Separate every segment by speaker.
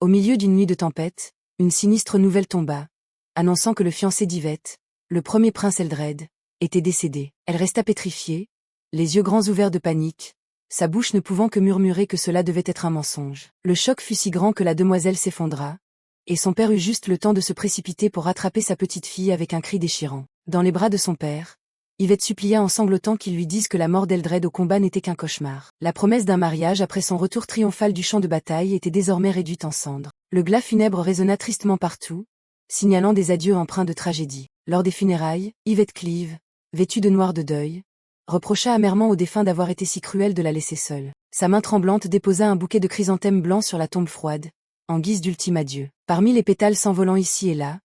Speaker 1: Au milieu d'une nuit de tempête, une sinistre nouvelle tomba, annonçant que le fiancé d'Yvette, le premier prince Eldred, était décédé. Elle resta pétrifiée, les yeux grands ouverts de panique, sa bouche ne pouvant que murmurer que cela devait être un mensonge. Le choc fut si grand que la demoiselle s'effondra, et son père eut juste le temps de se précipiter pour rattraper sa petite fille avec un cri déchirant. Dans les bras de son père, Yvette supplia en sanglotant qu'il lui dise que la mort d'Eldred au combat n'était qu'un cauchemar. La promesse d'un mariage après son retour triomphal du champ de bataille était désormais réduite en cendres. Le glas funèbre résonna tristement partout, signalant des adieux empreints de tragédie. Lors des funérailles, Yvette Cleave, vêtue de noir de deuil, reprocha amèrement au défunt d'avoir été si cruel de la laisser seule. Sa main tremblante déposa un bouquet de chrysanthèmes blancs sur la tombe froide, en guise d'ultime adieu. Parmi les pétales s'envolant ici et là,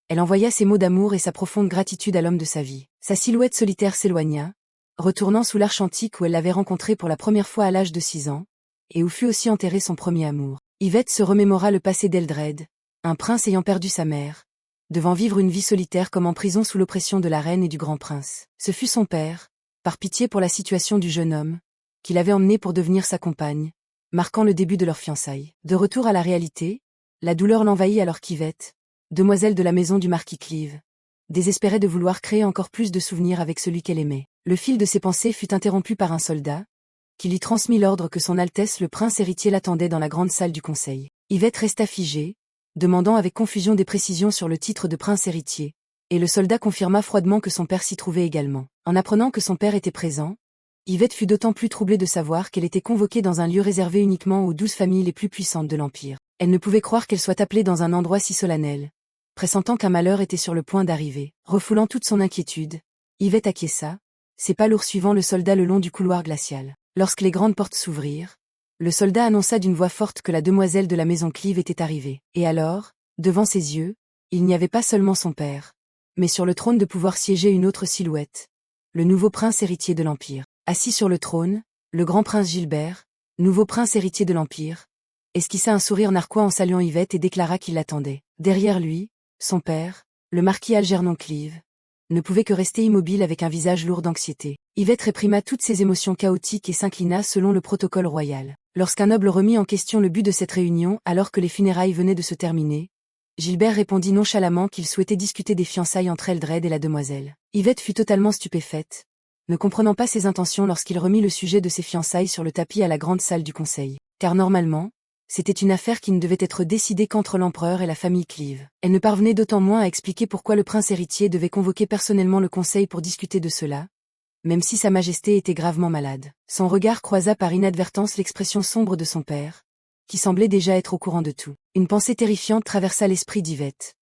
Speaker 1: elle envoya ses mots d'amour et sa profonde gratitude à l'homme de sa vie. Sa silhouette solitaire s'éloigna, retournant sous l'arche antique où elle l'avait rencontré pour la première fois à l'âge de 6 ans, et où fut aussi enterré son premier amour. Yvette se remémora le passé d'Eldred, un prince ayant perdu sa mère, devant vivre une vie solitaire comme en prison sous l'oppression de la reine et du grand prince. Ce fut son père, par pitié pour la situation du jeune homme, qui l'avait emmené pour devenir sa compagne, marquant le début de leurs fiançailles. De retour à la réalité, la douleur l'envahit alors qu'Yvette, demoiselle de la maison du marquis Cleave, désespérait de vouloir créer encore plus de souvenirs avec celui qu'elle aimait. Le fil de ses pensées fut interrompu par un soldat, qui lui transmit l'ordre que son Altesse le prince héritier l'attendait dans la grande salle du conseil. Yvette resta figée, demandant avec confusion des précisions sur le titre de prince héritier, et le soldat confirma froidement que son père s'y trouvait également. En apprenant que son père était présent, Yvette fut d'autant plus troublée de savoir qu'elle était convoquée dans un lieu réservé uniquement aux 12 familles les plus puissantes de l'Empire. Elle ne pouvait croire qu'elle soit appelée dans un endroit si solennel, pressentant qu'un malheur était sur le point d'arriver. Refoulant toute son inquiétude, Yvette acquiesça, ses pas lourds suivant le soldat le long du couloir glacial. Lorsque les grandes portes s'ouvrirent, le soldat annonça d'une voix forte que la demoiselle de la maison Cleave était arrivée. Et alors, devant ses yeux, il n'y avait pas seulement son père, mais sur le trône de pouvoir siéger une autre silhouette, le nouveau prince héritier de l'Empire. Assis sur le trône, le grand prince Gilbert, nouveau prince héritier de l'Empire, esquissa un sourire narquois en saluant Yvette et déclara qu'il l'attendait. Derrière lui, son père, le marquis Algernon Cleave, ne pouvait que rester immobile avec un visage lourd d'anxiété. Yvette réprima toutes ses émotions chaotiques et s'inclina selon le protocole royal. Lorsqu'un noble remit en question le but de cette réunion alors que les funérailles venaient de se terminer, Gilbert répondit nonchalamment qu'il souhaitait discuter des fiançailles entre Eldred et la demoiselle. Yvette fut totalement stupéfaite, ne comprenant pas ses intentions lorsqu'il remit le sujet de ses fiançailles sur le tapis à la grande salle du conseil. Car normalement, c'était une affaire qui ne devait être décidée qu'entre l'empereur et la famille Cleave. Elle ne parvenait d'autant moins à expliquer pourquoi le prince héritier devait convoquer personnellement le conseil pour discuter de cela, même si sa majesté était gravement malade. Son regard croisa par inadvertance l'expression sombre de son père, qui semblait déjà être au courant de tout. Une pensée terrifiante traversa l'esprit d'Yvette.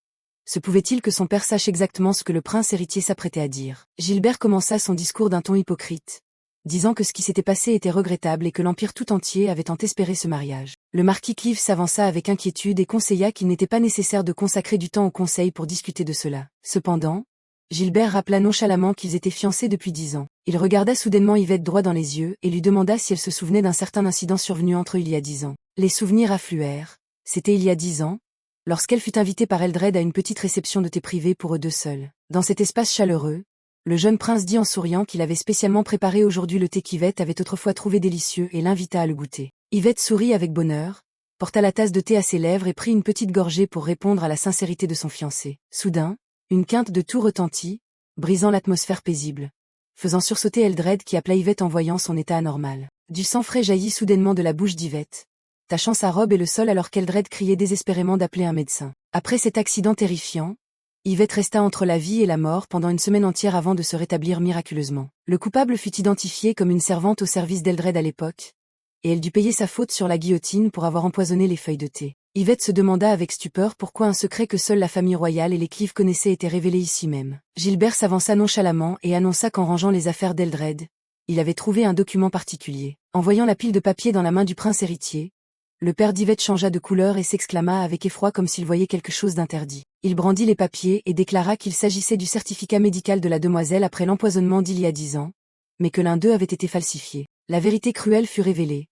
Speaker 1: Se pouvait-il que son père sache exactement ce que le prince héritier s'apprêtait à dire? Gilbert commença son discours d'un ton hypocrite, disant que ce qui s'était passé était regrettable et que l'Empire tout entier avait tant espéré ce mariage. Le marquis Cleave s'avança avec inquiétude et conseilla qu'il n'était pas nécessaire de consacrer du temps au conseil pour discuter de cela. Cependant, Gilbert rappela nonchalamment qu'ils étaient fiancés depuis 10 ans. Il regarda soudainement Yvette droit dans les yeux et lui demanda si elle se souvenait d'un certain incident survenu entre eux il y a 10 ans. Les souvenirs affluèrent. C'était il y a 10 ans, lorsqu'elle fut invitée par Eldred à une petite réception de thé privée pour eux deux seuls. Dans cet espace chaleureux, le jeune prince dit en souriant qu'il avait spécialement préparé aujourd'hui le thé qu'Yvette avait autrefois trouvé délicieux et l'invita à le goûter. Yvette sourit avec bonheur, porta la tasse de thé à ses lèvres et prit une petite gorgée pour répondre à la sincérité de son fiancé. Soudain, une quinte de toux retentit, brisant l'atmosphère paisible, faisant sursauter Eldred qui appela Yvette en voyant son état anormal. Du sang frais jaillit soudainement de la bouche d'Yvette, tachant sa robe et le sol alors qu'Eldred criait désespérément d'appeler un médecin. Après cet accident terrifiant, Yvette resta entre la vie et la mort pendant une semaine entière avant de se rétablir miraculeusement. Le coupable fut identifié comme une servante au service d'Eldred à l'époque, et elle dut payer sa faute sur la guillotine pour avoir empoisonné les feuilles de thé. Yvette se demanda avec stupeur pourquoi un secret que seule la famille royale et les Cleave connaissaient était révélé ici même. Gilbert s'avança nonchalamment et annonça qu'en rangeant les affaires d'Eldred, il avait trouvé un document particulier. En voyant la pile de papier dans la main du prince héritier, le père d'Yvette changea de couleur et s'exclama avec effroi comme s'il voyait quelque chose d'interdit. Il brandit les papiers et déclara qu'il s'agissait du certificat médical de la demoiselle après l'empoisonnement d'il y a 10 ans, mais que l'un d'eux avait été falsifié. La vérité cruelle fut révélée.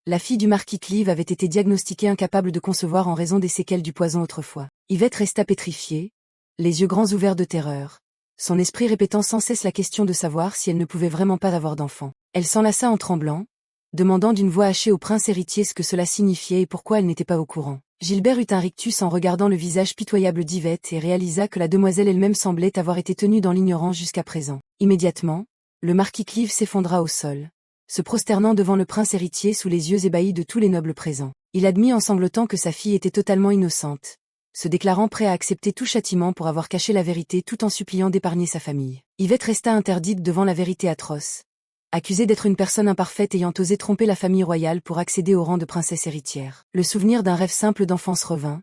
Speaker 1: La fille du marquis Cleave avait été diagnostiquée incapable de concevoir en raison des séquelles du poison autrefois. Yvette resta pétrifiée, les yeux grands ouverts de terreur, son esprit répétant sans cesse la question de savoir si elle ne pouvait vraiment pas avoir d'enfant. Elle s'enlaça en tremblant, demandant d'une voix hachée au prince héritier ce que cela signifiait et pourquoi elle n'était pas au courant. Gilbert eut un rictus en regardant le visage pitoyable d'Yvette et réalisa que la demoiselle elle-même semblait avoir été tenue dans l'ignorance jusqu'à présent. Immédiatement, le marquis Clive s'effondra au sol, se prosternant devant le prince héritier sous les yeux ébahis de tous les nobles présents. Il admit en sanglotant que sa fille était totalement innocente, se déclarant prêt à accepter tout châtiment pour avoir caché la vérité tout en suppliant d'épargner sa famille. Yvette resta interdite devant la vérité atroce, accusée d'être une personne imparfaite ayant osé tromper la famille royale pour accéder au rang de princesse héritière. Le souvenir d'un rêve simple d'enfance revint,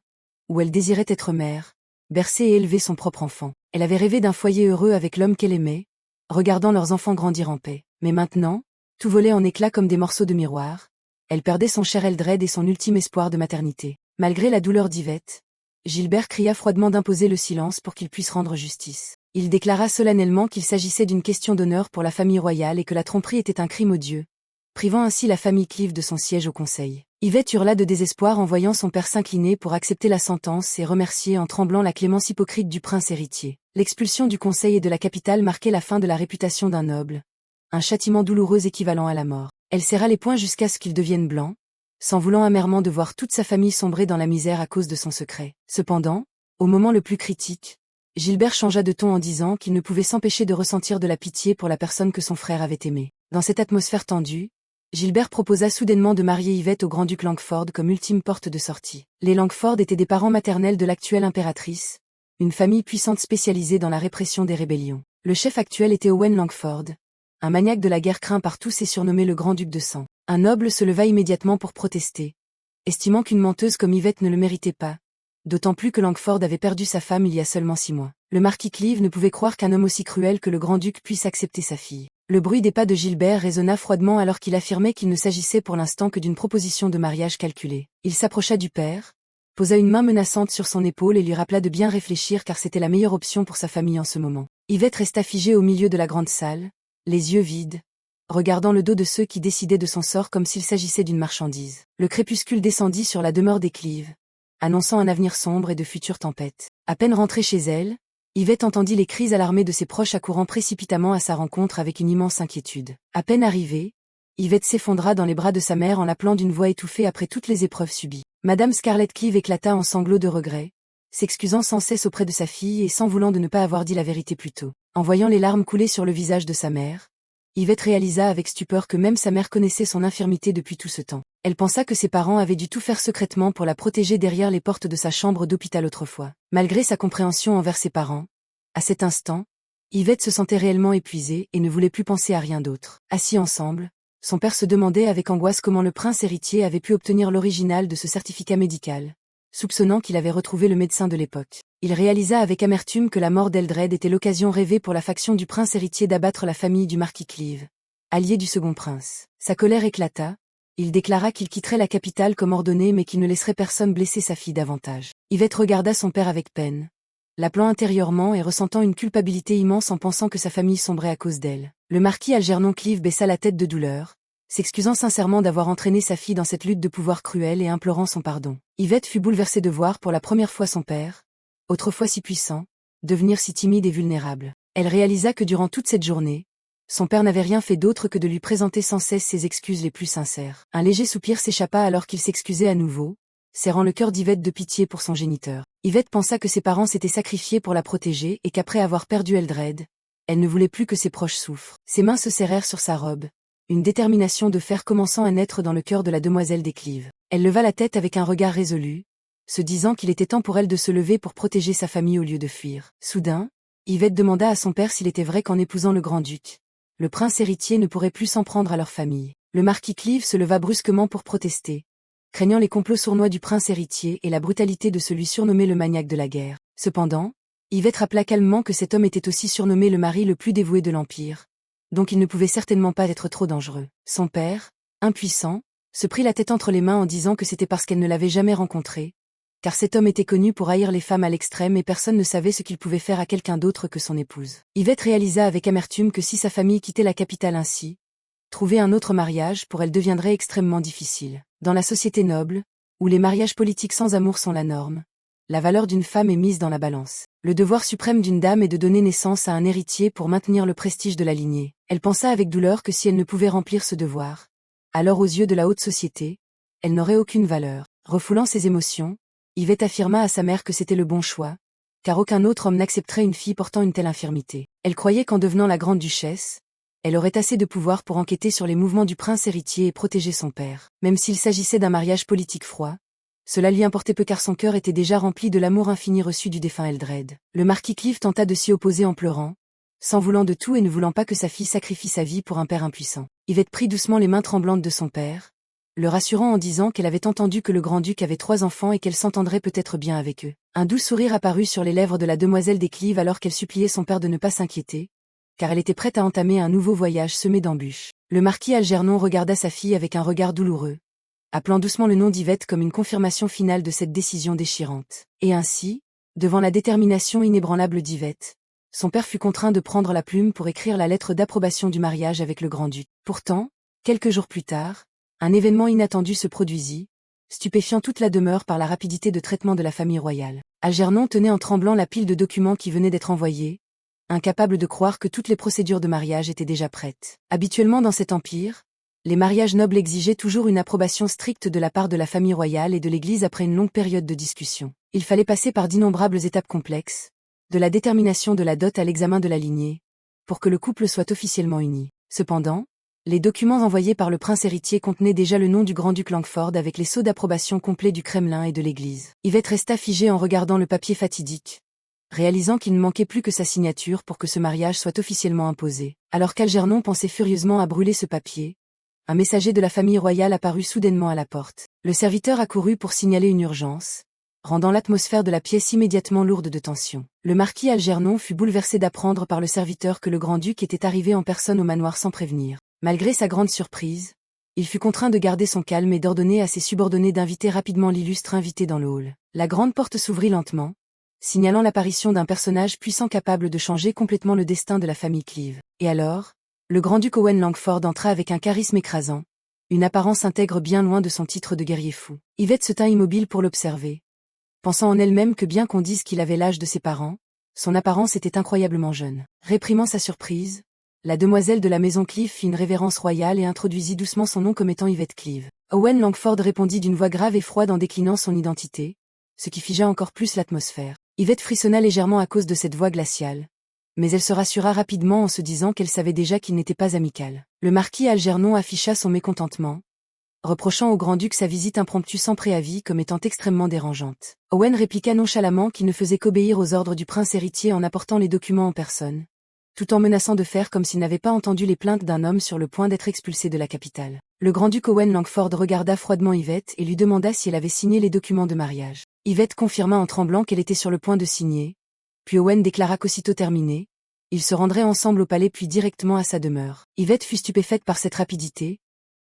Speaker 1: où elle désirait être mère, bercer et élever son propre enfant. Elle avait rêvé d'un foyer heureux avec l'homme qu'elle aimait, regardant leurs enfants grandir en paix. Mais maintenant, tout volait en éclats comme des morceaux de miroir. Elle perdait son cher Eldred et son ultime espoir de maternité. Malgré la douleur d'Yvette, Gilbert cria froidement d'imposer le silence pour qu'il puisse rendre justice. Il déclara solennellement qu'il s'agissait d'une question d'honneur pour la famille royale et que la tromperie était un crime odieux, privant ainsi la famille Clive de son siège au conseil. Yvette hurla de désespoir en voyant son père s'incliner pour accepter la sentence et remercier en tremblant la clémence hypocrite du prince héritier. L'expulsion du conseil et de la capitale marquait la fin de la réputation d'un noble, un châtiment douloureux équivalent à la mort. Elle serra les poings jusqu'à ce qu'ils deviennent blancs, s'en voulant amèrement de voir toute sa famille sombrer dans la misère à cause de son secret. Cependant, au moment le plus critique, Gilbert changea de ton en disant qu'il ne pouvait s'empêcher de ressentir de la pitié pour la personne que son frère avait aimée. Dans cette atmosphère tendue, Gilbert proposa soudainement de marier Yvette au grand-duc Langford comme ultime porte de sortie. Les Langford étaient des parents maternels de l'actuelle impératrice, une famille puissante spécialisée dans la répression des rébellions. Le chef actuel était Owen Langford, un maniaque de la guerre craint par tous et surnommé le grand-duc de sang. Un noble se leva immédiatement pour protester, estimant qu'une menteuse comme Yvette ne le méritait pas, d'autant plus que Langford avait perdu sa femme il y a seulement 6 mois. Le marquis Clive ne pouvait croire qu'un homme aussi cruel que le grand-duc puisse accepter sa fille. Le bruit des pas de Gilbert résonna froidement alors qu'il affirmait qu'il ne s'agissait pour l'instant que d'une proposition de mariage calculée. Il s'approcha du père, posa une main menaçante sur son épaule et lui rappela de bien réfléchir car c'était la meilleure option pour sa famille en ce moment. Yvette resta figée au milieu de la grande salle, les yeux vides, regardant le dos de ceux qui décidaient de son sort comme s'il s'agissait d'une marchandise. Le crépuscule descendit sur la demeure des Clive, annonçant un avenir sombre et de futures tempêtes. À peine rentrée chez elle, Yvette entendit les cris alarmés de ses proches accourant précipitamment à sa rencontre avec une immense inquiétude. À peine arrivée, Yvette s'effondra dans les bras de sa mère en l'appelant d'une voix étouffée après toutes les épreuves subies. Madame Scarlett Clive éclata en sanglots de regret, s'excusant sans cesse auprès de sa fille et s'en voulant de ne pas avoir dit la vérité plus tôt. En voyant les larmes couler sur le visage de sa mère, Yvette réalisa avec stupeur que même sa mère connaissait son infirmité depuis tout ce temps. Elle pensa que ses parents avaient dû tout faire secrètement pour la protéger derrière les portes de sa chambre d'hôpital autrefois. Malgré sa compréhension envers ses parents, à cet instant, Yvette se sentait réellement épuisée et ne voulait plus penser à rien d'autre. Assis ensemble, son père se demandait avec angoisse comment le prince héritier avait pu obtenir l'original de ce certificat médical, soupçonnant qu'il avait retrouvé le médecin de l'époque. Il réalisa avec amertume que la mort d'Eldred était l'occasion rêvée pour la faction du prince héritier d'abattre la famille du marquis Clive, allié du second prince. Sa colère éclata, il déclara qu'il quitterait la capitale comme ordonné mais qu'il ne laisserait personne blesser sa fille davantage. Yvette regarda son père avec peine, l'appelant intérieurement et ressentant une culpabilité immense en pensant que sa famille sombrait à cause d'elle. Le marquis Algernon Clive baissa la tête de douleur, s'excusant sincèrement d'avoir entraîné sa fille dans cette lutte de pouvoir cruelle et implorant son pardon. Yvette fut bouleversée de voir pour la première fois son père, autrefois si puissant, devenir si timide et vulnérable. Elle réalisa que durant toute cette journée, son père n'avait rien fait d'autre que de lui présenter sans cesse ses excuses les plus sincères. Un léger soupir s'échappa alors qu'il s'excusait à nouveau, serrant le cœur d'Yvette de pitié pour son géniteur. Yvette pensa que ses parents s'étaient sacrifiés pour la protéger et qu'après avoir perdu Eldred, elle ne voulait plus que ses proches souffrent. Ses mains se serrèrent sur sa robe, une détermination de fer commençant à naître dans le cœur de la demoiselle des Clive. Elle leva la tête avec un regard résolu, se disant qu'il était temps pour elle de se lever pour protéger sa famille au lieu de fuir. Soudain, Yvette demanda à son père s'il était vrai qu'en épousant le grand-duc, le prince héritier ne pourrait plus s'en prendre à leur famille. Le marquis Clive se leva brusquement pour protester, craignant les complots sournois du prince héritier et la brutalité de celui surnommé le maniaque de la guerre. Cependant, Yvette rappela calmement que cet homme était aussi surnommé le mari le plus dévoué de l'Empire, donc il ne pouvait certainement pas être trop dangereux. Son père, impuissant, se prit la tête entre les mains en disant que c'était parce qu'elle ne l'avait jamais rencontré, car cet homme était connu pour haïr les femmes à l'extrême et personne ne savait ce qu'il pouvait faire à quelqu'un d'autre que son épouse. Yvette réalisa avec amertume que si sa famille quittait la capitale ainsi, trouver un autre mariage pour elle deviendrait extrêmement difficile. Dans la société noble, où les mariages politiques sans amour sont la norme, la valeur d'une femme est mise dans la balance. Le devoir suprême d'une dame est de donner naissance à un héritier pour maintenir le prestige de la lignée. Elle pensa avec douleur que si elle ne pouvait remplir ce devoir, alors aux yeux de la haute société, elle n'aurait aucune valeur. Refoulant ses émotions, Yvette affirma à sa mère que c'était le bon choix, car aucun autre homme n'accepterait une fille portant une telle infirmité. Elle croyait qu'en devenant la grande duchesse, elle aurait assez de pouvoir pour enquêter sur les mouvements du prince héritier et protéger son père. Même s'il s'agissait d'un mariage politique froid, cela lui importait peu car son cœur était déjà rempli de l'amour infini reçu du défunt Eldred. Le marquis Clive tenta de s'y opposer en pleurant, s'en voulant de tout et ne voulant pas que sa fille sacrifie sa vie pour un père impuissant. Yvette prit doucement les mains tremblantes de son père, le rassurant en disant qu'elle avait entendu que le grand-duc avait 3 enfants et qu'elle s'entendrait peut-être bien avec eux. Un doux sourire apparut sur les lèvres de la demoiselle des Clive alors qu'elle suppliait son père de ne pas s'inquiéter, car elle était prête à entamer un nouveau voyage semé d'embûches. Le marquis Algernon regarda sa fille avec un regard douloureux, appelant doucement le nom d'Yvette comme une confirmation finale de cette décision déchirante. Et ainsi, devant la détermination inébranlable d'Yvette, son père fut contraint de prendre la plume pour écrire la lettre d'approbation du mariage avec le grand-duc. Pourtant, quelques jours plus tard, un événement inattendu se produisit, stupéfiant toute la demeure par la rapidité de traitement de la famille royale. Algernon tenait en tremblant la pile de documents qui venaient d'être envoyés, incapable de croire que toutes les procédures de mariage étaient déjà prêtes. Habituellement dans cet empire, les mariages nobles exigeaient toujours une approbation stricte de la part de la famille royale et de l'Église après une longue période de discussion. Il fallait passer par d'innombrables étapes complexes, de la détermination de la dot à l'examen de la lignée, pour que le couple soit officiellement uni. Cependant, les documents envoyés par le prince héritier contenaient déjà le nom du grand-duc Langford avec les sceaux d'approbation complets du Kremlin et de l'Église. Yvette resta figée en regardant le papier fatidique, réalisant qu'il ne manquait plus que sa signature pour que ce mariage soit officiellement imposé. Alors qu'Algernon pensait furieusement à brûler ce papier, un messager de la famille royale apparut soudainement à la porte. Le serviteur accourut pour signaler une urgence, rendant l'atmosphère de la pièce immédiatement lourde de tension. Le marquis Algernon fut bouleversé d'apprendre par le serviteur que le grand-duc était arrivé en personne au manoir sans prévenir. Malgré sa grande surprise, il fut contraint de garder son calme et d'ordonner à ses subordonnés d'inviter rapidement l'illustre invité dans le hall. La grande porte s'ouvrit lentement, signalant l'apparition d'un personnage puissant capable de changer complètement le destin de la famille Clive. Et alors, le grand-duc Owen Langford entra avec un charisme écrasant, une apparence intègre bien loin de son titre de guerrier fou. Yvette se tint immobile pour l'observer, pensant en elle-même que bien qu'on dise qu'il avait l'âge de ses parents, son apparence était incroyablement jeune. Réprimant sa surprise, la demoiselle de la maison Clive fit une révérence royale et introduisit doucement son nom comme étant Yvette Clive. Owen Langford répondit d'une voix grave et froide en déclinant son identité, ce qui figea encore plus l'atmosphère. Yvette frissonna légèrement à cause de cette voix glaciale, mais elle se rassura rapidement en se disant qu'elle savait déjà qu'il n'était pas amical. Le marquis Algernon afficha son mécontentement, reprochant au grand-duc sa visite impromptue sans préavis comme étant extrêmement dérangeante. Owen répliqua nonchalamment qu'il ne faisait qu'obéir aux ordres du prince héritier en apportant les documents en personne, tout en menaçant de faire comme s'il n'avait pas entendu les plaintes d'un homme sur le point d'être expulsé de la capitale. Le grand-duc Owen Langford regarda froidement Yvette et lui demanda si elle avait signé les documents de mariage. Yvette confirma en tremblant qu'elle était sur le point de signer, puis Owen déclara qu'aussitôt terminé, ils se rendraient ensemble au palais puis directement à sa demeure. Yvette fut stupéfaite par cette rapidité,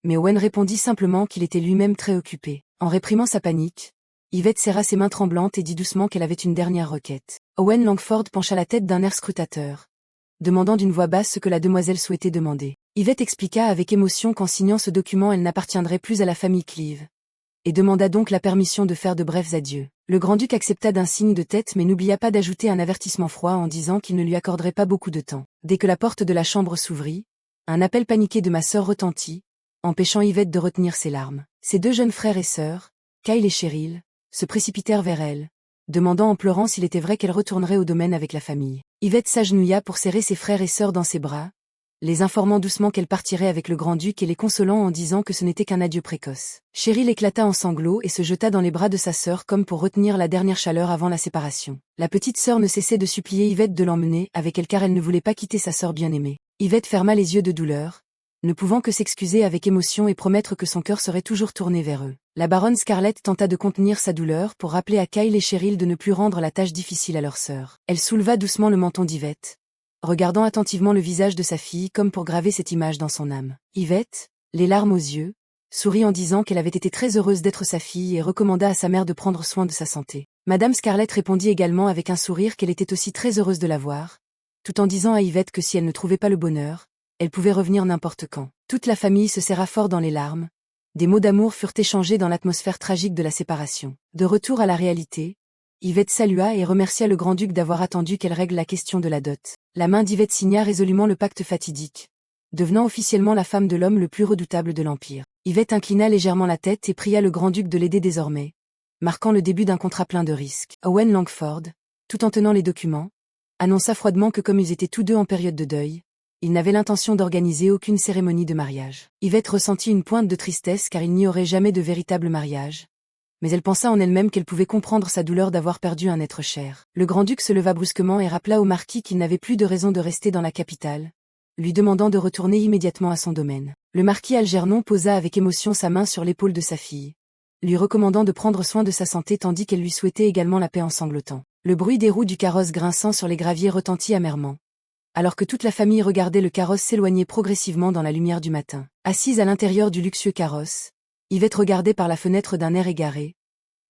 Speaker 1: mais Owen répondit simplement qu'il était lui-même très occupé. En réprimant sa panique, Yvette serra ses mains tremblantes et dit doucement qu'elle avait une dernière requête. Owen Langford pencha la tête d'un air scrutateur, demandant d'une voix basse ce que la demoiselle souhaitait demander. Yvette expliqua avec émotion qu'en signant ce document elle n'appartiendrait plus à la famille Clive, et demanda donc la permission de faire de brefs adieux. Le grand-duc accepta d'un signe de tête mais n'oublia pas d'ajouter un avertissement froid en disant qu'il ne lui accorderait pas beaucoup de temps. Dès que la porte de la chambre s'ouvrit, un appel paniqué de ma sœur retentit, empêchant Yvette de retenir ses larmes. Ses 2 jeunes frères et sœurs, Kyle et Cheryl, se précipitèrent vers elle, demandant en pleurant s'il était vrai qu'elle retournerait au domaine avec la famille. Yvette s'agenouilla pour serrer ses frères et sœurs dans ses bras, les informant doucement qu'elle partirait avec le grand-duc et les consolant en disant que ce n'était qu'un adieu précoce. Cheryl éclata en sanglots et se jeta dans les bras de sa sœur comme pour retenir la dernière chaleur avant la séparation. La petite sœur ne cessait de supplier Yvette de l'emmener avec elle car elle ne voulait pas quitter sa sœur bien-aimée. Yvette ferma les yeux de douleur, ne pouvant que s'excuser avec émotion et promettre que son cœur serait toujours tourné vers eux. La baronne Scarlett tenta de contenir sa douleur pour rappeler à Kyle et Cheryl de ne plus rendre la tâche difficile à leur sœur. Elle souleva doucement le menton d'Yvette, regardant attentivement le visage de sa fille comme pour graver cette image dans son âme. Yvette, les larmes aux yeux, sourit en disant qu'elle avait été très heureuse d'être sa fille et recommanda à sa mère de prendre soin de sa santé. Madame Scarlett répondit également avec un sourire qu'elle était aussi très heureuse de la voir, tout en disant à Yvette que si elle ne trouvait pas le bonheur, elle pouvait revenir n'importe quand. Toute la famille se serra fort dans les larmes. Des mots d'amour furent échangés dans l'atmosphère tragique de la séparation. De retour à la réalité, Yvette salua et remercia le grand-duc d'avoir attendu qu'elle règle la question de la dot. La main d'Yvette signa résolument le pacte fatidique, devenant officiellement la femme de l'homme le plus redoutable de l'Empire. Yvette inclina légèrement la tête et pria le grand-duc de l'aider désormais, marquant le début d'un contrat plein de risques. Owen Langford, tout en tenant les documents, annonça froidement que comme ils étaient tous deux en période de deuil, il n'avait l'intention d'organiser aucune cérémonie de mariage. Yvette ressentit une pointe de tristesse car il n'y aurait jamais de véritable mariage. Mais elle pensa en elle-même qu'elle pouvait comprendre sa douleur d'avoir perdu un être cher. Le grand-duc se leva brusquement et rappela au marquis qu'il n'avait plus de raison de rester dans la capitale, lui demandant de retourner immédiatement à son domaine. Le marquis Algernon posa avec émotion sa main sur l'épaule de sa fille, lui recommandant de prendre soin de sa santé tandis qu'elle lui souhaitait également la paix en sanglotant. Le bruit des roues du carrosse grinçant sur les graviers retentit amèrement, alors que toute la famille regardait le carrosse s'éloigner progressivement dans la lumière du matin. Assise à l'intérieur du luxueux carrosse, Yvette regardait par la fenêtre d'un air égaré,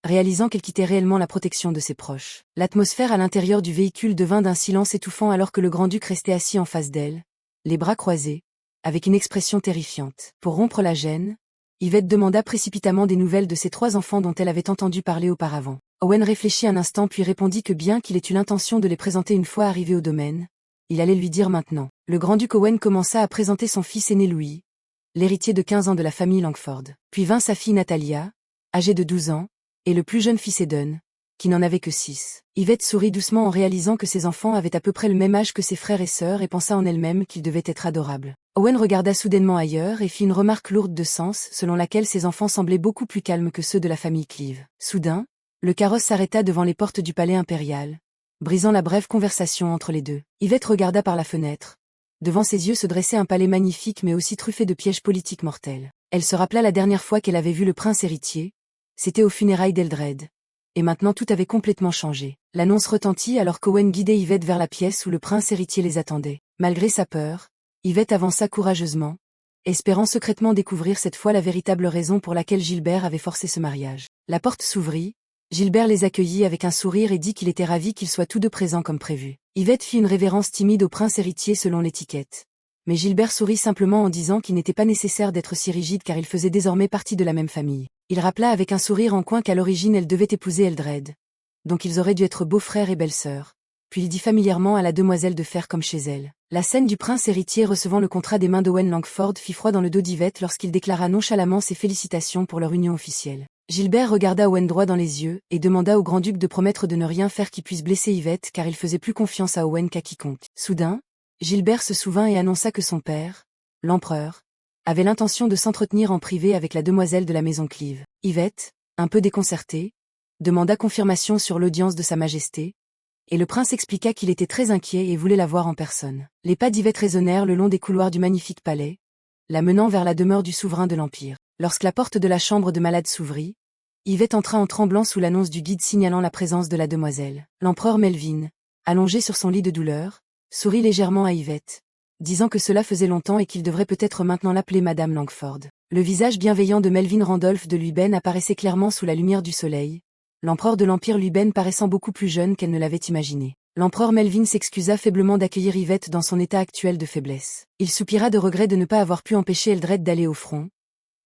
Speaker 1: réalisant qu'elle quittait réellement la protection de ses proches. L'atmosphère à l'intérieur du véhicule devint d'un silence étouffant alors que le grand-duc restait assis en face d'elle, les bras croisés, avec une expression terrifiante. Pour rompre la gêne, Yvette demanda précipitamment des nouvelles de ses 3 enfants dont elle avait entendu parler auparavant. Owen réfléchit un instant puis répondit que bien qu'il ait eu l'intention de les présenter une fois arrivé au domaine, il allait lui dire maintenant. Le grand-duc Owen commença à présenter son fils aîné Louis, l'héritier de 15 ans de la famille Langford. Puis vint sa fille Natalia, âgée de 12 ans, et le plus jeune fils Eden, qui n'en avait que 6. Yvette sourit doucement en réalisant que ses enfants avaient à peu près le même âge que ses frères et sœurs et pensa en elle-même qu'ils devaient être adorables. Owen regarda soudainement ailleurs et fit une remarque lourde de sens selon laquelle ses enfants semblaient beaucoup plus calmes que ceux de la famille Cleave. Soudain, le carrosse s'arrêta devant les portes du palais impérial, brisant la brève conversation entre les deux. Yvette regarda par la fenêtre. Devant ses yeux se dressait un palais magnifique mais aussi truffé de pièges politiques mortels. Elle se rappela la dernière fois qu'elle avait vu le prince héritier, c'était aux funérailles d'Eldred. Et maintenant tout avait complètement changé. L'annonce retentit alors qu'Owen guidait Yvette vers la pièce où le prince héritier les attendait. Malgré sa peur, Yvette avança courageusement, espérant secrètement découvrir cette fois la véritable raison pour laquelle Gilbert avait forcé ce mariage. La porte s'ouvrit, Gilbert les accueillit avec un sourire et dit qu'il était ravi qu'ils soient tous deux présents comme prévu. Yvette fit une révérence timide au prince héritier selon l'étiquette. Mais Gilbert sourit simplement en disant qu'il n'était pas nécessaire d'être si rigide car il faisait désormais partie de la même famille. Il rappela avec un sourire en coin qu'à l'origine elle devait épouser Eldred. Donc ils auraient dû être beau-frère et belle-sœur. Puis il dit familièrement à la demoiselle de faire comme chez elle. La scène du prince héritier recevant le contrat des mains d'Owen Langford fit froid dans le dos d'Yvette lorsqu'il déclara nonchalamment ses félicitations pour leur union officielle. Gilbert regarda Owen droit dans les yeux et demanda au grand-duc de promettre de ne rien faire qui puisse blesser Yvette car il faisait plus confiance à Owen qu'à quiconque. Soudain, Gilbert se souvint et annonça que son père, l'empereur, avait l'intention de s'entretenir en privé avec la demoiselle de la maison Cleave. Yvette, un peu déconcertée, demanda confirmation sur l'audience de sa majesté, et le prince expliqua qu'il était très inquiet et voulait la voir en personne. Les pas d'Yvette résonnèrent le long des couloirs du magnifique palais, la menant vers la demeure du souverain de l'Empire. Lorsque la porte de la chambre de malade s'ouvrit, Yvette entra en tremblant sous l'annonce du guide signalant la présence de la demoiselle. L'empereur Melvin, allongé sur son lit de douleur, sourit légèrement à Yvette, disant que cela faisait longtemps et qu'il devrait peut-être maintenant l'appeler Madame Langford. Le visage bienveillant de Melvin Randolph de Luyben apparaissait clairement sous la lumière du soleil, l'empereur de l'Empire Luyben paraissant beaucoup plus jeune qu'elle ne l'avait imaginé. L'empereur Melvin s'excusa faiblement d'accueillir Yvette dans son état actuel de faiblesse. Il soupira de regret de ne pas avoir pu empêcher Eldred d'aller au front,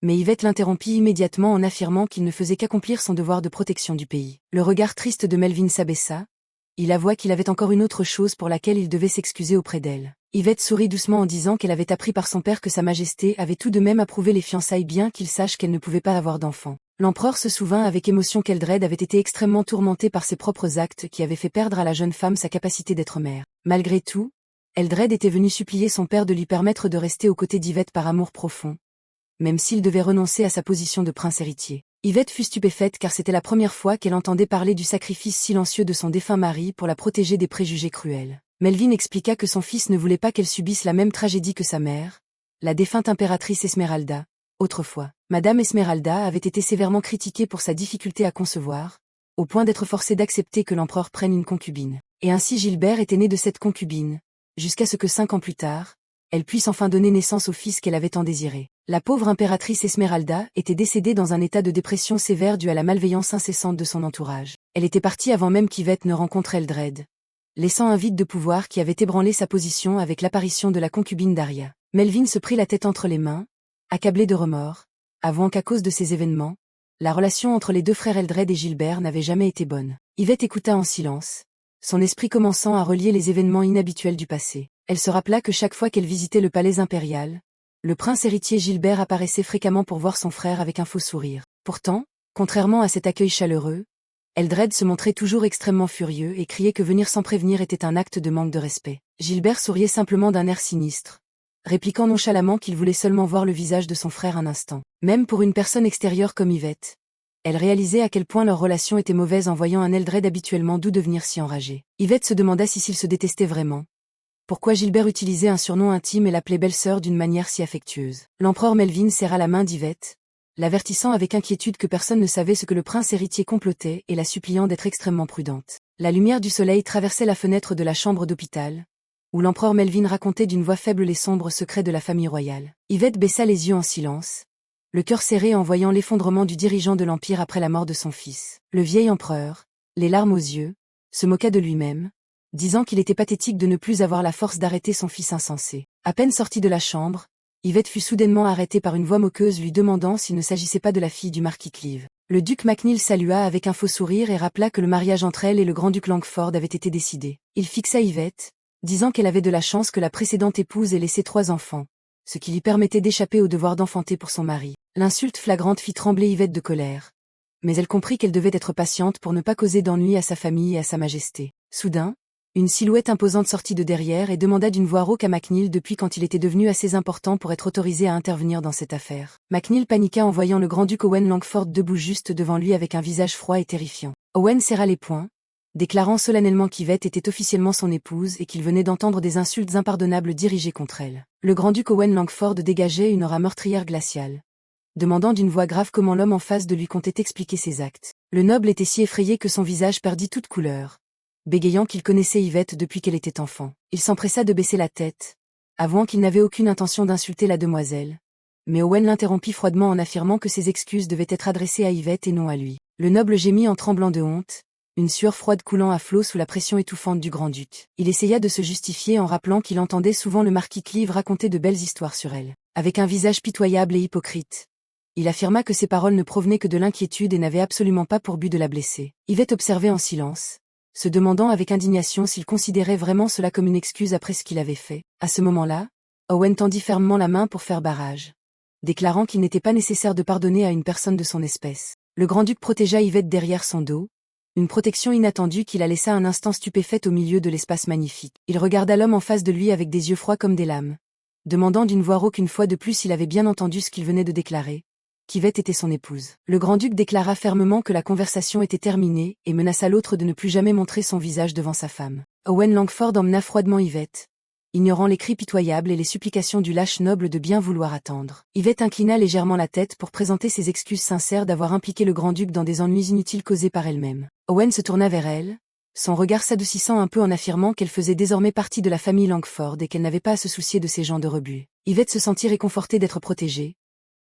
Speaker 1: mais Yvette l'interrompit immédiatement en affirmant qu'il ne faisait qu'accomplir son devoir de protection du pays. Le regard triste de Melvin s'abaissa, il avoua qu'il avait encore une autre chose pour laquelle il devait s'excuser auprès d'elle. Yvette sourit doucement en disant qu'elle avait appris par son père que sa majesté avait tout de même approuvé les fiançailles bien qu'il sache qu'elle ne pouvait pas avoir d'enfant. L'empereur se souvint avec émotion qu'Eldred avait été extrêmement tourmenté par ses propres actes qui avaient fait perdre à la jeune femme sa capacité d'être mère. Malgré tout, Eldred était venu supplier son père de lui permettre de rester aux côtés d'Yvette par amour profond, même s'il devait renoncer à sa position de prince héritier. Yvette fut stupéfaite car c'était la première fois qu'elle entendait parler du sacrifice silencieux de son défunt mari pour la protéger des préjugés cruels. Melvin expliqua que son fils ne voulait pas qu'elle subisse la même tragédie que sa mère, la défunte impératrice Esmeralda. Autrefois, Madame Esmeralda avait été sévèrement critiquée pour sa difficulté à concevoir, au point d'être forcée d'accepter que l'empereur prenne une concubine. Et ainsi Gilbert était né de cette concubine, jusqu'à ce que 5 ans plus tard, elle puisse enfin donner naissance au fils qu'elle avait tant désiré. La pauvre impératrice Esmeralda était décédée dans un état de dépression sévère dû à la malveillance incessante de son entourage. Elle était partie avant même qu'Yvette ne rencontre Eldred, laissant un vide de pouvoir qui avait ébranlé sa position avec l'apparition de la concubine Daria. Melvin se prit la tête entre les mains, accablé de remords, avouant qu'à cause de ces événements, la relation entre les deux frères Eldred et Gilbert n'avait jamais été bonne. Yvette écouta en silence, son esprit commençant à relier les événements inhabituels du passé. Elle se rappela que chaque fois qu'elle visitait le palais impérial, le prince héritier Gilbert apparaissait fréquemment pour voir son frère avec un faux sourire. Pourtant, Contrairement à cet accueil chaleureux, Eldred se montrait toujours extrêmement furieux et criait que venir sans prévenir était un acte de manque de respect. Gilbert souriait simplement d'un air sinistre, répliquant nonchalamment qu'il voulait seulement voir le visage de son frère un instant. Même pour une personne extérieure comme Yvette, elle réalisait à quel point leur relation était mauvaise en voyant un Eldred habituellement doux devenir si enragé. Yvette se demanda si s'ils se détestaient vraiment. Pourquoi Gilbert utilisait un surnom intime et l'appelait belle-sœur d'une manière si affectueuse. L'empereur Melvin serra la main d'Yvette, l'avertissant avec inquiétude que personne ne savait ce que le prince héritier complotait et la suppliant d'être extrêmement prudente. La lumière du soleil traversait la fenêtre de la chambre d'hôpital, où l'empereur Melvin racontait d'une voix faible les sombres secrets de la famille royale. Yvette baissa les yeux en silence, le cœur serré en voyant l'effondrement du dirigeant de l'Empire après la mort de son fils. Le vieil empereur, les larmes aux yeux, se moqua de lui-même, disant qu'il était pathétique de ne plus avoir la force d'arrêter son fils insensé. À peine sortie de la chambre, Yvette fut soudainement arrêtée par une voix moqueuse lui demandant s'il ne s'agissait pas de la fille du marquis Cleave. Le duc McNeil salua avec un faux sourire et rappela que le mariage entre elle et le grand-duc Langford avait été décidé. Il fixa Yvette, disant qu'elle avait de la chance que la précédente épouse ait laissé 3 enfants, ce qui lui permettait d'échapper au devoir d'enfanter pour son mari. L'insulte flagrante fit trembler Yvette de colère, mais elle comprit qu'elle devait être patiente pour ne pas causer d'ennui à sa famille et à sa majesté. Soudain, une silhouette imposante sortit de derrière et demanda d'une voix rauque à McNeil depuis quand il était devenu assez important pour être autorisé à intervenir dans cette affaire. McNeil paniqua en voyant le grand-duc Owen Langford debout juste devant lui avec un visage froid et terrifiant. Owen serra les poings, déclarant solennellement qu'Yvette était officiellement son épouse et qu'il venait d'entendre des insultes impardonnables dirigées contre elle. Le grand-duc Owen Langford dégageait une aura meurtrière glaciale, demandant d'une voix grave comment l'homme en face de lui comptait expliquer ses actes. Le noble était si effrayé que son visage perdit toute couleur, bégayant qu'il connaissait Yvette depuis qu'elle était enfant. Il s'empressa de baisser la tête, avouant qu'il n'avait aucune intention d'insulter la demoiselle. Mais Owen l'interrompit froidement en affirmant que ses excuses devaient être adressées à Yvette et non à lui. Le noble gémit en tremblant de honte, une sueur froide coulant à flots sous la pression étouffante du grand-duc. Il essaya de se justifier en rappelant qu'il entendait souvent le marquis Cleave raconter de belles histoires sur elle. Avec un visage pitoyable et hypocrite, il affirma que ses paroles ne provenaient que de l'inquiétude et n'avaient absolument pas pour but de la blesser. Yvette observait en silence, se demandant avec indignation s'il considérait vraiment cela comme une excuse après ce qu'il avait fait. À ce moment-là, Owen tendit fermement la main pour faire barrage, déclarant qu'il n'était pas nécessaire de pardonner à une personne de son espèce. Le grand-duc protégea Yvette derrière son dos, une protection inattendue qui la laissa un instant stupéfaite au milieu de l'espace magnifique. Il regarda l'homme en face de lui avec des yeux froids comme des lames, demandant d'une voix rauque une fois de plus s'il avait bien entendu ce qu'il venait de déclarer, qu'Yvette était son épouse. Le grand-duc déclara fermement que la conversation était terminée et menaça l'autre de ne plus jamais montrer son visage devant sa femme. Owen Langford emmena froidement Yvette, ignorant les cris pitoyables et les supplications du lâche noble de bien vouloir attendre. Yvette inclina légèrement la tête pour présenter ses excuses sincères d'avoir impliqué le grand-duc dans des ennuis inutiles causés par elle-même. Owen se tourna vers elle, son regard s'adoucissant un peu en affirmant qu'elle faisait désormais partie de la famille Langford et qu'elle n'avait pas à se soucier de ces gens de rebut. Yvette se sentit réconfortée d'être protégée,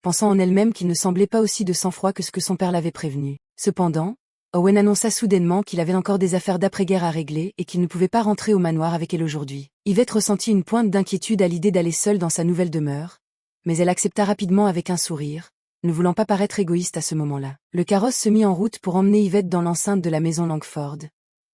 Speaker 1: pensant en elle-même qu'il ne semblait pas aussi de sang-froid que ce que son père l'avait prévenu. Cependant, Owen annonça soudainement qu'il avait encore des affaires d'après-guerre à régler et qu'il ne pouvait pas rentrer au manoir avec elle aujourd'hui. Yvette ressentit une pointe d'inquiétude à l'idée d'aller seule dans sa nouvelle demeure, mais elle accepta rapidement avec un sourire, ne voulant pas paraître égoïste à ce moment-là. Le carrosse se mit en route pour emmener Yvette dans l'enceinte de la maison Langford,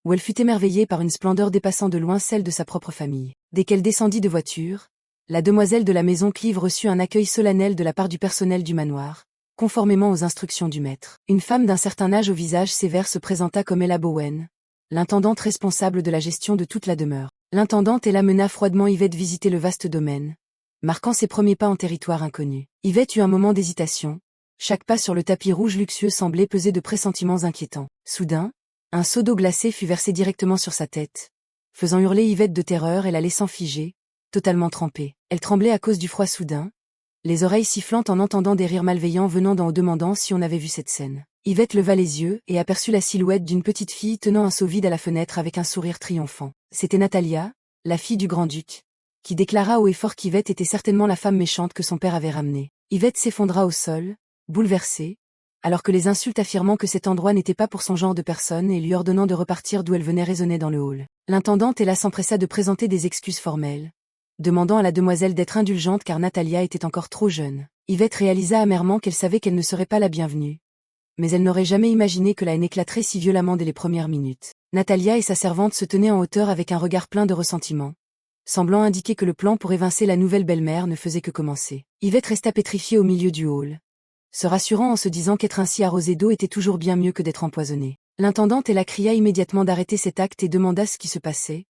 Speaker 1: où elle fut émerveillée par une splendeur dépassant de loin celle de sa propre famille. Dès qu'elle descendit de voiture, la demoiselle de la maison Cleave reçut un accueil solennel de la part du personnel du manoir, conformément aux instructions du maître. Une femme d'un certain âge au visage sévère se présenta comme Ella Bowen, l'intendante responsable de la gestion de toute la demeure. L'intendante Ella mena froidement Yvette visiter le vaste domaine, marquant ses premiers pas en territoire inconnu. Yvette eut un moment d'hésitation, chaque pas sur le tapis rouge luxueux semblait peser de pressentiments inquiétants. Soudain, un seau d'eau glacée fut versé directement sur sa tête, faisant hurler Yvette de terreur et la laissant figée, totalement trempée. Elle tremblait à cause du froid soudain, les oreilles sifflantes en entendant des rires malveillants venant d'en haut demandant si on avait vu cette scène. Yvette leva les yeux et aperçut la silhouette d'une petite fille tenant un seau vide à la fenêtre avec un sourire triomphant. C'était Natalia, la fille du grand-duc, qui déclara haut et fort qu'Yvette était certainement la femme méchante que son père avait ramenée. Yvette s'effondra au sol, bouleversée, alors que les insultes affirmant que cet endroit n'était pas pour son genre de personne et lui ordonnant de repartir d'où elle venait résonnaient dans le hall. L'intendante Ella s'empressa de présenter des excuses formelles, demandant à la demoiselle d'être indulgente car Natalia était encore trop jeune. Yvette réalisa amèrement qu'elle savait qu'elle ne serait pas la bienvenue, mais elle n'aurait jamais imaginé que la haine éclaterait si violemment dès les premières minutes. Natalia et sa servante se tenaient en hauteur avec un regard plein de ressentiment, semblant indiquer que le plan pour évincer la nouvelle belle-mère ne faisait que commencer. Yvette resta pétrifiée au milieu du hall, se rassurant en se disant qu'être ainsi arrosé d'eau était toujours bien mieux que d'être empoisonné. L'intendante la cria immédiatement d'arrêter cet acte et demanda ce qui se passait,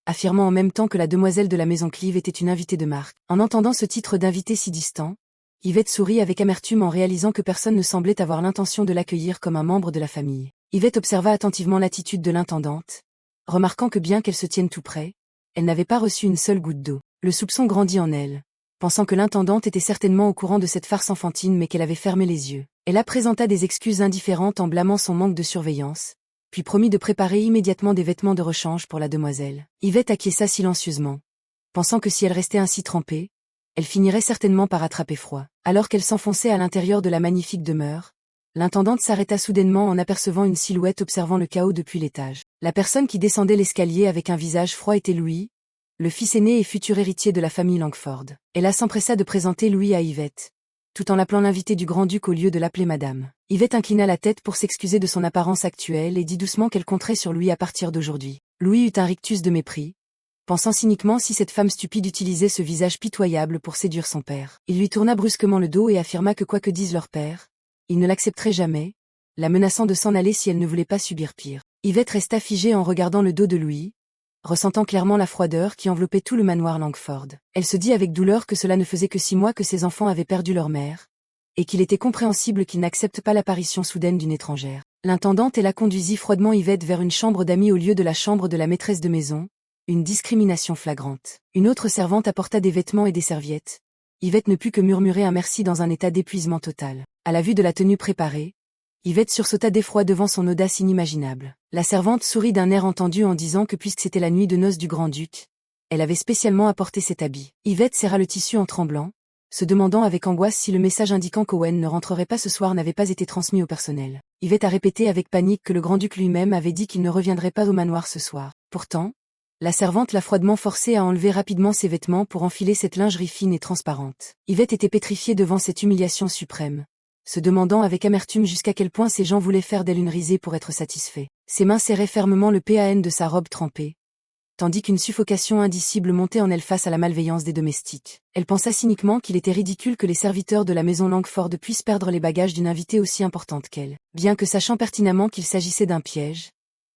Speaker 1: affirmant en même temps que la demoiselle de la maison Clive était une invitée de marque. En entendant ce titre d'invité si distant, Yvette sourit avec amertume en réalisant que personne ne semblait avoir l'intention de l'accueillir comme un membre de la famille. Yvette observa attentivement l'attitude de l'intendante, remarquant que bien qu'elle se tienne tout près, elle n'avait pas reçu une seule goutte d'eau. Le soupçon grandit en elle, pensant que l'intendante était certainement au courant de cette farce enfantine mais qu'elle avait fermé les yeux. Elle présenta des excuses indifférentes en blâmant son manque de surveillance, puis promit de préparer immédiatement des vêtements de rechange pour la demoiselle. Yvette acquiesça silencieusement, pensant que si elle restait ainsi trempée, elle finirait certainement par attraper froid. Alors qu'elle s'enfonçait à l'intérieur de la magnifique demeure, l'intendante s'arrêta soudainement en apercevant une silhouette observant le chaos depuis l'étage. La personne qui descendait l'escalier avec un visage froid était Louis, le fils aîné et futur héritier de la famille Langford. Elle s'empressa de présenter Louis à Yvette, tout en l'appelant l'invité du grand-duc au lieu de l'appeler madame. Yvette inclina la tête pour s'excuser de son apparence actuelle et dit doucement qu'elle compterait sur Louis à partir d'aujourd'hui. Louis eut un rictus de mépris, pensant cyniquement si cette femme stupide utilisait ce visage pitoyable pour séduire son père. Il lui tourna brusquement le dos et affirma que quoi que dise leur père, il ne l'accepterait jamais, la menaçant de s'en aller si elle ne voulait pas subir pire. Yvette resta figée en regardant le dos de Louis, ressentant clairement la froideur qui enveloppait tout le manoir Langford. Elle se dit avec douleur que cela ne faisait que 6 mois que ses enfants avaient perdu leur mère, et qu'il était compréhensible qu'ils n'acceptent pas l'apparition soudaine d'une étrangère. L'intendante la conduisit froidement Yvette vers une chambre d'amis au lieu de la chambre de la maîtresse de maison, une discrimination flagrante. Une autre servante apporta des vêtements et des serviettes. Yvette ne put que murmurer un merci dans un état d'épuisement total. À la vue de la tenue préparée, Yvette sursauta d'effroi devant son audace inimaginable. La servante sourit d'un air entendu en disant que puisque c'était la nuit de noces du grand-duc, elle avait spécialement apporté cet habit. Yvette serra le tissu en tremblant, se demandant avec angoisse si le message indiquant qu'Owen ne rentrerait pas ce soir n'avait pas été transmis au personnel. Yvette a répété avec panique que le grand-duc lui-même avait dit qu'il ne reviendrait pas au manoir ce soir. Pourtant, la servante l'a froidement forcée à enlever rapidement ses vêtements pour enfiler cette lingerie fine et transparente. Yvette était pétrifiée devant cette humiliation suprême, se demandant avec amertume jusqu'à quel point ces gens voulaient faire d'elle une risée pour être satisfaits. Ses mains serraient fermement le PAN de sa robe trempée, tandis qu'une suffocation indicible montait en elle face à la malveillance des domestiques. Elle pensa cyniquement qu'il était ridicule que les serviteurs de la maison Langford puissent perdre les bagages d'une invitée aussi importante qu'elle. Bien que sachant pertinemment qu'il s'agissait d'un piège,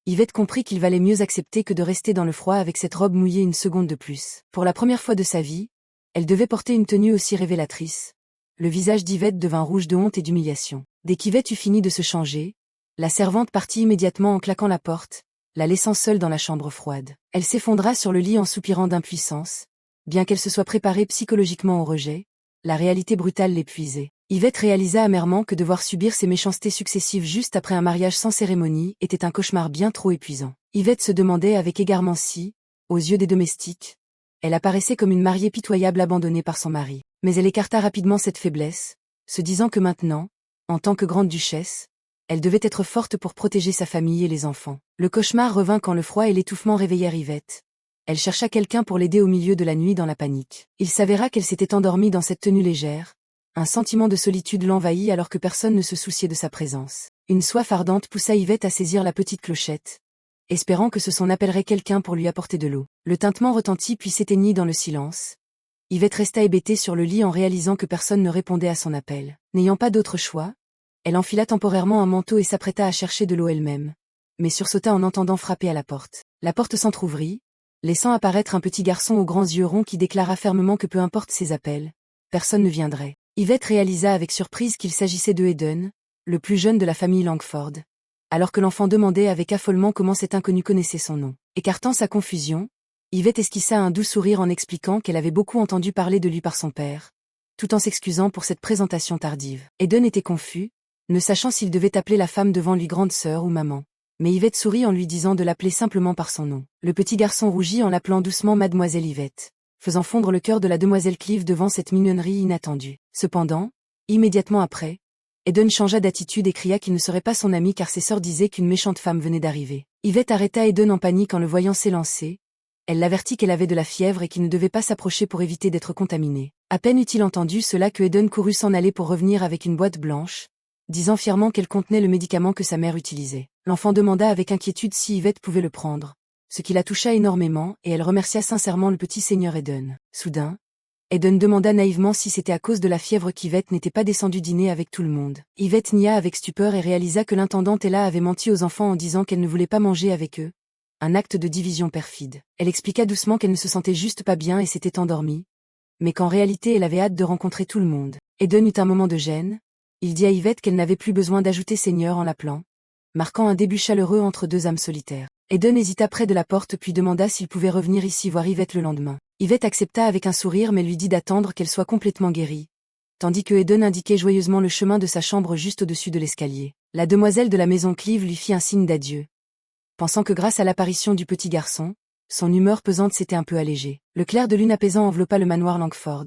Speaker 1: Yvette comprit qu'il valait mieux accepter que de rester dans le froid avec cette robe mouillée une seconde de plus. Pour la première fois de sa vie, elle devait porter une tenue aussi révélatrice. Le visage d'Yvette devint rouge de honte et d'humiliation. Dès qu'Yvette eut fini de se changer, la servante partit immédiatement en claquant la porte, la laissant seule dans la chambre froide. Elle s'effondra sur le lit en soupirant d'impuissance. Bien qu'elle se soit préparée psychologiquement au rejet, la réalité brutale l'épuisait. Yvette réalisa amèrement que devoir subir ces méchancetés successives juste après un mariage sans cérémonie était un cauchemar bien trop épuisant. Yvette se demandait avec égarement si, aux yeux des domestiques, elle apparaissait comme une mariée pitoyable abandonnée par son mari. Mais elle écarta rapidement cette faiblesse, se disant que maintenant, en tant que grande duchesse, elle devait être forte pour protéger sa famille et les enfants. Le cauchemar revint quand le froid et l'étouffement réveillèrent Yvette. Elle chercha quelqu'un pour l'aider au milieu de la nuit dans la panique. Il s'avéra qu'elle s'était endormie dans cette tenue légère. Un sentiment de solitude l'envahit alors que personne ne se souciait de sa présence. Une soif ardente poussa Yvette à saisir la petite clochette, espérant que ce son appellerait quelqu'un pour lui apporter de l'eau. Le tintement retentit puis s'éteignit dans le silence. Yvette resta hébétée sur le lit en réalisant que personne ne répondait à son appel. N'ayant pas d'autre choix, elle enfila temporairement un manteau et s'apprêta à chercher de l'eau elle-même, mais sursauta en entendant frapper à la porte. La porte s'entr'ouvrit, laissant apparaître un petit garçon aux grands yeux ronds qui déclara fermement que peu importe ses appels, personne ne viendrait. Yvette réalisa avec surprise qu'il s'agissait de Eden, le plus jeune de la famille Langford, alors que l'enfant demandait avec affolement comment cet inconnu connaissait son nom. Écartant sa confusion, Yvette esquissa un doux sourire en expliquant qu'elle avait beaucoup entendu parler de lui par son père, tout en s'excusant pour cette présentation tardive. Eden était confus, ne sachant s'il devait appeler la femme devant lui grande sœur ou maman. Mais Yvette sourit en lui disant de l'appeler simplement par son nom. Le petit garçon rougit en l'appelant doucement Mademoiselle Yvette, faisant fondre le cœur de la demoiselle Clive devant cette mignonnerie inattendue. Cependant, immédiatement après, Eden changea d'attitude et cria qu'il ne serait pas son ami car ses sœurs disaient qu'une méchante femme venait d'arriver. Yvette arrêta Eden en panique en le voyant s'élancer. Elle l'avertit qu'elle avait de la fièvre et qu'il ne devait pas s'approcher pour éviter d'être contaminé. À peine eut-il entendu cela que Eden courut s'en aller pour revenir avec une boîte blanche, disant fièrement qu'elle contenait le médicament que sa mère utilisait. L'enfant demanda avec inquiétude si Yvette pouvait le prendre, ce qui la toucha énormément et elle remercia sincèrement le petit seigneur Eden. Soudain, Eden demanda naïvement si c'était à cause de la fièvre qu'Yvette n'était pas descendue dîner avec tout le monde. Yvette nia avec stupeur et réalisa que l'intendante Ella avait menti aux enfants en disant qu'elle ne voulait pas manger avec eux. Un acte de division perfide. Elle expliqua doucement qu'elle ne se sentait juste pas bien et s'était endormie, mais qu'en réalité elle avait hâte de rencontrer tout le monde. Eden eut un moment de gêne. Il dit à Yvette qu'elle n'avait plus besoin d'ajouter Seigneur en l'appelant, marquant un début chaleureux entre deux âmes solitaires. Eden hésita près de la porte puis demanda s'il pouvait revenir ici voir Yvette le lendemain. Yvette accepta avec un sourire mais lui dit d'attendre qu'elle soit complètement guérie, tandis que Eden indiquait joyeusement le chemin de sa chambre juste au-dessus de l'escalier. La demoiselle de la maison Clive lui fit un signe d'adieu, pensant que grâce à l'apparition du petit garçon, son humeur pesante s'était un peu allégée. Le clair de lune apaisant enveloppa le manoir Langford,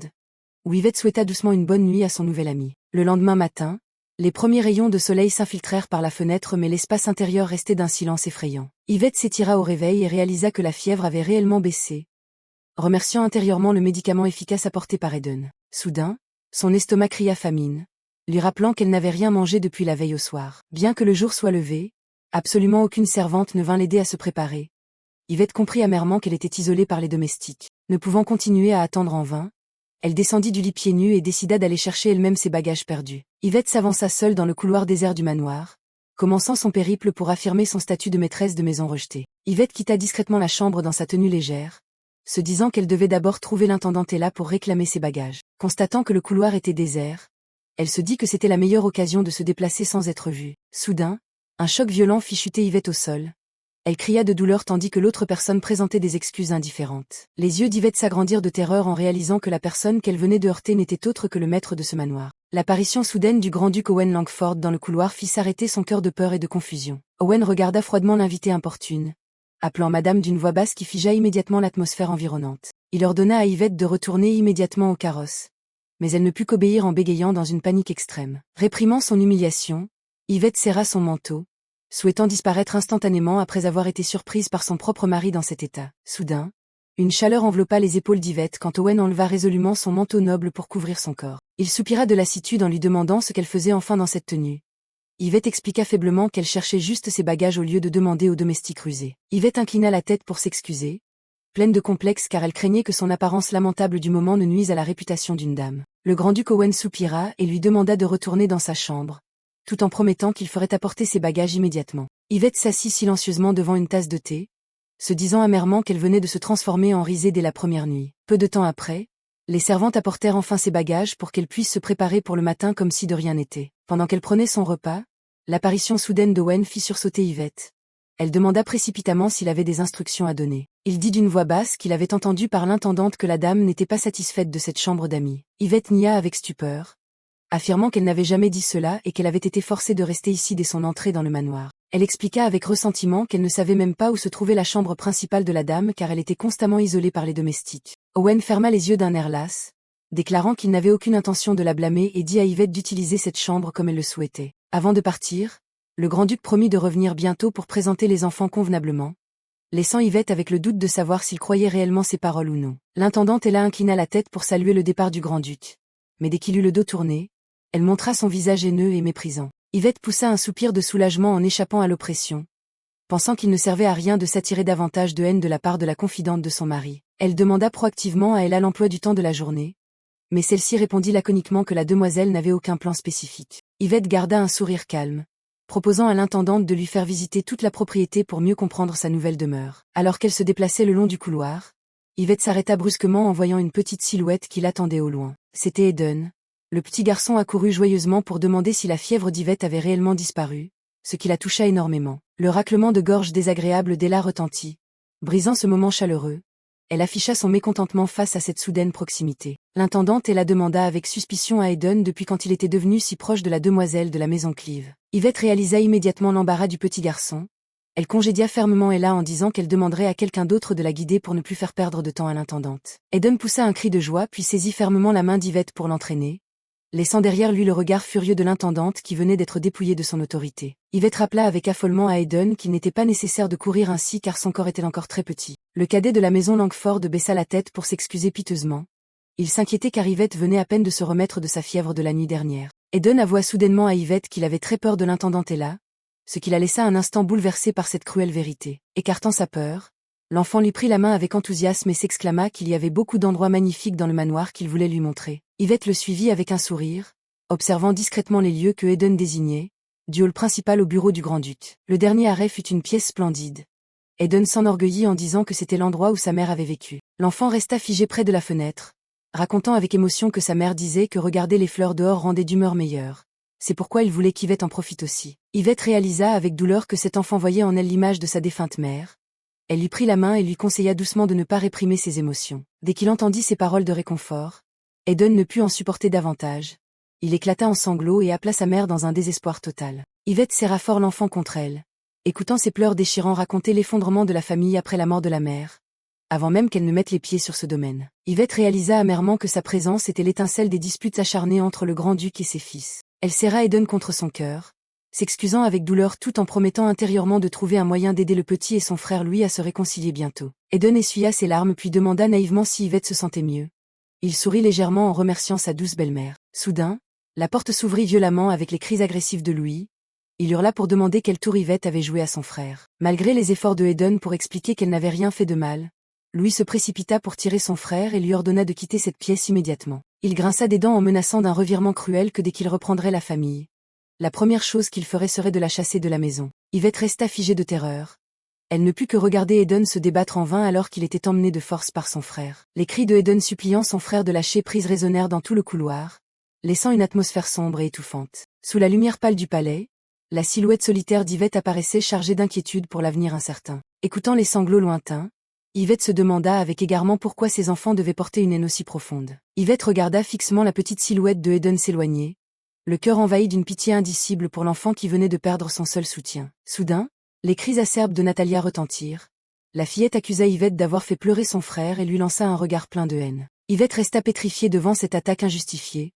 Speaker 1: où Yvette souhaita doucement une bonne nuit à son nouvel ami. Le lendemain matin, les premiers rayons de soleil s'infiltrèrent par la fenêtre mais l'espace intérieur restait d'un silence effrayant. Yvette s'étira au réveil et réalisa que la fièvre avait réellement baissé, remerciant intérieurement le médicament efficace apporté par Eden. Soudain, son estomac cria famine, lui rappelant qu'elle n'avait rien mangé depuis la veille au soir. Bien que le jour soit levé, absolument aucune servante ne vint l'aider à se préparer. Yvette comprit amèrement qu'elle était isolée par les domestiques. Ne pouvant continuer à attendre en vain, elle descendit du lit pieds nus et décida d'aller chercher elle-même ses bagages perdus. Yvette s'avança seule dans le couloir désert du manoir, commençant son périple pour affirmer son statut de maîtresse de maison rejetée. Yvette quitta discrètement la chambre dans sa tenue légère, se disant qu'elle devait d'abord trouver l'intendante Ella pour réclamer ses bagages. Constatant que le couloir était désert, elle se dit que c'était la meilleure occasion de se déplacer sans être vue. Soudain, un choc violent fit chuter Yvette au sol. Elle cria de douleur tandis que l'autre personne présentait des excuses indifférentes. Les yeux d'Yvette s'agrandirent de terreur en réalisant que la personne qu'elle venait de heurter n'était autre que le maître de ce manoir. L'apparition soudaine du grand-duc Owen Langford dans le couloir fit s'arrêter son cœur de peur et de confusion. Owen regarda froidement l'invité importune, appelant madame d'une voix basse qui figea immédiatement l'atmosphère environnante. Il ordonna à Yvette de retourner immédiatement au carrosse, mais elle ne put qu'obéir en bégayant dans une panique extrême. Réprimant son humiliation, Yvette serra son manteau, souhaitant disparaître instantanément après avoir été surprise par son propre mari dans cet état. Soudain, une chaleur enveloppa les épaules d'Yvette quand Owen enleva résolument son manteau noble pour couvrir son corps. Il soupira de lassitude en lui demandant ce qu'elle faisait enfin dans cette tenue. Yvette expliqua faiblement qu'elle cherchait juste ses bagages au lieu de demander aux domestiques rusés. Yvette inclina la tête pour s'excuser, pleine de complexe car elle craignait que son apparence lamentable du moment ne nuise à la réputation d'une dame. Le grand-duc Owen soupira et lui demanda de retourner dans sa chambre, tout en promettant qu'il ferait apporter ses bagages immédiatement. Yvette s'assit silencieusement devant une tasse de thé, se disant amèrement qu'elle venait de se transformer en risée dès la première nuit. Peu de temps après, les servantes apportèrent enfin ses bagages pour qu'elle puisse se préparer pour le matin comme si de rien n'était. Pendant qu'elle prenait son repas, l'apparition soudaine d'Owen fit sursauter Yvette. Elle demanda précipitamment s'il avait des instructions à donner. Il dit d'une voix basse qu'il avait entendu par l'intendante que la dame n'était pas satisfaite de cette chambre d'amis. Yvette nia avec stupeur, affirmant qu'elle n'avait jamais dit cela et qu'elle avait été forcée de rester ici dès son entrée dans le manoir. Elle expliqua avec ressentiment qu'elle ne savait même pas où se trouvait la chambre principale de la dame car elle était constamment isolée par les domestiques. Owen ferma les yeux d'un air las, déclarant qu'il n'avait aucune intention de la blâmer et dit à Yvette d'utiliser cette chambre comme elle le souhaitait. Avant de partir, le grand-duc promit de revenir bientôt pour présenter les enfants convenablement, laissant Yvette avec le doute de savoir s'il croyait réellement ses paroles ou non. L'intendante Ella inclina la tête pour saluer le départ du grand-duc, mais dès qu'il eut le dos tourné, elle montra son visage haineux et méprisant. Yvette poussa un soupir de soulagement en échappant à l'oppression, pensant qu'il ne servait à rien de s'attirer davantage de haine de la part de la confidente de son mari. Elle demanda proactivement à Ella l'emploi du temps de la journée, mais celle-ci répondit laconiquement que la demoiselle n'avait aucun plan spécifique. Yvette garda un sourire calme, proposant à l'intendante de lui faire visiter toute la propriété pour mieux comprendre sa nouvelle demeure. Alors qu'elle se déplaçait le long du couloir, Yvette s'arrêta brusquement en voyant une petite silhouette qui l'attendait au loin. C'était Eden. Le petit garçon accourut joyeusement pour demander si la fièvre d'Yvette avait réellement disparu, ce qui la toucha énormément. Le raclement de gorge désagréable d'Ella retentit, brisant ce moment chaleureux. Elle afficha son mécontentement face à cette soudaine proximité. L'intendante Ella demanda avec suspicion à Eden depuis quand il était devenu si proche de la demoiselle de la maison Clive. Yvette réalisa immédiatement l'embarras du petit garçon. Elle congédia fermement Ella en disant qu'elle demanderait à quelqu'un d'autre de la guider pour ne plus faire perdre de temps à l'intendante. Eden poussa un cri de joie puis saisit fermement la main d'Yvette pour l'entraîner, laissant derrière lui le regard furieux de l'intendante qui venait d'être dépouillée de son autorité. Yvette rappela avec affolement à Eden qu'il n'était pas nécessaire de courir ainsi car son corps était encore très petit. Le cadet de la maison Langford baissa la tête pour s'excuser piteusement. Il s'inquiétait car Yvette venait à peine de se remettre de sa fièvre de la nuit dernière. Eden avoua soudainement à Yvette qu'il avait très peur de l'intendante Ella, ce qui la laissa un instant bouleversée par cette cruelle vérité. Écartant sa peur, L'enfant lui prit la main avec enthousiasme et s'exclama qu'il y avait beaucoup d'endroits magnifiques dans le manoir qu'il voulait lui montrer. Yvette le suivit avec un sourire, observant discrètement les lieux que Eden désignait, du hall principal au bureau du grand-duc. Le dernier arrêt fut une pièce splendide. Eden s'enorgueillit en disant que c'était l'endroit où sa mère avait vécu. L'enfant resta figé près de la fenêtre, racontant avec émotion que sa mère disait que regarder les fleurs dehors rendait d'humeur meilleure. C'est pourquoi il voulait qu'Yvette en profite aussi. Yvette réalisa avec douleur que cet enfant voyait en elle l'image de sa défunte mère. Elle lui prit la main et lui conseilla doucement de ne pas réprimer ses émotions. Dès qu'il entendit ces paroles de réconfort, Eden ne put en supporter davantage. Il éclata en sanglots et appela sa mère dans un désespoir total. Yvette serra fort l'enfant contre elle, écoutant ses pleurs déchirants raconter l'effondrement de la famille après la mort de la mère, avant même qu'elle ne mette les pieds sur ce domaine. Yvette réalisa amèrement que sa présence était l'étincelle des disputes acharnées entre le grand-duc et ses fils. Elle serra Eden contre son cœur, s'excusant avec douleur tout en promettant intérieurement de trouver un moyen d'aider le petit et son frère Louis à se réconcilier bientôt. Eden essuya ses larmes puis demanda naïvement si Yvette se sentait mieux. Il sourit légèrement en remerciant sa douce belle-mère. Soudain, la porte s'ouvrit violemment avec les cris agressifs de Louis. Il hurla pour demander quel tour Yvette avait joué à son frère. Malgré les efforts de Eden pour expliquer qu'elle n'avait rien fait de mal, Louis se précipita pour tirer son frère et lui ordonna de quitter cette pièce immédiatement. Il grinça des dents en menaçant d'un revirement cruel que dès qu'il reprendrait la famille, la première chose qu'il ferait serait de la chasser de la maison. Yvette resta figée de terreur. Elle ne put que regarder Eden se débattre en vain alors qu'il était emmené de force par son frère. Les cris de Eden suppliant son frère de lâcher prise résonnèrent dans tout le couloir, laissant une atmosphère sombre et étouffante. Sous la lumière pâle du palais, la silhouette solitaire d'Yvette apparaissait chargée d'inquiétude pour l'avenir incertain. Écoutant les sanglots lointains, Yvette se demanda avec égarement pourquoi ses enfants devaient porter une haine aussi profonde. Yvette regarda fixement la petite silhouette de Eden s'éloigner, le cœur envahi d'une pitié indicible pour l'enfant qui venait de perdre son seul soutien. Soudain, les cris acerbes de Natalia retentirent. La fillette accusa Yvette d'avoir fait pleurer son frère et lui lança un regard plein de haine. Yvette resta pétrifiée devant cette attaque injustifiée,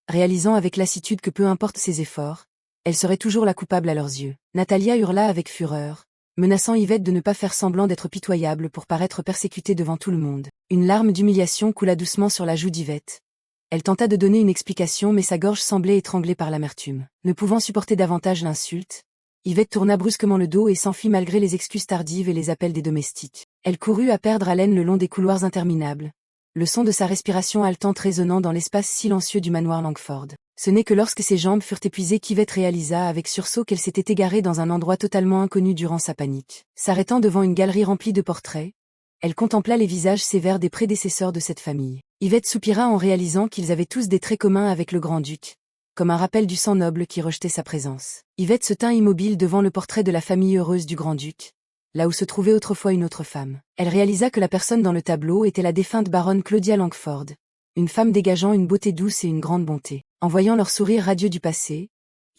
Speaker 1: réalisant avec lassitude que peu importe ses efforts, elle serait toujours la coupable à leurs yeux. Natalia hurla avec fureur, menaçant Yvette de ne pas faire semblant d'être pitoyable pour paraître persécutée devant tout le monde. Une larme d'humiliation coula doucement sur la joue d'Yvette. Elle tenta de donner une explication mais sa gorge semblait étranglée par l'amertume. Ne pouvant supporter davantage l'insulte, Yvette tourna brusquement le dos et s'enfuit malgré les excuses tardives et les appels des domestiques. Elle courut à perdre haleine le long des couloirs interminables, le son de sa respiration haletante résonnant dans l'espace silencieux du manoir Langford. Ce n'est que lorsque ses jambes furent épuisées qu'Yvette réalisa avec sursaut qu'elle s'était égarée dans un endroit totalement inconnu durant sa panique. S'arrêtant devant une galerie remplie de portraits, elle contempla les visages sévères des prédécesseurs de cette famille. Yvette soupira en réalisant qu'ils avaient tous des traits communs avec le grand-duc, comme un rappel du sang noble qui rejetait sa présence. Yvette se tint immobile devant le portrait de la famille heureuse du grand-duc, là où se trouvait autrefois une autre femme. Elle réalisa que la personne dans le tableau était la défunte baronne Claudia Langford, une femme dégageant une beauté douce et une grande bonté. En voyant leur sourire radieux du passé,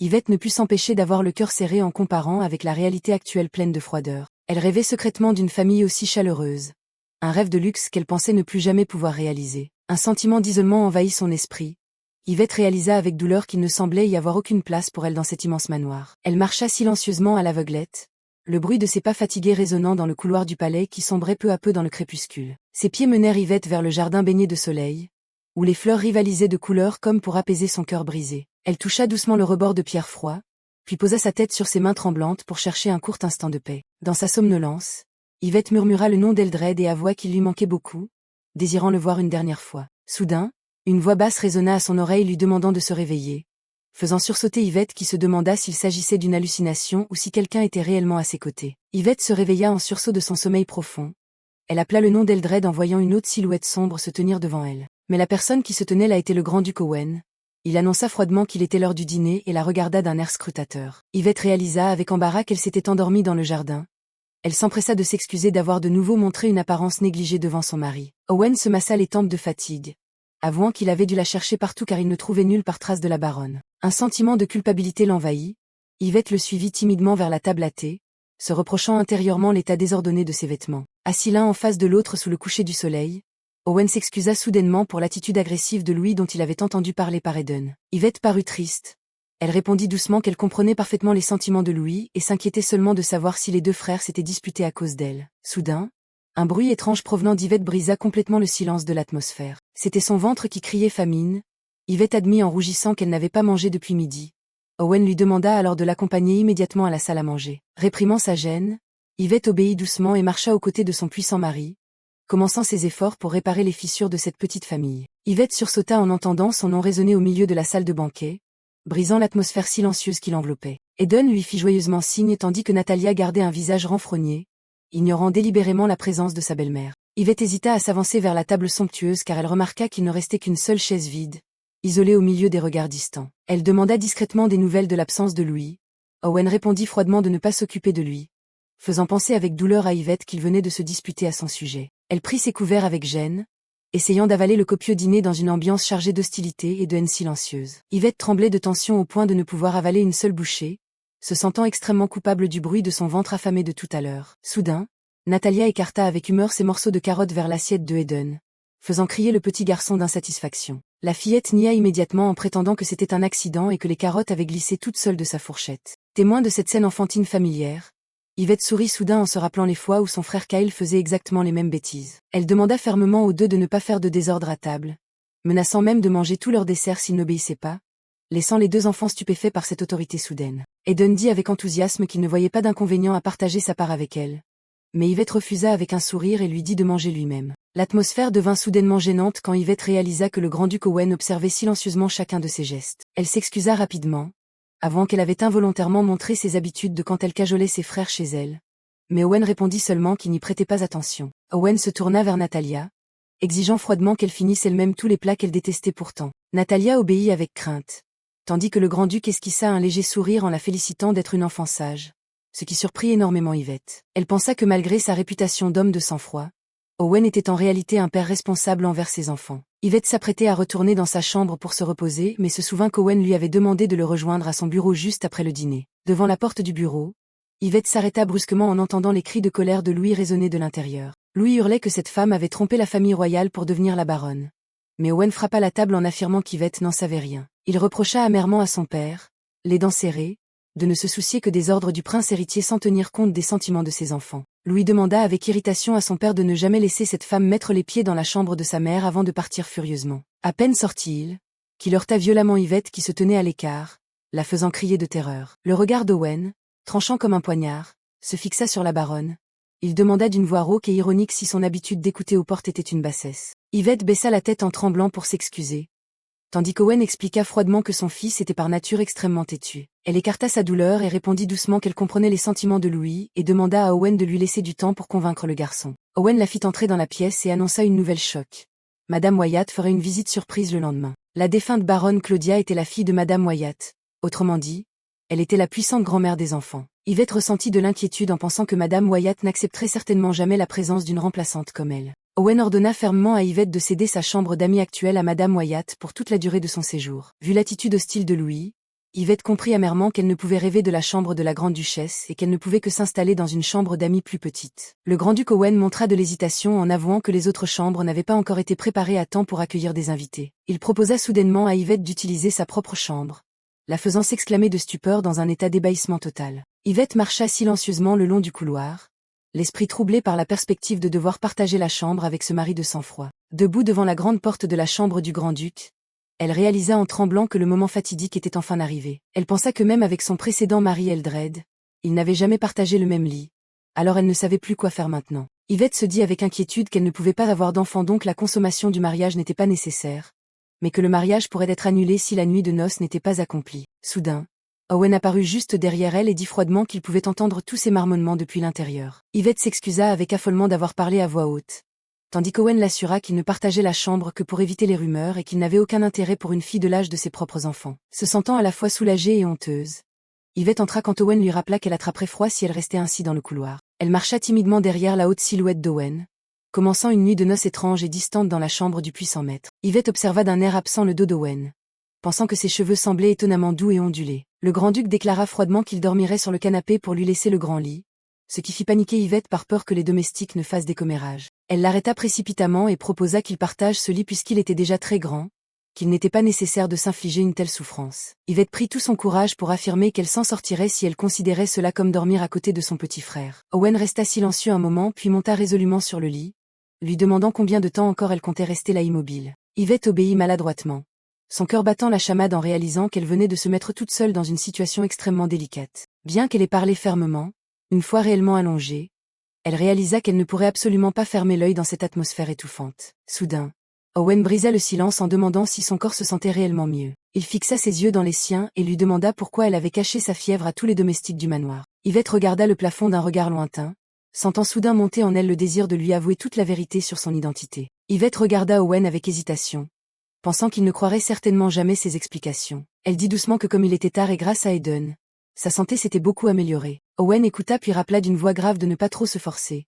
Speaker 1: Yvette ne put s'empêcher d'avoir le cœur serré en comparant avec la réalité actuelle pleine de froideur. Elle rêvait secrètement d'une famille aussi chaleureuse. Un rêve de luxe qu'elle pensait ne plus jamais pouvoir réaliser. Un sentiment d'isolement envahit son esprit. Yvette réalisa avec douleur qu'il ne semblait y avoir aucune place pour elle dans cet immense manoir. Elle marcha silencieusement à l'aveuglette, le bruit de ses pas fatigués résonnant dans le couloir du palais qui sombrait peu à peu dans le crépuscule. Ses pieds menèrent Yvette vers le jardin baigné de soleil, où les fleurs rivalisaient de couleurs comme pour apaiser son cœur brisé. Elle toucha doucement le rebord de pierre froid, puis posa sa tête sur ses mains tremblantes pour chercher un court instant de paix. Dans sa somnolence, Yvette murmura le nom d'Eldred et avoua qu'il lui manquait beaucoup, désirant le voir une dernière fois. Soudain, une voix basse résonna à son oreille lui demandant de se réveiller, faisant sursauter Yvette qui se demanda s'il s'agissait d'une hallucination ou si quelqu'un était réellement à ses côtés. Yvette se réveilla en sursaut de son sommeil profond. Elle appela le nom d'Eldred en voyant une autre silhouette sombre se tenir devant elle. Mais la personne qui se tenait là était le grand-duc Owen. Il annonça froidement qu'il était l'heure du dîner et la regarda d'un air scrutateur. Yvette réalisa avec embarras qu'elle s'était endormie dans le jardin. Elle s'empressa de s'excuser d'avoir de nouveau montré une apparence négligée devant son mari. Owen se massa les tempes de fatigue, avouant qu'il avait dû la chercher partout car il ne trouvait nulle part trace de la baronne. Un sentiment de culpabilité l'envahit. Yvette le suivit timidement vers la table à thé, se reprochant intérieurement l'état désordonné de ses vêtements. Assis l'un en face de l'autre sous le coucher du soleil, Owen s'excusa soudainement pour l'attitude agressive de Louis dont il avait entendu parler par Eden. Yvette parut triste. Elle répondit doucement qu'elle comprenait parfaitement les sentiments de Louis et s'inquiétait seulement de savoir si les deux frères s'étaient disputés à cause d'elle. Soudain, un bruit étrange provenant d'Yvette brisa complètement le silence de l'atmosphère. C'était son ventre qui criait famine. Yvette admit en rougissant qu'elle n'avait pas mangé depuis midi. Owen lui demanda alors de l'accompagner immédiatement à la salle à manger. Réprimant sa gêne, Yvette obéit doucement et marcha aux côtés de son puissant mari, commençant ses efforts pour réparer les fissures de cette petite famille. Yvette sursauta en entendant son nom résonner au milieu de la salle de banquet, brisant l'atmosphère silencieuse qui l'enveloppait. Eden lui fit joyeusement signe tandis que Natalia gardait un visage renfrogné, ignorant délibérément la présence de sa belle-mère. Yvette hésita à s'avancer vers la table somptueuse car elle remarqua qu'il ne restait qu'une seule chaise vide, isolée au milieu des regards distants. Elle demanda discrètement des nouvelles de l'absence de Louis. Owen répondit froidement de ne pas s'occuper de lui, faisant penser avec douleur à Yvette qu'il venait de se disputer à son sujet. Elle prit ses couverts avec gêne, essayant d'avaler le copieux dîner dans une ambiance chargée d'hostilité et de haine silencieuse. Yvette tremblait de tension au point de ne pouvoir avaler une seule bouchée, se sentant extrêmement coupable du bruit de son ventre affamé de tout à l'heure. Soudain, Natalia écarta avec humeur ses morceaux de carottes vers l'assiette de Eden, faisant crier le petit garçon d'insatisfaction. La fillette nia immédiatement en prétendant que c'était un accident et que les carottes avaient glissé toutes seules de sa fourchette. Témoin de cette scène enfantine familière, Yvette sourit soudain en se rappelant les fois où son frère Kyle faisait exactement les mêmes bêtises. Elle demanda fermement aux deux de ne pas faire de désordre à table, menaçant même de manger tout leur dessert s'ils n'obéissaient pas, laissant les deux enfants stupéfaits par cette autorité soudaine. Eden dit avec enthousiasme qu'il ne voyait pas d'inconvénient à partager sa part avec elle. Mais Yvette refusa avec un sourire et lui dit de manger lui-même. L'atmosphère devint soudainement gênante quand Yvette réalisa que le grand-duc Owen observait silencieusement chacun de ses gestes. Elle s'excusa rapidement, avouant qu'elle avait involontairement montré ses habitudes de quand elle cajolait ses frères chez elle. Mais Owen répondit seulement qu'il n'y prêtait pas attention. Owen se tourna vers Natalia, exigeant froidement qu'elle finisse elle-même tous les plats qu'elle détestait pourtant. Natalia obéit avec crainte, tandis que le grand-duc esquissa un léger sourire en la félicitant d'être une enfant sage, ce qui surprit énormément Yvette. Elle pensa que malgré sa réputation d'homme de sang-froid, Owen était en réalité un père responsable envers ses enfants. Yvette s'apprêtait à retourner dans sa chambre pour se reposer mais se souvint qu'Owen lui avait demandé de le rejoindre à son bureau juste après le dîner. Devant la porte du bureau, Yvette s'arrêta brusquement en entendant les cris de colère de Louis résonner de l'intérieur. Louis hurlait que cette femme avait trompé la famille royale pour devenir la baronne. Mais Owen frappa la table en affirmant qu'Yvette n'en savait rien. Il reprocha amèrement à son père, les dents serrées, de ne se soucier que des ordres du prince héritier sans tenir compte des sentiments de ses enfants. Louis demanda avec irritation à son père de ne jamais laisser cette femme mettre les pieds dans la chambre de sa mère avant de partir furieusement. À peine sortit-il, qu'il heurta violemment Yvette qui se tenait à l'écart, la faisant crier de terreur. Le regard d'Owen, tranchant comme un poignard, se fixa sur la baronne. Il demanda d'une voix rauque et ironique si son habitude d'écouter aux portes était une bassesse. Yvette baissa la tête en tremblant pour s'excuser, tandis qu'Owen expliqua froidement que son fils était par nature extrêmement têtu. Elle écarta sa douleur et répondit doucement qu'elle comprenait les sentiments de Louis et demanda à Owen de lui laisser du temps pour convaincre le garçon. Owen la fit entrer dans la pièce et annonça une nouvelle choc. Madame Wyatt ferait une visite surprise le lendemain. La défunte baronne Claudia était la fille de Madame Wyatt. Autrement dit, elle était la puissante grand-mère des enfants. Yvette ressentit de l'inquiétude en pensant que Madame Wyatt n'accepterait certainement jamais la présence d'une remplaçante comme elle. Owen ordonna fermement à Yvette de céder sa chambre d'amis actuelle à Madame Wyatt pour toute la durée de son séjour. Vu l'attitude hostile de Louis, Yvette comprit amèrement qu'elle ne pouvait rêver de la chambre de la grande-duchesse et qu'elle ne pouvait que s'installer dans une chambre d'amis plus petite. Le grand-duc Owen montra de l'hésitation en avouant que les autres chambres n'avaient pas encore été préparées à temps pour accueillir des invités. Il proposa soudainement à Yvette d'utiliser sa propre chambre, la faisant s'exclamer de stupeur dans un état d'ébahissement total. Yvette marcha silencieusement le long du couloir, l'esprit troublé par la perspective de devoir partager la chambre avec ce mari de sang-froid. Debout devant la grande porte de la chambre du grand-duc, elle réalisa en tremblant que le moment fatidique était enfin arrivé. Elle pensa que même avec son précédent mari Eldred, ils n'avaient jamais partagé le même lit. Alors elle ne savait plus quoi faire maintenant. Yvette se dit avec inquiétude qu'elle ne pouvait pas avoir d'enfant donc la consommation du mariage n'était pas nécessaire, mais que le mariage pourrait être annulé si la nuit de noces n'était pas accomplie. Soudain, Owen apparut juste derrière elle et dit froidement qu'il pouvait entendre tous ces marmonnements depuis l'intérieur. Yvette s'excusa avec affolement d'avoir parlé à voix haute, tandis qu'Owen l'assura qu'il ne partageait la chambre que pour éviter les rumeurs et qu'il n'avait aucun intérêt pour une fille de l'âge de ses propres enfants. Se sentant à la fois soulagée et honteuse, Yvette entra quand Owen lui rappela qu'elle attraperait froid si elle restait ainsi dans le couloir. Elle marcha timidement derrière la haute silhouette d'Owen, commençant une nuit de noces étrange et distante dans la chambre du puissant maître. Yvette observa d'un air absent le dos d'Owen, pensant que ses cheveux semblaient étonnamment doux et ondulés. Le grand-duc déclara froidement qu'il dormirait sur le canapé pour lui laisser le grand lit, ce qui fit paniquer Yvette par peur que les domestiques ne fassent des commérages. Elle l'arrêta précipitamment et proposa qu'il partage ce lit puisqu'il était déjà très grand, qu'il n'était pas nécessaire de s'infliger une telle souffrance. Yvette prit tout son courage pour affirmer qu'elle s'en sortirait si elle considérait cela comme dormir à côté de son petit frère. Owen resta silencieux un moment puis monta résolument sur le lit, lui demandant combien de temps encore elle comptait rester là immobile. Yvette obéit maladroitement, son cœur battant la chamade en réalisant qu'elle venait de se mettre toute seule dans une situation extrêmement délicate. Bien qu'elle ait parlé fermement, Une fois réellement allongée, elle réalisa qu'elle ne pourrait absolument pas fermer l'œil dans cette atmosphère étouffante. Soudain, Owen brisa le silence en demandant si son corps se sentait réellement mieux. Il fixa ses yeux dans les siens et lui demanda pourquoi elle avait caché sa fièvre à tous les domestiques du manoir. Yvette regarda le plafond d'un regard lointain, sentant soudain monter en elle le désir de lui avouer toute la vérité sur son identité. Yvette regarda Owen avec hésitation, pensant qu'il ne croirait certainement jamais ses explications. Elle dit doucement que comme il était tard et grâce à Eden, sa santé s'était beaucoup améliorée. Owen écouta puis rappela d'une voix grave de ne pas trop se forcer,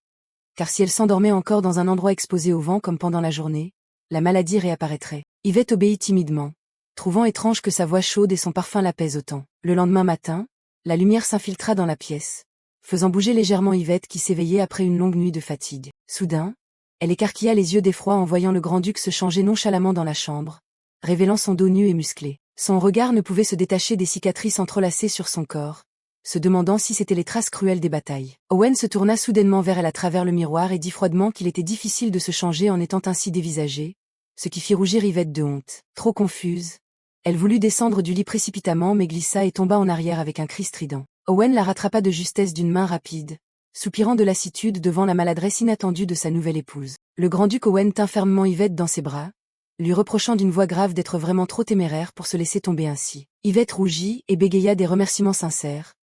Speaker 1: car si elle s'endormait encore dans un endroit exposé au vent comme pendant la journée, la maladie réapparaîtrait. Yvette obéit timidement, trouvant étrange que sa voix chaude et son parfum l'apaisent autant. Le lendemain matin, la lumière s'infiltra dans la pièce, faisant bouger légèrement Yvette qui s'éveillait après une longue nuit de fatigue. Soudain, elle écarquilla les yeux d'effroi en voyant le grand-duc se changer nonchalamment dans la chambre, révélant son dos nu et musclé. Son regard ne pouvait se détacher des cicatrices entrelacées sur son corps, se demandant si c'étaient les traces cruelles des batailles. Owen se tourna soudainement vers elle à travers le miroir et dit froidement qu'il était difficile de se changer en étant ainsi dévisagée, ce qui fit rougir Yvette de honte. Trop confuse, elle voulut descendre du lit précipitamment mais glissa et tomba en arrière avec un cri strident. Owen la rattrapa de justesse d'une main rapide, soupirant de lassitude devant la maladresse inattendue de sa nouvelle épouse. Le grand-duc Owen tint fermement Yvette dans ses bras, lui reprochant d'une voix grave d'être vraiment trop téméraire pour se laisser tomber ainsi. Yvette rougit et bégaya des remerciements sincères,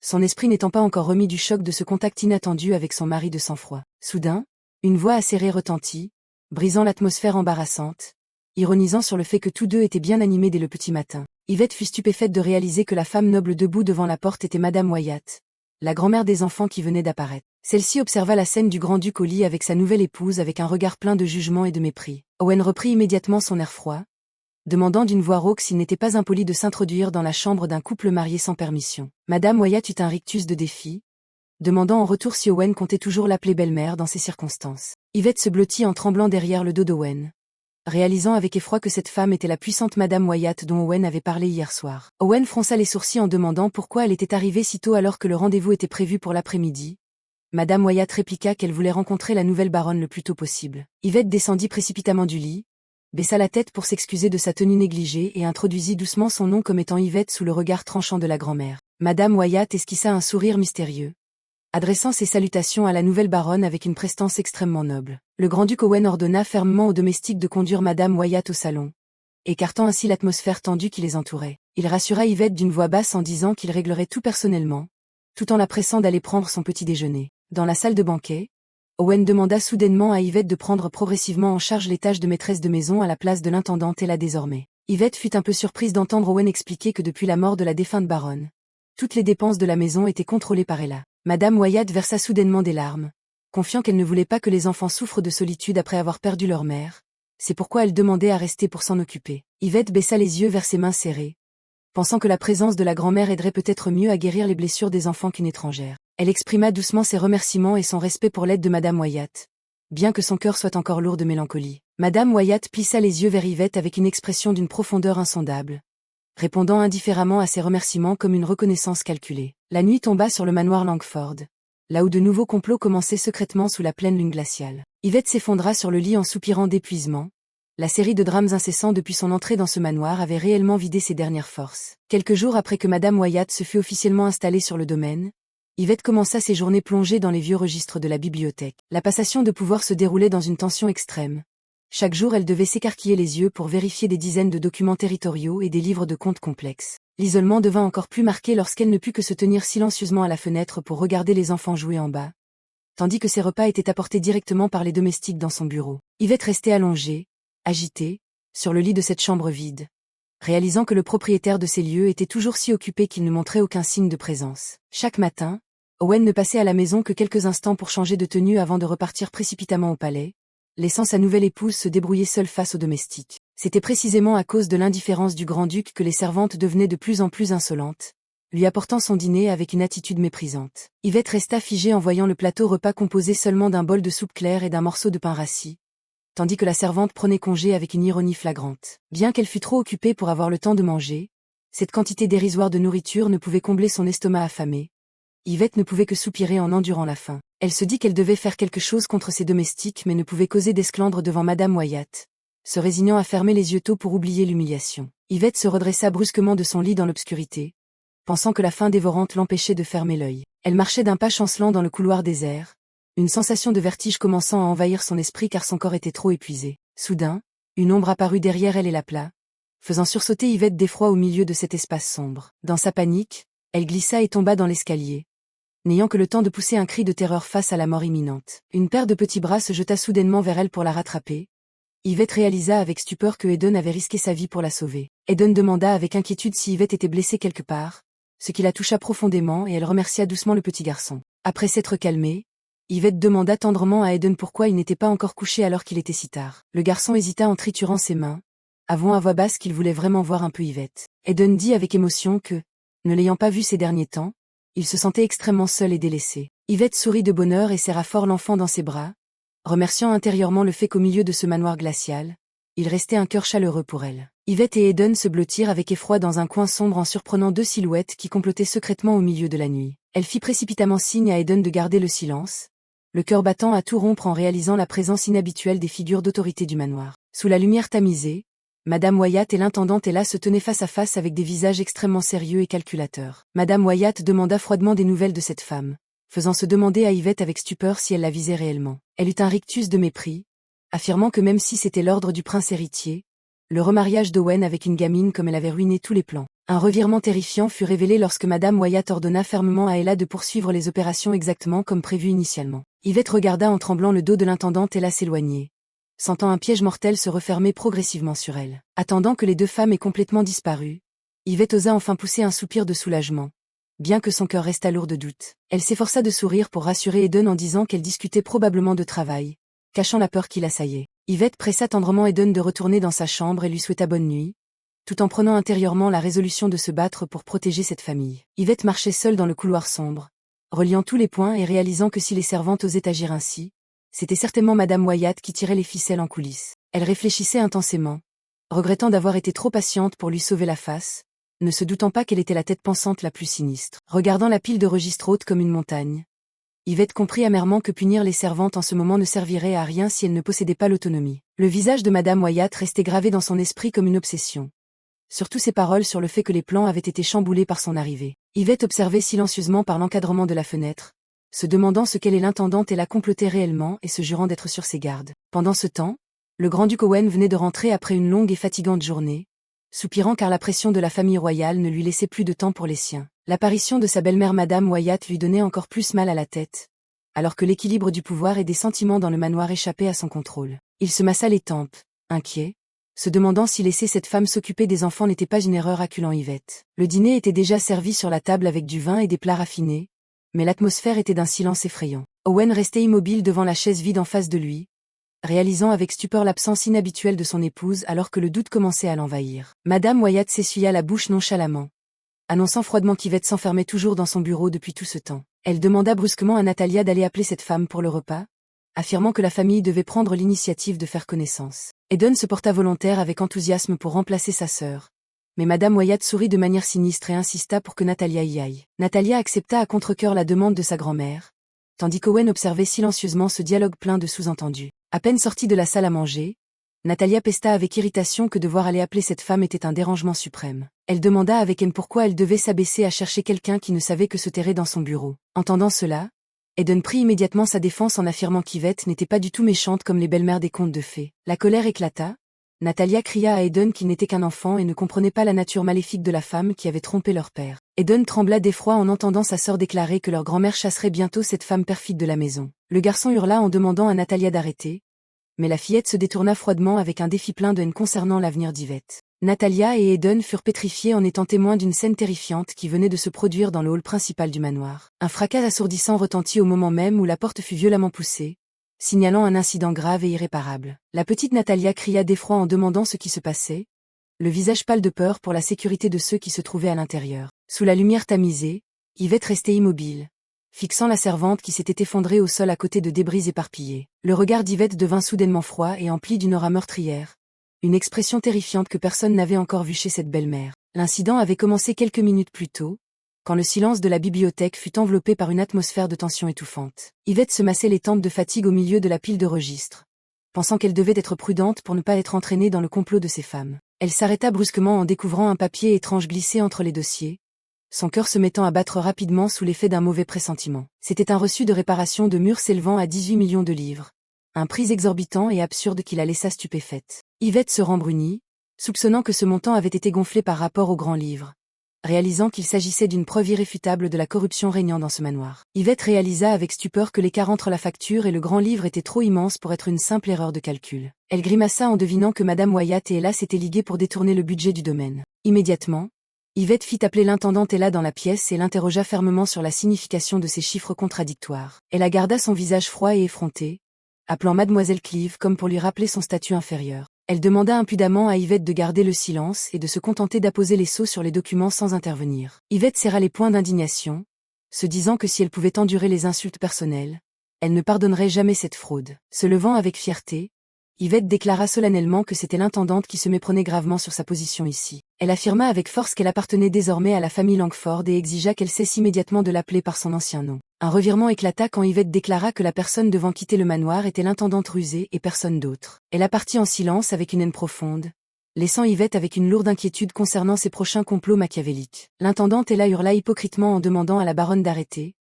Speaker 1: son esprit n'étant pas encore remis du choc de ce contact inattendu avec son mari de sang-froid. Soudain, une voix acérée retentit, brisant l'atmosphère embarrassante, ironisant sur le fait que tous deux étaient bien animés dès le petit matin. Yvette fut stupéfaite de réaliser que la femme noble debout devant la porte était Madame Wyatt, la grand-mère des enfants qui venait d'apparaître. Celle-ci observa la scène du grand-duc au lit avec sa nouvelle épouse avec un regard plein de jugement et de mépris. Owen reprit immédiatement son air froid, demandant d'une voix rauque s'il n'était pas impoli de s'introduire dans la chambre d'un couple marié sans permission. Madame Wyatt eut un rictus de défi, demandant en retour si Owen comptait toujours l'appeler belle-mère dans ces circonstances. Yvette se blottit en tremblant derrière le dos d'Owen, réalisant avec effroi que cette femme était la puissante Madame Wyatt dont Owen avait parlé hier soir. Owen fronça les sourcils en demandant pourquoi elle était arrivée si tôt alors que le rendez-vous était prévu pour l'après-midi. Madame Wyatt répliqua qu'elle voulait rencontrer la nouvelle baronne le plus tôt possible. Yvette descendit précipitamment du lit, baissa la tête pour s'excuser de sa tenue négligée et introduisit doucement son nom comme étant Yvette sous le regard tranchant de la grand-mère. Madame Wyatt esquissa un sourire mystérieux, adressant ses salutations à la nouvelle baronne avec une prestance extrêmement noble. Le grand-duc Owen ordonna fermement aux domestiques de conduire Madame Wyatt au salon, écartant ainsi l'atmosphère tendue qui les entourait. Il rassura Yvette d'une voix basse en disant qu'il réglerait tout personnellement, tout en la pressant d'aller prendre son petit déjeuner. Dans la salle de banquet, Owen demanda soudainement à Yvette de prendre progressivement en charge les tâches de maîtresse de maison à la place de l'intendante et là désormais. Yvette fut un peu surprise d'entendre Owen expliquer que depuis la mort de la défunte baronne, toutes les dépenses de la maison étaient contrôlées par Ella. Madame Wyatt versa soudainement des larmes, confiant qu'elle ne voulait pas que les enfants souffrent de solitude après avoir perdu leur mère. C'est pourquoi elle demandait à rester pour s'en occuper. Yvette baissa les yeux vers ses mains serrées, pensant que la présence de la grand-mère aiderait peut-être mieux à guérir les blessures des enfants qu'une étrangère. Elle exprima doucement ses remerciements et son respect pour l'aide de Madame Wyatt, bien que son cœur soit encore lourd de mélancolie. Madame Wyatt plissa les yeux vers Yvette avec une expression d'une profondeur insondable, répondant indifféremment à ses remerciements comme une reconnaissance calculée. La nuit tomba sur le manoir Langford, là où de nouveaux complots commençaient secrètement sous la pleine lune glaciale. Yvette s'effondra sur le lit en soupirant d'épuisement. La série de drames incessants depuis son entrée dans ce manoir avait réellement vidé ses dernières forces. Quelques jours après que Madame Wyatt se fut officiellement installée sur le domaine, Yvette commença ses journées plongées dans les vieux registres de la bibliothèque. La passation de pouvoir se déroulait dans une tension extrême. Chaque jour elle devait s'écarquiller les yeux pour vérifier des dizaines de documents territoriaux et des livres de comptes complexes. L'isolement devint encore plus marqué lorsqu'elle ne put que se tenir silencieusement à la fenêtre pour regarder les enfants jouer en bas, tandis que ses repas étaient apportés directement par les domestiques dans son bureau. Yvette restait allongée, agitée, sur le lit de cette chambre vide, réalisant que le propriétaire de ces lieux était toujours si occupé qu'il ne montrait aucun signe de présence. Chaque matin, Owen ne passait à la maison que quelques instants pour changer de tenue avant de repartir précipitamment au palais, laissant sa nouvelle épouse se débrouiller seule face aux domestiques. C'était précisément à cause de l'indifférence du grand-duc que les servantes devenaient de plus en plus insolentes, lui apportant son dîner avec une attitude méprisante. Yvette resta figée en voyant le plateau repas composé seulement d'un bol de soupe claire et d'un morceau de pain rassis, tandis que la servante prenait congé avec une ironie flagrante. Bien qu'elle fût trop occupée pour avoir le temps de manger, cette quantité dérisoire de nourriture ne pouvait combler son estomac affamé. Yvette ne pouvait que soupirer en endurant la faim. Elle se dit qu'elle devait faire quelque chose contre ses domestiques mais ne pouvait causer d'esclandre devant Madame Wyatt, se résignant à fermer les yeux tôt pour oublier l'humiliation. Yvette se redressa brusquement de son lit dans l'obscurité, pensant que la faim dévorante l'empêchait de fermer l'œil. Elle marchait d'un pas chancelant dans le couloir désert, une sensation de vertige commençant à envahir son esprit car son corps était trop épuisé. Soudain, une ombre apparut derrière elle et l'appela, faisant sursauter Yvette d'effroi au milieu de cet espace sombre. Dans sa panique, elle glissa et tomba dans l'escalier, n'ayant que le temps de pousser un cri de terreur face à la mort imminente. Une paire de petits bras se jeta soudainement vers elle pour la rattraper. Yvette réalisa avec stupeur que Eden avait risqué sa vie pour la sauver. Eden demanda avec inquiétude si Yvette était blessée quelque part, ce qui la toucha profondément et elle remercia doucement le petit garçon. Après s'être calmée, Yvette demanda tendrement à Eden pourquoi il n'était pas encore couché alors qu'il était si tard. Le garçon hésita en triturant ses mains, avouant à voix basse qu'il voulait vraiment voir un peu Yvette. Eden dit avec émotion que, ne l'ayant pas vue ces derniers temps, il se sentait extrêmement seul et délaissé. Yvette sourit de bonheur et serra fort l'enfant dans ses bras, remerciant intérieurement le fait qu'au milieu de ce manoir glacial, il restait un cœur chaleureux pour elle. Yvette et Eden se blottirent avec effroi dans un coin sombre en surprenant deux silhouettes qui complotaient secrètement au milieu de la nuit. Elle fit précipitamment signe à Eden de garder le silence, le cœur battant à tout rompre en réalisant la présence inhabituelle des figures d'autorité du manoir. Sous la lumière tamisée, Madame Wyatt et l'intendante Ella se tenaient face à face avec des visages extrêmement sérieux et calculateurs. Madame Wyatt demanda froidement des nouvelles de cette femme, faisant se demander à Yvette avec stupeur si elle la visait réellement. Elle eut un rictus de mépris, affirmant que même si c'était l'ordre du prince héritier, le remariage d'Owen avec une gamine comme elle avait ruiné tous les plans. Un revirement terrifiant fut révélé lorsque Madame Wyatt ordonna fermement à Ella de poursuivre les opérations exactement comme prévu initialement. Yvette regarda en tremblant le dos de l'intendante Ella s'éloigner, sentant un piège mortel se refermer progressivement sur elle. Attendant que les deux femmes aient complètement disparu, Yvette osa enfin pousser un soupir de soulagement, bien que son cœur restât lourd de doute. Elle s'efforça de sourire pour rassurer Eden en disant qu'elle discutait probablement de travail, cachant la peur qui l'assaillait. Yvette pressa tendrement Eden de retourner dans sa chambre et lui souhaita bonne nuit, tout en prenant intérieurement la résolution de se battre pour protéger cette famille. Yvette marchait seule dans le couloir sombre, reliant tous les points et réalisant que si les servantes osaient agir ainsi, c'était certainement Madame Wyatt qui tirait les ficelles en coulisses. Elle réfléchissait intensément, regrettant d'avoir été trop patiente pour lui sauver la face, ne se doutant pas qu'elle était la tête pensante la plus sinistre. Regardant la pile de registres haute comme une montagne, Yvette comprit amèrement que punir les servantes en ce moment ne servirait à rien si elles ne possédaient pas l'autonomie. Le visage de Madame Wyatt restait gravé dans son esprit comme une obsession. Surtout ses paroles sur le fait que les plans avaient été chamboulés par son arrivée. Yvette observait silencieusement par l'encadrement de la fenêtre, se demandant ce qu'elle et l'intendante et la complotaient réellement et se jurant d'être sur ses gardes. Pendant ce temps, le grand-duc Owen venait de rentrer après une longue et fatigante journée, soupirant car la pression de la famille royale ne lui laissait plus de temps pour les siens. L'apparition de sa belle-mère Madame Wyatt lui donnait encore plus mal à la tête, alors que l'équilibre du pouvoir et des sentiments dans le manoir échappait à son contrôle. Il se massa les tempes, inquiet, se demandant si laisser cette femme s'occuper des enfants n'était pas une erreur acculant Yvette. Le dîner était déjà servi sur la table avec du vin et des plats raffinés, mais l'atmosphère était d'un silence effrayant. Owen restait immobile devant la chaise vide en face de lui, réalisant avec stupeur l'absence inhabituelle de son épouse alors que le doute commençait à l'envahir. Madame Wyatt s'essuya la bouche nonchalamment, annonçant froidement qu'Yvette s'enfermait toujours dans son bureau depuis tout ce temps. Elle demanda brusquement à Natalia d'aller appeler cette femme pour le repas, affirmant que la famille devait prendre l'initiative de faire connaissance. Eden se porta volontaire avec enthousiasme pour remplacer sa sœur, mais Madame Wyatt sourit de manière sinistre et insista pour que Natalia y aille. Natalia accepta à contre-cœur la demande de sa grand-mère, tandis qu'Owen observait silencieusement ce dialogue plein de sous-entendus. À peine sortie de la salle à manger, Natalia pesta avec irritation que devoir aller appeler cette femme était un dérangement suprême. Elle demanda avec haine pourquoi elle devait s'abaisser à chercher quelqu'un qui ne savait que se terrer dans son bureau. Entendant cela, Eden prit immédiatement sa défense en affirmant qu'Yvette n'était pas du tout méchante comme les belles-mères des contes de fées. La colère éclata. Natalia cria à Eden qu'il n'était qu'un enfant et ne comprenait pas la nature maléfique de la femme qui avait trompé leur père. Eden trembla d'effroi en entendant sa sœur déclarer que leur grand-mère chasserait bientôt cette femme perfide de la maison. Le garçon hurla en demandant à Natalia d'arrêter, mais la fillette se détourna froidement avec un défi plein de haine concernant l'avenir d'Yvette. Natalia et Eden furent pétrifiés en étant témoins d'une scène terrifiante qui venait de se produire dans le hall principal du manoir. Un fracas assourdissant retentit au moment même où la porte fut violemment poussée, signalant un incident grave et irréparable. La petite Natalia cria d'effroi en demandant ce qui se passait, le visage pâle de peur pour la sécurité de ceux qui se trouvaient à l'intérieur. Sous la lumière tamisée, Yvette restait immobile, fixant la servante qui s'était effondrée au sol à côté de débris éparpillés. Le regard d'Yvette devint soudainement froid et empli d'une aura meurtrière, une expression terrifiante que personne n'avait encore vue chez cette belle-mère. L'incident avait commencé quelques minutes plus tôt, quand le silence de la bibliothèque fut enveloppé par une atmosphère de tension étouffante. Yvette se massait les tempes de fatigue au milieu de la pile de registres, pensant qu'elle devait être prudente pour ne pas être entraînée dans le complot de ces femmes. Elle s'arrêta brusquement en découvrant un papier étrange glissé entre les dossiers, son cœur se mettant à battre rapidement sous l'effet d'un mauvais pressentiment. C'était un reçu de réparation de murs s'élevant à 18 millions de livres. Un prix exorbitant et absurde qui la laissa stupéfaite. Yvette se rembrunit, soupçonnant que ce montant avait été gonflé par rapport au grand livre. Réalisant qu'il s'agissait d'une preuve irréfutable de la corruption régnant dans ce manoir. Yvette réalisa avec stupeur que l'écart entre la facture et le grand livre était trop immense pour être une simple erreur de calcul. Elle grimaça en devinant que Madame Wyatt et Ella s'étaient liguées pour détourner le budget du domaine. Immédiatement, Yvette fit appeler l'intendante Ella dans la pièce et l'interrogea fermement sur la signification de ces chiffres contradictoires. Elle garda son visage froid et effronté, appelant Mademoiselle Cleave comme pour lui rappeler son statut inférieur. Elle demanda impudemment à Yvette de garder le silence et de se contenter d'apposer les sceaux sur les documents sans intervenir. Yvette serra les poings d'indignation, se disant que si elle pouvait endurer les insultes personnelles, elle ne pardonnerait jamais cette fraude. Se levant avec fierté, Yvette déclara solennellement que c'était l'intendante qui se méprenait gravement sur sa position ici. Elle affirma avec force qu'elle appartenait désormais à la famille Langford et exigea qu'elle cesse immédiatement de l'appeler par son ancien nom. Un revirement éclata quand Yvette déclara que la personne devant quitter le manoir était l'intendante rusée et personne d'autre. Elle partit en silence avec une haine profonde, laissant Yvette avec une lourde inquiétude concernant ses prochains complots machiavéliques. L'intendante Ella hurla hypocritement en demandant à la baronne d'arrêter,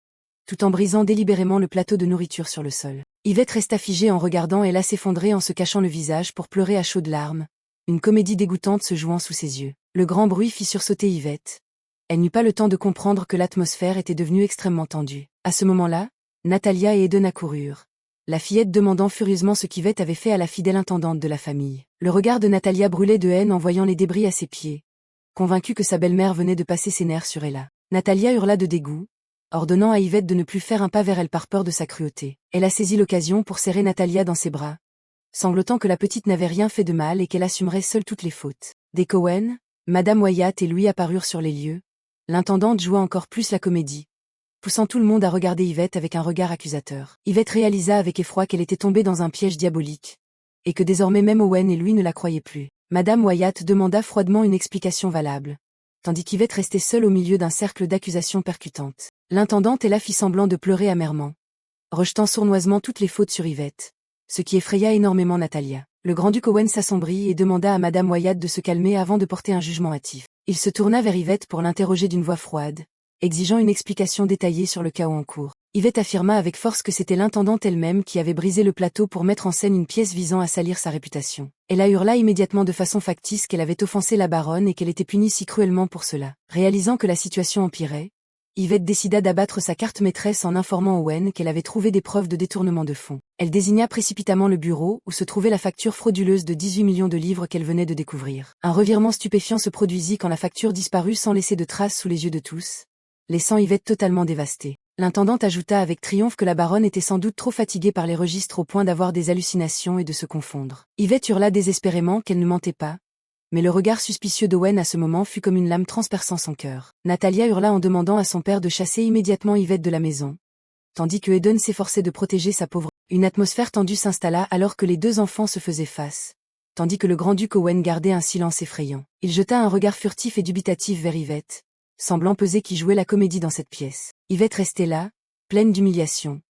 Speaker 1: tout en brisant délibérément le plateau de nourriture sur le sol. Yvette resta figée en regardant Ella s'effondrer en se cachant le visage pour pleurer à chaudes larmes, une comédie dégoûtante se jouant sous ses yeux. Le grand bruit fit sursauter Yvette. Elle n'eut pas le temps de comprendre que l'atmosphère était devenue extrêmement tendue. À ce moment-là, Natalia et Eden accoururent, la fillette demandant furieusement ce qu'Yvette avait fait à la fidèle intendante de la famille. Le regard de Natalia brûlait de haine en voyant les débris à ses pieds, convaincue que sa belle-mère venait de passer ses nerfs sur Ella. Natalia hurla de dégoût, ordonnant à Yvette de ne plus faire un pas vers elle par peur de sa cruauté. Elle a saisi l'occasion pour serrer Natalia dans ses bras, sanglotant que la petite n'avait rien fait de mal et qu'elle assumerait seule toutes les fautes. Des Cohen, Madame Wyatt et Louis apparurent sur les lieux. L'intendante joua encore plus la comédie, poussant tout le monde à regarder Yvette avec un regard accusateur. Yvette réalisa avec effroi qu'elle était tombée dans un piège diabolique, et que désormais même Owen et lui ne la croyaient plus. Madame Wyatt demanda froidement une explication valable, tandis qu'Yvette restait seule au milieu d'un cercle d'accusations percutantes. L'intendante Ella fit semblant de pleurer amèrement, rejetant sournoisement toutes les fautes sur Yvette, ce qui effraya énormément Natalia. Le grand-duc Owen s'assombrit et demanda à Madame Wyatt de se calmer avant de porter un jugement hâtif. Il se tourna vers Yvette pour l'interroger d'une voix froide, exigeant une explication détaillée sur le chaos en cours. Yvette affirma avec force que c'était l'intendante elle-même qui avait brisé le plateau pour mettre en scène une pièce visant à salir sa réputation. Elle hurla immédiatement de façon factice qu'elle avait offensé la baronne et qu'elle était punie si cruellement pour cela. Réalisant que la situation empirait, Yvette décida d'abattre sa carte maîtresse en informant Owen qu'elle avait trouvé des preuves de détournement de fonds. Elle désigna précipitamment le bureau où se trouvait la facture frauduleuse de 18 millions de livres qu'elle venait de découvrir. Un revirement stupéfiant se produisit quand la facture disparut sans laisser de traces sous les yeux de tous, laissant Yvette totalement dévastée. L'intendante ajouta avec triomphe que la baronne était sans doute trop fatiguée par les registres au point d'avoir des hallucinations et de se confondre. Yvette hurla désespérément qu'elle ne mentait pas, mais le regard suspicieux d'Owen à ce moment fut comme une lame transperçant son cœur. Natalia hurla en demandant à son père de chasser immédiatement Yvette de la maison, tandis que Eden s'efforçait de protéger sa pauvre. Une atmosphère tendue s'installa alors que les deux enfants se faisaient face, tandis que le grand-duc Owen gardait un silence effrayant. Il jeta un regard furtif et dubitatif vers Yvette, semblant peser qui jouait la comédie dans cette pièce. Yvette restait là, pleine d'humiliation,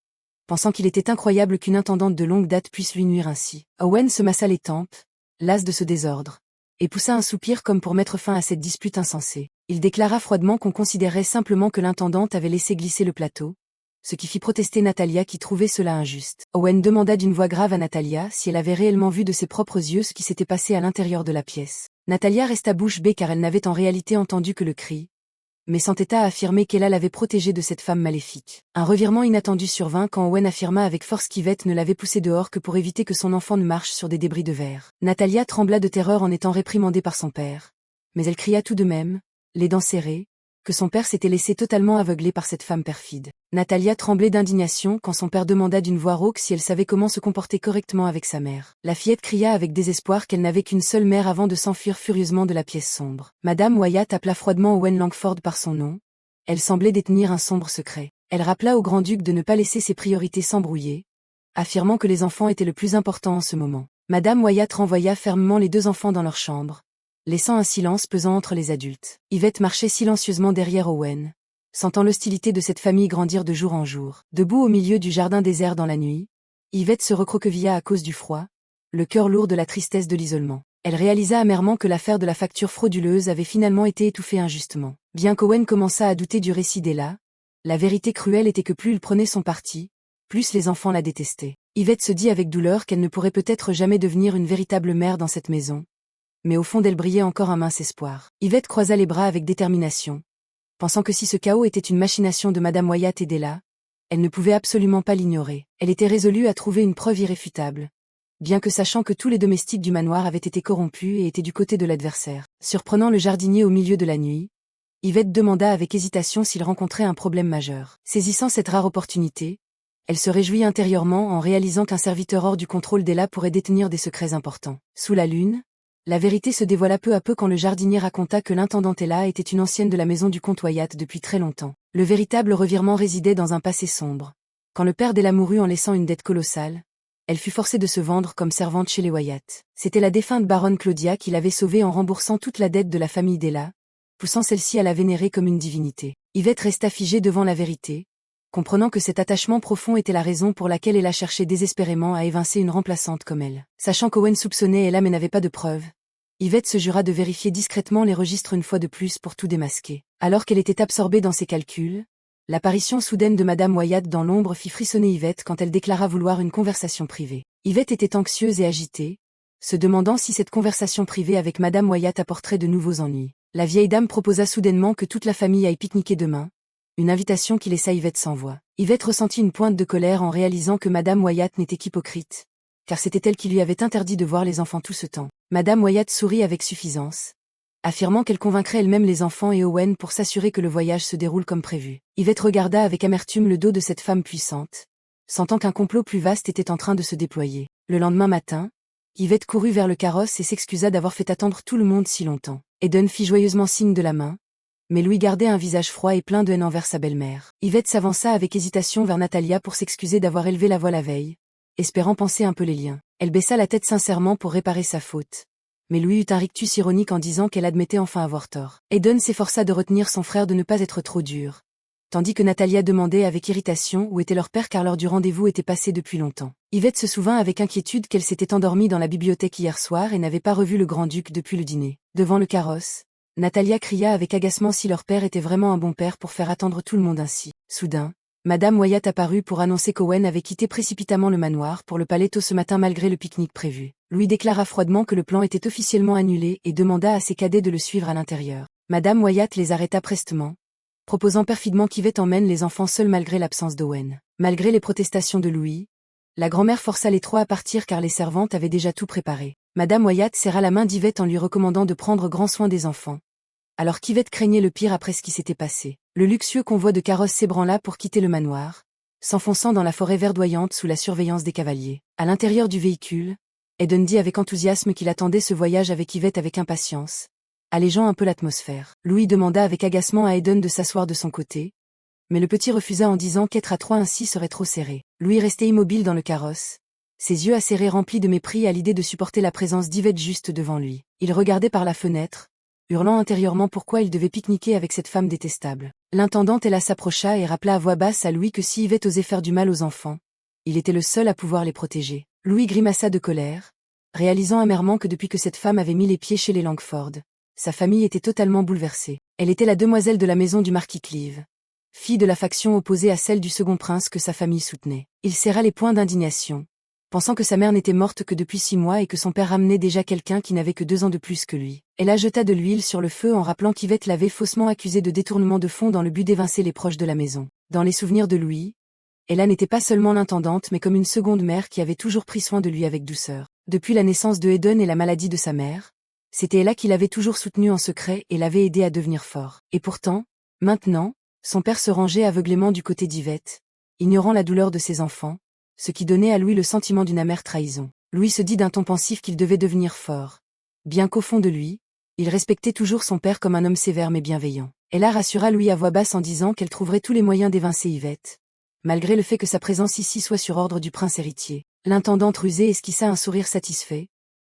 Speaker 1: pensant qu'il était incroyable qu'une intendante de longue date puisse lui nuire ainsi. Owen se massa les tempes, las de ce désordre, et poussa un soupir comme pour mettre fin à cette dispute insensée. Il déclara froidement qu'on considérait simplement que l'intendante avait laissé glisser le plateau, ce qui fit protester Natalia qui trouvait cela injuste. Owen demanda d'une voix grave à Natalia si elle avait réellement vu de ses propres yeux ce qui s'était passé à l'intérieur de la pièce. Natalia resta bouche bée car elle n'avait en réalité entendu que le cri, mais s'entêta à affirmer qu'Ella l'avait protégée de cette femme maléfique. Un revirement inattendu survint quand Owen affirma avec force qu'Yvette ne l'avait poussée dehors que pour éviter que son enfant ne marche sur des débris de verre. Natalia trembla de terreur en étant réprimandée par son père, mais elle cria tout de même, les dents serrées, que son père s'était laissé totalement aveugler par cette femme perfide. Natalia tremblait d'indignation quand son père demanda d'une voix rauque si elle savait comment se comporter correctement avec sa mère. La fillette cria avec désespoir qu'elle n'avait qu'une seule mère avant de s'enfuir furieusement de la pièce sombre. Madame Wyatt appela froidement Owen Langford par son nom. Elle semblait détenir un sombre secret. Elle rappela au grand-duc de ne pas laisser ses priorités s'embrouiller, affirmant que les enfants étaient le plus important en ce moment. Madame Wyatt renvoya fermement les deux enfants dans leur chambre, laissant un silence pesant entre les adultes. Yvette marchait silencieusement derrière Owen, sentant l'hostilité de cette famille grandir de jour en jour. Debout au milieu du jardin désert dans la nuit, Yvette se recroquevilla à cause du froid, le cœur lourd de la tristesse de l'isolement. Elle réalisa amèrement que l'affaire de la facture frauduleuse avait finalement été étouffée injustement. Bien qu'Owen commençât à douter du récit d'Ella, la vérité cruelle était que plus il prenait son parti, plus les enfants la détestaient. Yvette se dit avec douleur qu'elle ne pourrait peut-être jamais devenir une véritable mère dans cette maison. Mais au fond d'elle brillait encore un mince espoir. Yvette croisa les bras avec détermination, pensant que si ce chaos était une machination de Madame Wyatt et d'Ella, elle ne pouvait absolument pas l'ignorer. Elle était résolue à trouver une preuve irréfutable, bien que sachant que tous les domestiques du manoir avaient été corrompus et étaient du côté de l'adversaire. Surprenant le jardinier au milieu de la nuit, Yvette demanda avec hésitation s'il rencontrait un problème majeur. Saisissant cette rare opportunité, elle se réjouit intérieurement en réalisant qu'un serviteur hors du contrôle d'Ella pourrait détenir des secrets importants. Sous la lune, la vérité se dévoila peu à peu quand le jardinier raconta que l'intendante Ella était une ancienne de la maison du comte Wyatt depuis très longtemps. Le véritable revirement résidait dans un passé sombre. Quand le père d'Ella mourut en laissant une dette colossale, elle fut forcée de se vendre comme servante chez les Wyatt. C'était la défunte baronne Claudia qui l'avait sauvée en remboursant toute la dette de la famille d'Ella, poussant celle-ci à la vénérer comme une divinité. Yvette resta figée devant la vérité, comprenant que cet attachement profond était la raison pour laquelle Ella cherchait désespérément à évincer une remplaçante comme elle. Sachant qu'Owen soupçonnait Ella mais n'avait pas de preuves, Yvette se jura de vérifier discrètement les registres une fois de plus pour tout démasquer. Alors qu'elle était absorbée dans ses calculs, l'apparition soudaine de Madame Wyatt dans l'ombre fit frissonner Yvette quand elle déclara vouloir une conversation privée. Yvette était anxieuse et agitée, se demandant si cette conversation privée avec Madame Wyatt apporterait de nouveaux ennuis. La vieille dame proposa soudainement que toute la famille aille pique-niquer demain, une invitation qui laissa Yvette sans voix. Yvette ressentit une pointe de colère en réalisant que Madame Wyatt n'était qu'hypocrite, car c'était elle qui lui avait interdit de voir les enfants tout ce temps. Madame Wyatt sourit avec suffisance, affirmant qu'elle convaincrait elle-même les enfants et Owen pour s'assurer que le voyage se déroule comme prévu. Yvette regarda avec amertume le dos de cette femme puissante, sentant qu'un complot plus vaste était en train de se déployer. Le lendemain matin, Yvette courut vers le carrosse et s'excusa d'avoir fait attendre tout le monde si longtemps. Eden fit joyeusement signe de la main, mais Louis gardait un visage froid et plein de haine envers sa belle-mère. Yvette s'avança avec hésitation vers Natalia pour s'excuser d'avoir élevé la voix la veille, espérant panser un peu les liens. Elle baissa la tête sincèrement pour réparer sa faute, mais Louis eut un rictus ironique en disant qu'elle admettait enfin avoir tort. Eden s'efforça de retenir son frère de ne pas être trop dur, tandis que Natalia demandait avec irritation où était leur père car l'heure du rendez-vous était passée depuis longtemps. Yvette se souvint avec inquiétude qu'elle s'était endormie dans la bibliothèque hier soir et n'avait pas revu le grand-duc depuis le dîner. Devant le carrosse, Natalia cria avec agacement si leur père était vraiment un bon père pour faire attendre tout le monde ainsi. Soudain, Madame Wyatt apparut pour annoncer qu'Owen avait quitté précipitamment le manoir pour le palais tôt ce matin malgré le pique-nique prévu. Louis déclara froidement que le plan était officiellement annulé et demanda à ses cadets de le suivre à l'intérieur. Madame Wyatt les arrêta prestement, proposant perfidement qu'Yvette emmène les enfants seuls malgré l'absence d'Owen. Malgré les protestations de Louis, la grand-mère força les trois à partir car les servantes avaient déjà tout préparé. Madame Wyatt serra la main d'Yvette en lui recommandant de prendre grand soin des enfants, alors qu'Yvette craignait le pire après ce qui s'était passé. Le luxueux convoi de carrosses s'ébranla pour quitter le manoir, s'enfonçant dans la forêt verdoyante sous la surveillance des cavaliers. À l'intérieur du véhicule, Eden dit avec enthousiasme qu'il attendait ce voyage avec Yvette avec impatience, allégeant un peu l'atmosphère. Louis demanda avec agacement à Eden de s'asseoir de son côté, mais le petit refusa en disant qu'être à trois ainsi serait trop serré. Louis restait immobile dans le carrosse, ses yeux acérés remplis de mépris à l'idée de supporter la présence d'Yvette juste devant lui. Il regardait par la fenêtre, hurlant intérieurement pourquoi il devait pique-niquer avec cette femme détestable. L'intendante Ella s'approcha et rappela à voix basse à Louis que si Yvette osait faire du mal aux enfants, il était le seul à pouvoir les protéger. Louis grimaça de colère, réalisant amèrement que depuis que cette femme avait mis les pieds chez les Langford, sa famille était totalement bouleversée. Elle était la demoiselle de la maison du marquis Cleave, fille de la faction opposée à celle du second prince que sa famille soutenait. Il serra les poings d'indignation, pensant que sa mère n'était morte que depuis 6 mois et que son père ramenait déjà quelqu'un qui n'avait que 2 ans de plus que lui. Elle jeta de l'huile sur le feu en rappelant qu'Yvette l'avait faussement accusé de détournement de fonds dans le but d'évincer les proches de la maison. Dans les souvenirs de Louis, Ella n'était pas seulement l'intendante mais comme une seconde mère qui avait toujours pris soin de lui avec douceur. Depuis la naissance de Eden et la maladie de sa mère, c'était Ella qui l'avait toujours soutenu en secret et l'avait aidé à devenir fort. Et pourtant, maintenant, son père se rangeait aveuglément du côté d'Yvette, ignorant la douleur de ses enfants, ce qui donnait à Louis le sentiment d'une amère trahison. Louis se dit d'un ton pensif qu'il devait devenir fort, bien qu'au fond de lui, il respectait toujours son père comme un homme sévère mais bienveillant. Ella rassura Louis à voix basse en disant qu'elle trouverait tous les moyens d'évincer Yvette, malgré le fait que sa présence ici soit sur ordre du prince héritier. L'intendante rusée esquissa un sourire satisfait,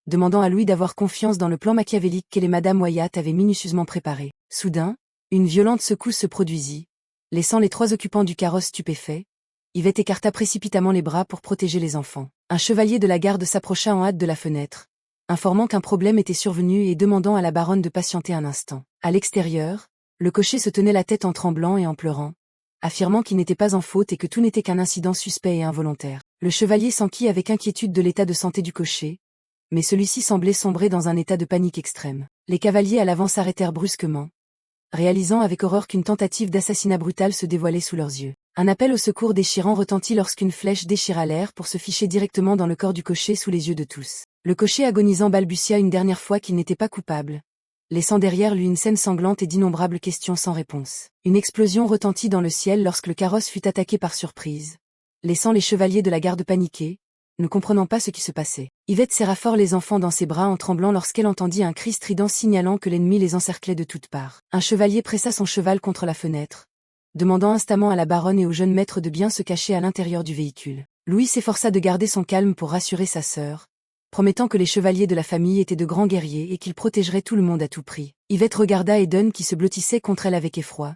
Speaker 1: demandant à Louis d'avoir confiance dans le plan machiavélique qu'elle et Madame Wyatt avaient minutieusement préparé. Soudain, une violente secousse se produisit, laissant les 3 occupants du carrosse stupéfaits. Yvette écarta précipitamment les bras pour protéger les enfants. Un chevalier de la garde s'approcha en hâte de la fenêtre, informant qu'un problème était survenu et demandant à la baronne de patienter un instant. À l'extérieur, le cocher se tenait la tête en tremblant et en pleurant, affirmant qu'il n'était pas en faute et que tout n'était qu'un incident suspect et involontaire. Le chevalier s'enquit avec inquiétude de l'état de santé du cocher, mais celui-ci semblait sombrer dans un état de panique extrême. Les cavaliers à l'avant s'arrêtèrent brusquement, réalisant avec horreur qu'une tentative d'assassinat brutal se dévoilait sous leurs yeux. Un appel au secours déchirant retentit lorsqu'une flèche déchira l'air pour se ficher directement dans le corps du cocher sous les yeux de tous. Le cocher agonisant balbutia une dernière fois qu'il n'était pas coupable, laissant derrière lui une scène sanglante et d'innombrables questions sans réponse. Une explosion retentit dans le ciel lorsque le carrosse fut attaqué par surprise, laissant les chevaliers de la garde paniqués, ne comprenant pas ce qui se passait. Yvette serra fort les enfants dans ses bras en tremblant lorsqu'elle entendit un cri strident signalant que l'ennemi les encerclait de toutes parts. Un chevalier pressa son cheval contre la fenêtre, demandant instamment à la baronne et au jeune maître de bien se cacher à l'intérieur du véhicule. Louis s'efforça de garder son calme pour rassurer sa sœur, promettant que les chevaliers de la famille étaient de grands guerriers et qu'ils protégeraient tout le monde à tout prix. Yvette regarda Eden qui se blottissait contre elle avec effroi.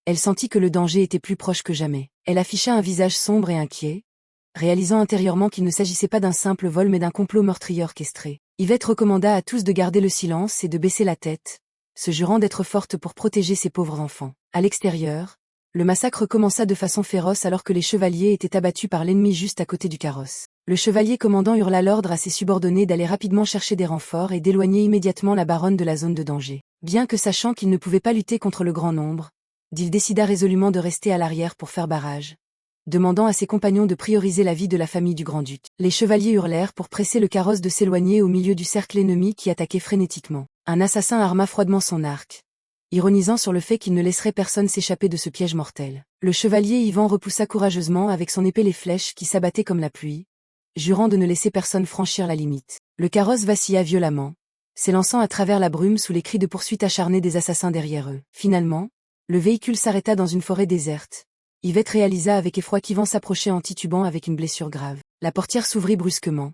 Speaker 1: Elle sentit que le danger était plus proche que jamais. Elle afficha un visage sombre et inquiet, réalisant intérieurement qu'il ne s'agissait pas d'un simple vol mais d'un complot meurtrier orchestré. Yvette recommanda à tous de garder le silence et de baisser la tête, se jurant d'être forte pour protéger ses pauvres enfants. À l'extérieur, le massacre commença de façon féroce alors que les chevaliers étaient abattus par l'ennemi juste à côté du carrosse. Le chevalier commandant hurla l'ordre à ses subordonnés d'aller rapidement chercher des renforts et d'éloigner immédiatement la baronne de la zone de danger. Bien que sachant qu'il ne pouvait pas lutter contre le grand nombre, il décida résolument de rester à l'arrière pour faire barrage, demandant à ses compagnons de prioriser la vie de la famille du grand-duc. Les chevaliers hurlèrent pour presser le carrosse de s'éloigner au milieu du cercle ennemi qui attaquait frénétiquement. Un assassin arma froidement son arc, ironisant sur le fait qu'il ne laisserait personne s'échapper de ce piège mortel. Le chevalier Yvan repoussa courageusement avec son épée les flèches qui s'abattaient comme la pluie, jurant de ne laisser personne franchir la limite. Le carrosse vacilla violemment, s'élançant à travers la brume sous les cris de poursuite acharnés des assassins derrière eux. Finalement, le véhicule s'arrêta dans une forêt déserte. Yvette réalisa avec effroi qu'Yvan s'approchait en titubant avec une blessure grave. La portière s'ouvrit brusquement.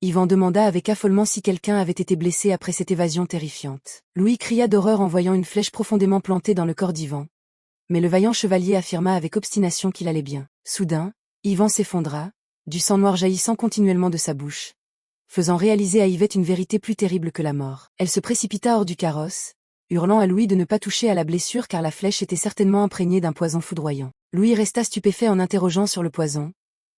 Speaker 1: Yvan demanda avec affolement si quelqu'un avait été blessé après cette évasion terrifiante. Louis cria d'horreur en voyant une flèche profondément plantée dans le corps d'Yvan. Mais le vaillant chevalier affirma avec obstination qu'il allait bien. Soudain, Yvan s'effondra, du sang noir jaillissant continuellement de sa bouche, faisant réaliser à Yvette une vérité plus terrible que la mort. Elle se précipita hors du carrosse, hurlant à Louis de ne pas toucher à la blessure car la flèche était certainement imprégnée d'un poison foudroyant. Louis resta stupéfait en interrogeant sur le poison,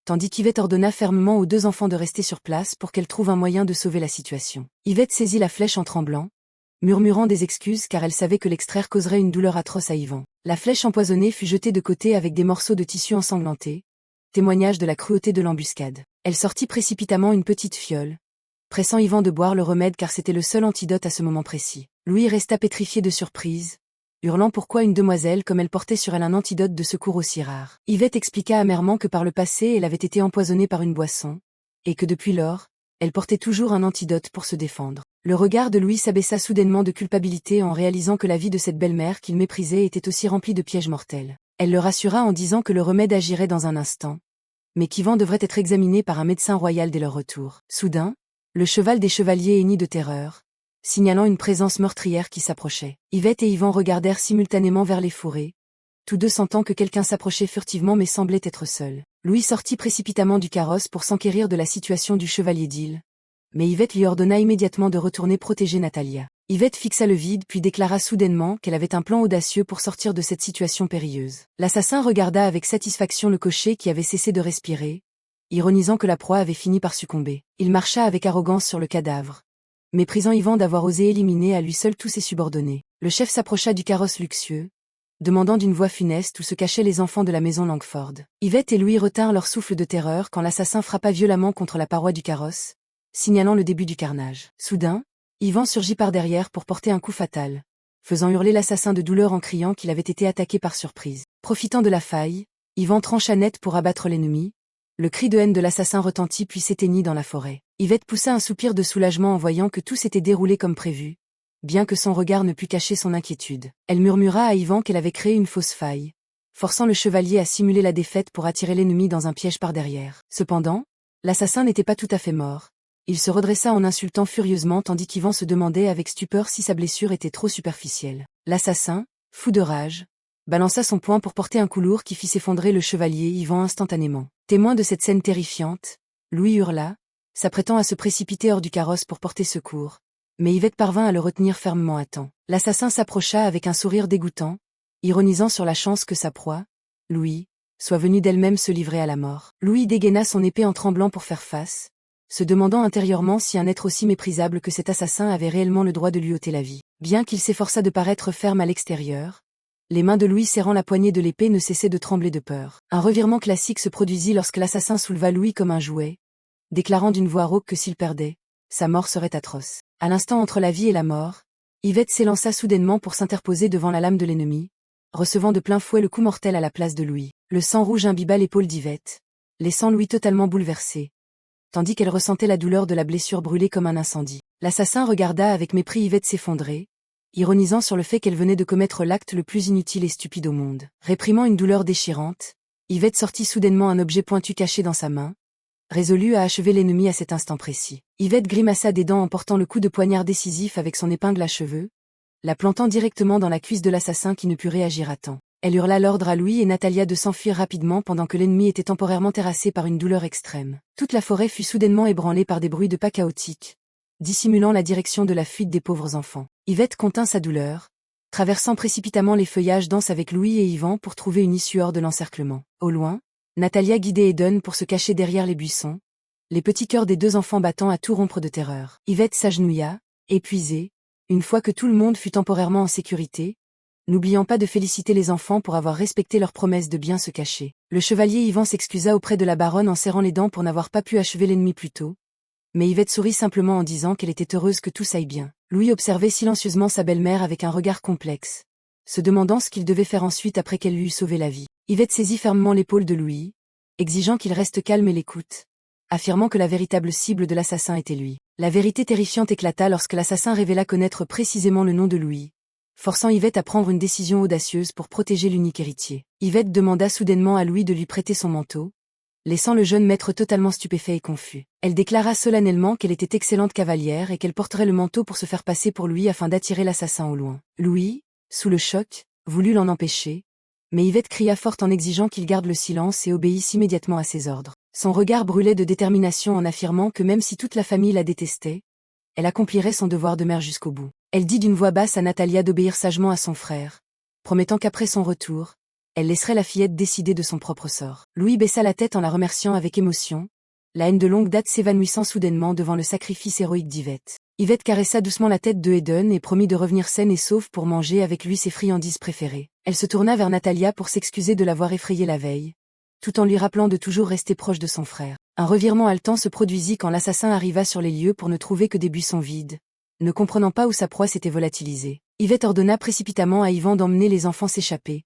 Speaker 1: tandis qu'Yvette ordonna fermement aux deux enfants de rester sur place pour qu'elle trouve un moyen de sauver la situation. Yvette saisit la flèche en tremblant, murmurant des excuses car elle savait que l'extraire causerait une douleur atroce à Yvan. La flèche empoisonnée fut jetée de côté avec des morceaux de tissu ensanglantés, témoignage de la cruauté de l'embuscade. Elle sortit précipitamment une petite fiole, pressant Yvan de boire le remède car c'était le seul antidote à ce moment précis. Louis resta pétrifié de surprise, hurlant pourquoi une demoiselle comme elle portait sur elle un antidote de secours aussi rare. Yvette expliqua amèrement que par le passé elle avait été empoisonnée par une boisson, et que depuis lors, elle portait toujours un antidote pour se défendre. Le regard de Louis s'abaissa soudainement de culpabilité en réalisant que la vie de cette belle-mère qu'il méprisait était aussi remplie de pièges mortels. Elle le rassura en disant que le remède agirait dans un instant, mais qu'Yvan devrait être examiné par un médecin royal dès leur retour. Soudain, le cheval des chevaliers hennit de terreur, signalant une présence meurtrière qui s'approchait. Yvette et Yvan regardèrent simultanément vers les fourrés, tous deux sentant que quelqu'un s'approchait furtivement mais semblait être seul. Louis sortit précipitamment du carrosse pour s'enquérir de la situation du chevalier d'Île, mais Yvette lui ordonna immédiatement de retourner protéger Natalia. Yvette fixa le vide puis déclara soudainement qu'elle avait un plan audacieux pour sortir de cette situation périlleuse. L'assassin regarda avec satisfaction le cocher qui avait cessé de respirer, ironisant que la proie avait fini par succomber. Il marcha avec arrogance sur le cadavre, méprisant Yvan d'avoir osé éliminer à lui seul tous ses subordonnés. Le chef s'approcha du carrosse luxueux, demandant d'une voix funeste où se cachaient les enfants de la maison Langford. Yvette et Louis retinrent leur souffle de terreur quand l'assassin frappa violemment contre la paroi du carrosse, signalant le début du carnage. Soudain, Yvan surgit par derrière pour porter un coup fatal, faisant hurler l'assassin de douleur en criant qu'il avait été attaqué par surprise. Profitant de la faille, Yvan trancha net pour abattre l'ennemi. Le cri de haine de l'assassin retentit puis s'éteignit dans la forêt. Yvette poussa un soupir de soulagement en voyant que tout s'était déroulé comme prévu, bien que son regard ne pût cacher son inquiétude. Elle murmura à Yvan qu'elle avait créé une fausse faille, forçant le chevalier à simuler la défaite pour attirer l'ennemi dans un piège par derrière. Cependant, l'assassin n'était pas tout à fait mort. Il se redressa en insultant furieusement tandis qu'Yvan se demandait avec stupeur si sa blessure était trop superficielle. L'assassin, fou de rage, balança son poing pour porter un coup lourd qui fit s'effondrer le chevalier Yvan instantanément. Témoin de cette scène terrifiante, Louis hurla, s'apprêtant à se précipiter hors du carrosse pour porter secours. Mais Yvette parvint à le retenir fermement à temps. L'assassin s'approcha avec un sourire dégoûtant, ironisant sur la chance que sa proie, Louis, soit venue d'elle-même se livrer à la mort. Louis dégaina son épée en tremblant pour faire face, se demandant intérieurement si un être aussi méprisable que cet assassin avait réellement le droit de lui ôter la vie. Bien qu'il s'efforçât de paraître ferme à l'extérieur, les mains de Louis serrant la poignée de l'épée ne cessaient de trembler de peur. Un revirement classique se produisit lorsque l'assassin souleva Louis comme un jouet, déclarant d'une voix rauque que s'il perdait, sa mort serait atroce. À l'instant entre la vie et la mort, Yvette s'élança soudainement pour s'interposer devant la lame de l'ennemi, recevant de plein fouet le coup mortel à la place de Louis. Le sang rouge imbiba l'épaule d'Yvette, laissant Louis totalement bouleversé, tandis qu'elle ressentait la douleur de la blessure brûlée comme un incendie. L'assassin regarda avec mépris Yvette s'effondrer, ironisant sur le fait qu'elle venait de commettre l'acte le plus inutile et stupide au monde. Réprimant une douleur déchirante, Yvette sortit soudainement un objet pointu caché dans sa main, résolue à achever l'ennemi à cet instant précis. Yvette grimaça des dents en portant le coup de poignard décisif avec son épingle à cheveux, la plantant directement dans la cuisse de l'assassin qui ne put réagir à temps. Elle hurla l'ordre à Louis et Natalia de s'enfuir rapidement pendant que l'ennemi était temporairement terrassé par une douleur extrême. Toute la forêt fut soudainement ébranlée par des bruits de pas chaotiques, dissimulant la direction de la fuite des pauvres enfants. Yvette contint sa douleur, traversant précipitamment les feuillages denses avec Louis et Yvan pour trouver une issue hors de l'encerclement. Au loin, Natalia guidait Eden pour se cacher derrière les buissons, les petits cœurs des deux enfants battant à tout rompre de terreur. Yvette s'agenouilla, épuisée, une fois que tout le monde fut temporairement en sécurité, n'oubliant pas de féliciter les enfants pour avoir respecté leur promesse de bien se cacher. Le chevalier Yvan s'excusa auprès de la baronne en serrant les dents pour n'avoir pas pu achever l'ennemi plus tôt, mais Yvette sourit simplement en disant qu'elle était heureuse que tout aille bien. Louis observait silencieusement sa belle-mère avec un regard complexe, se demandant ce qu'il devait faire ensuite après qu'elle lui eût sauvé la vie. Yvette saisit fermement l'épaule de Louis, exigeant qu'il reste calme et l'écoute, affirmant que la véritable cible de l'assassin était lui. La vérité terrifiante éclata lorsque l'assassin révéla connaître précisément le nom de Louis, forçant Yvette à prendre une décision audacieuse pour protéger l'unique héritier. Yvette demanda soudainement à Louis de lui prêter son manteau, laissant le jeune maître totalement stupéfait et confus. Elle déclara solennellement qu'elle était excellente cavalière et qu'elle porterait le manteau pour se faire passer pour Louis afin d'attirer l'assassin au loin. Louis, sous le choc, voulut l'en empêcher, mais Yvette cria fort en exigeant qu'il garde le silence et obéisse immédiatement à ses ordres. Son regard brûlait de détermination en affirmant que même si toute la famille la détestait, elle accomplirait son devoir de mère jusqu'au bout. Elle dit d'une voix basse à Natalia d'obéir sagement à son frère, promettant qu'après son retour, elle laisserait la fillette décider de son propre sort. Louis baissa la tête en la remerciant avec émotion, la haine de longue date s'évanouissant soudainement devant le sacrifice héroïque d'Yvette. Yvette caressa doucement la tête de Eden et promit de revenir saine et sauve pour manger avec lui ses friandises préférées. Elle se tourna vers Natalia pour s'excuser de l'avoir effrayée la veille, tout en lui rappelant de toujours rester proche de son frère. Un revirement haletant se produisit quand l'assassin arriva sur les lieux pour ne trouver que des buissons vides, ne comprenant pas où sa proie s'était volatilisée. Yvette ordonna précipitamment à Yvan d'emmener les enfants s'échapper,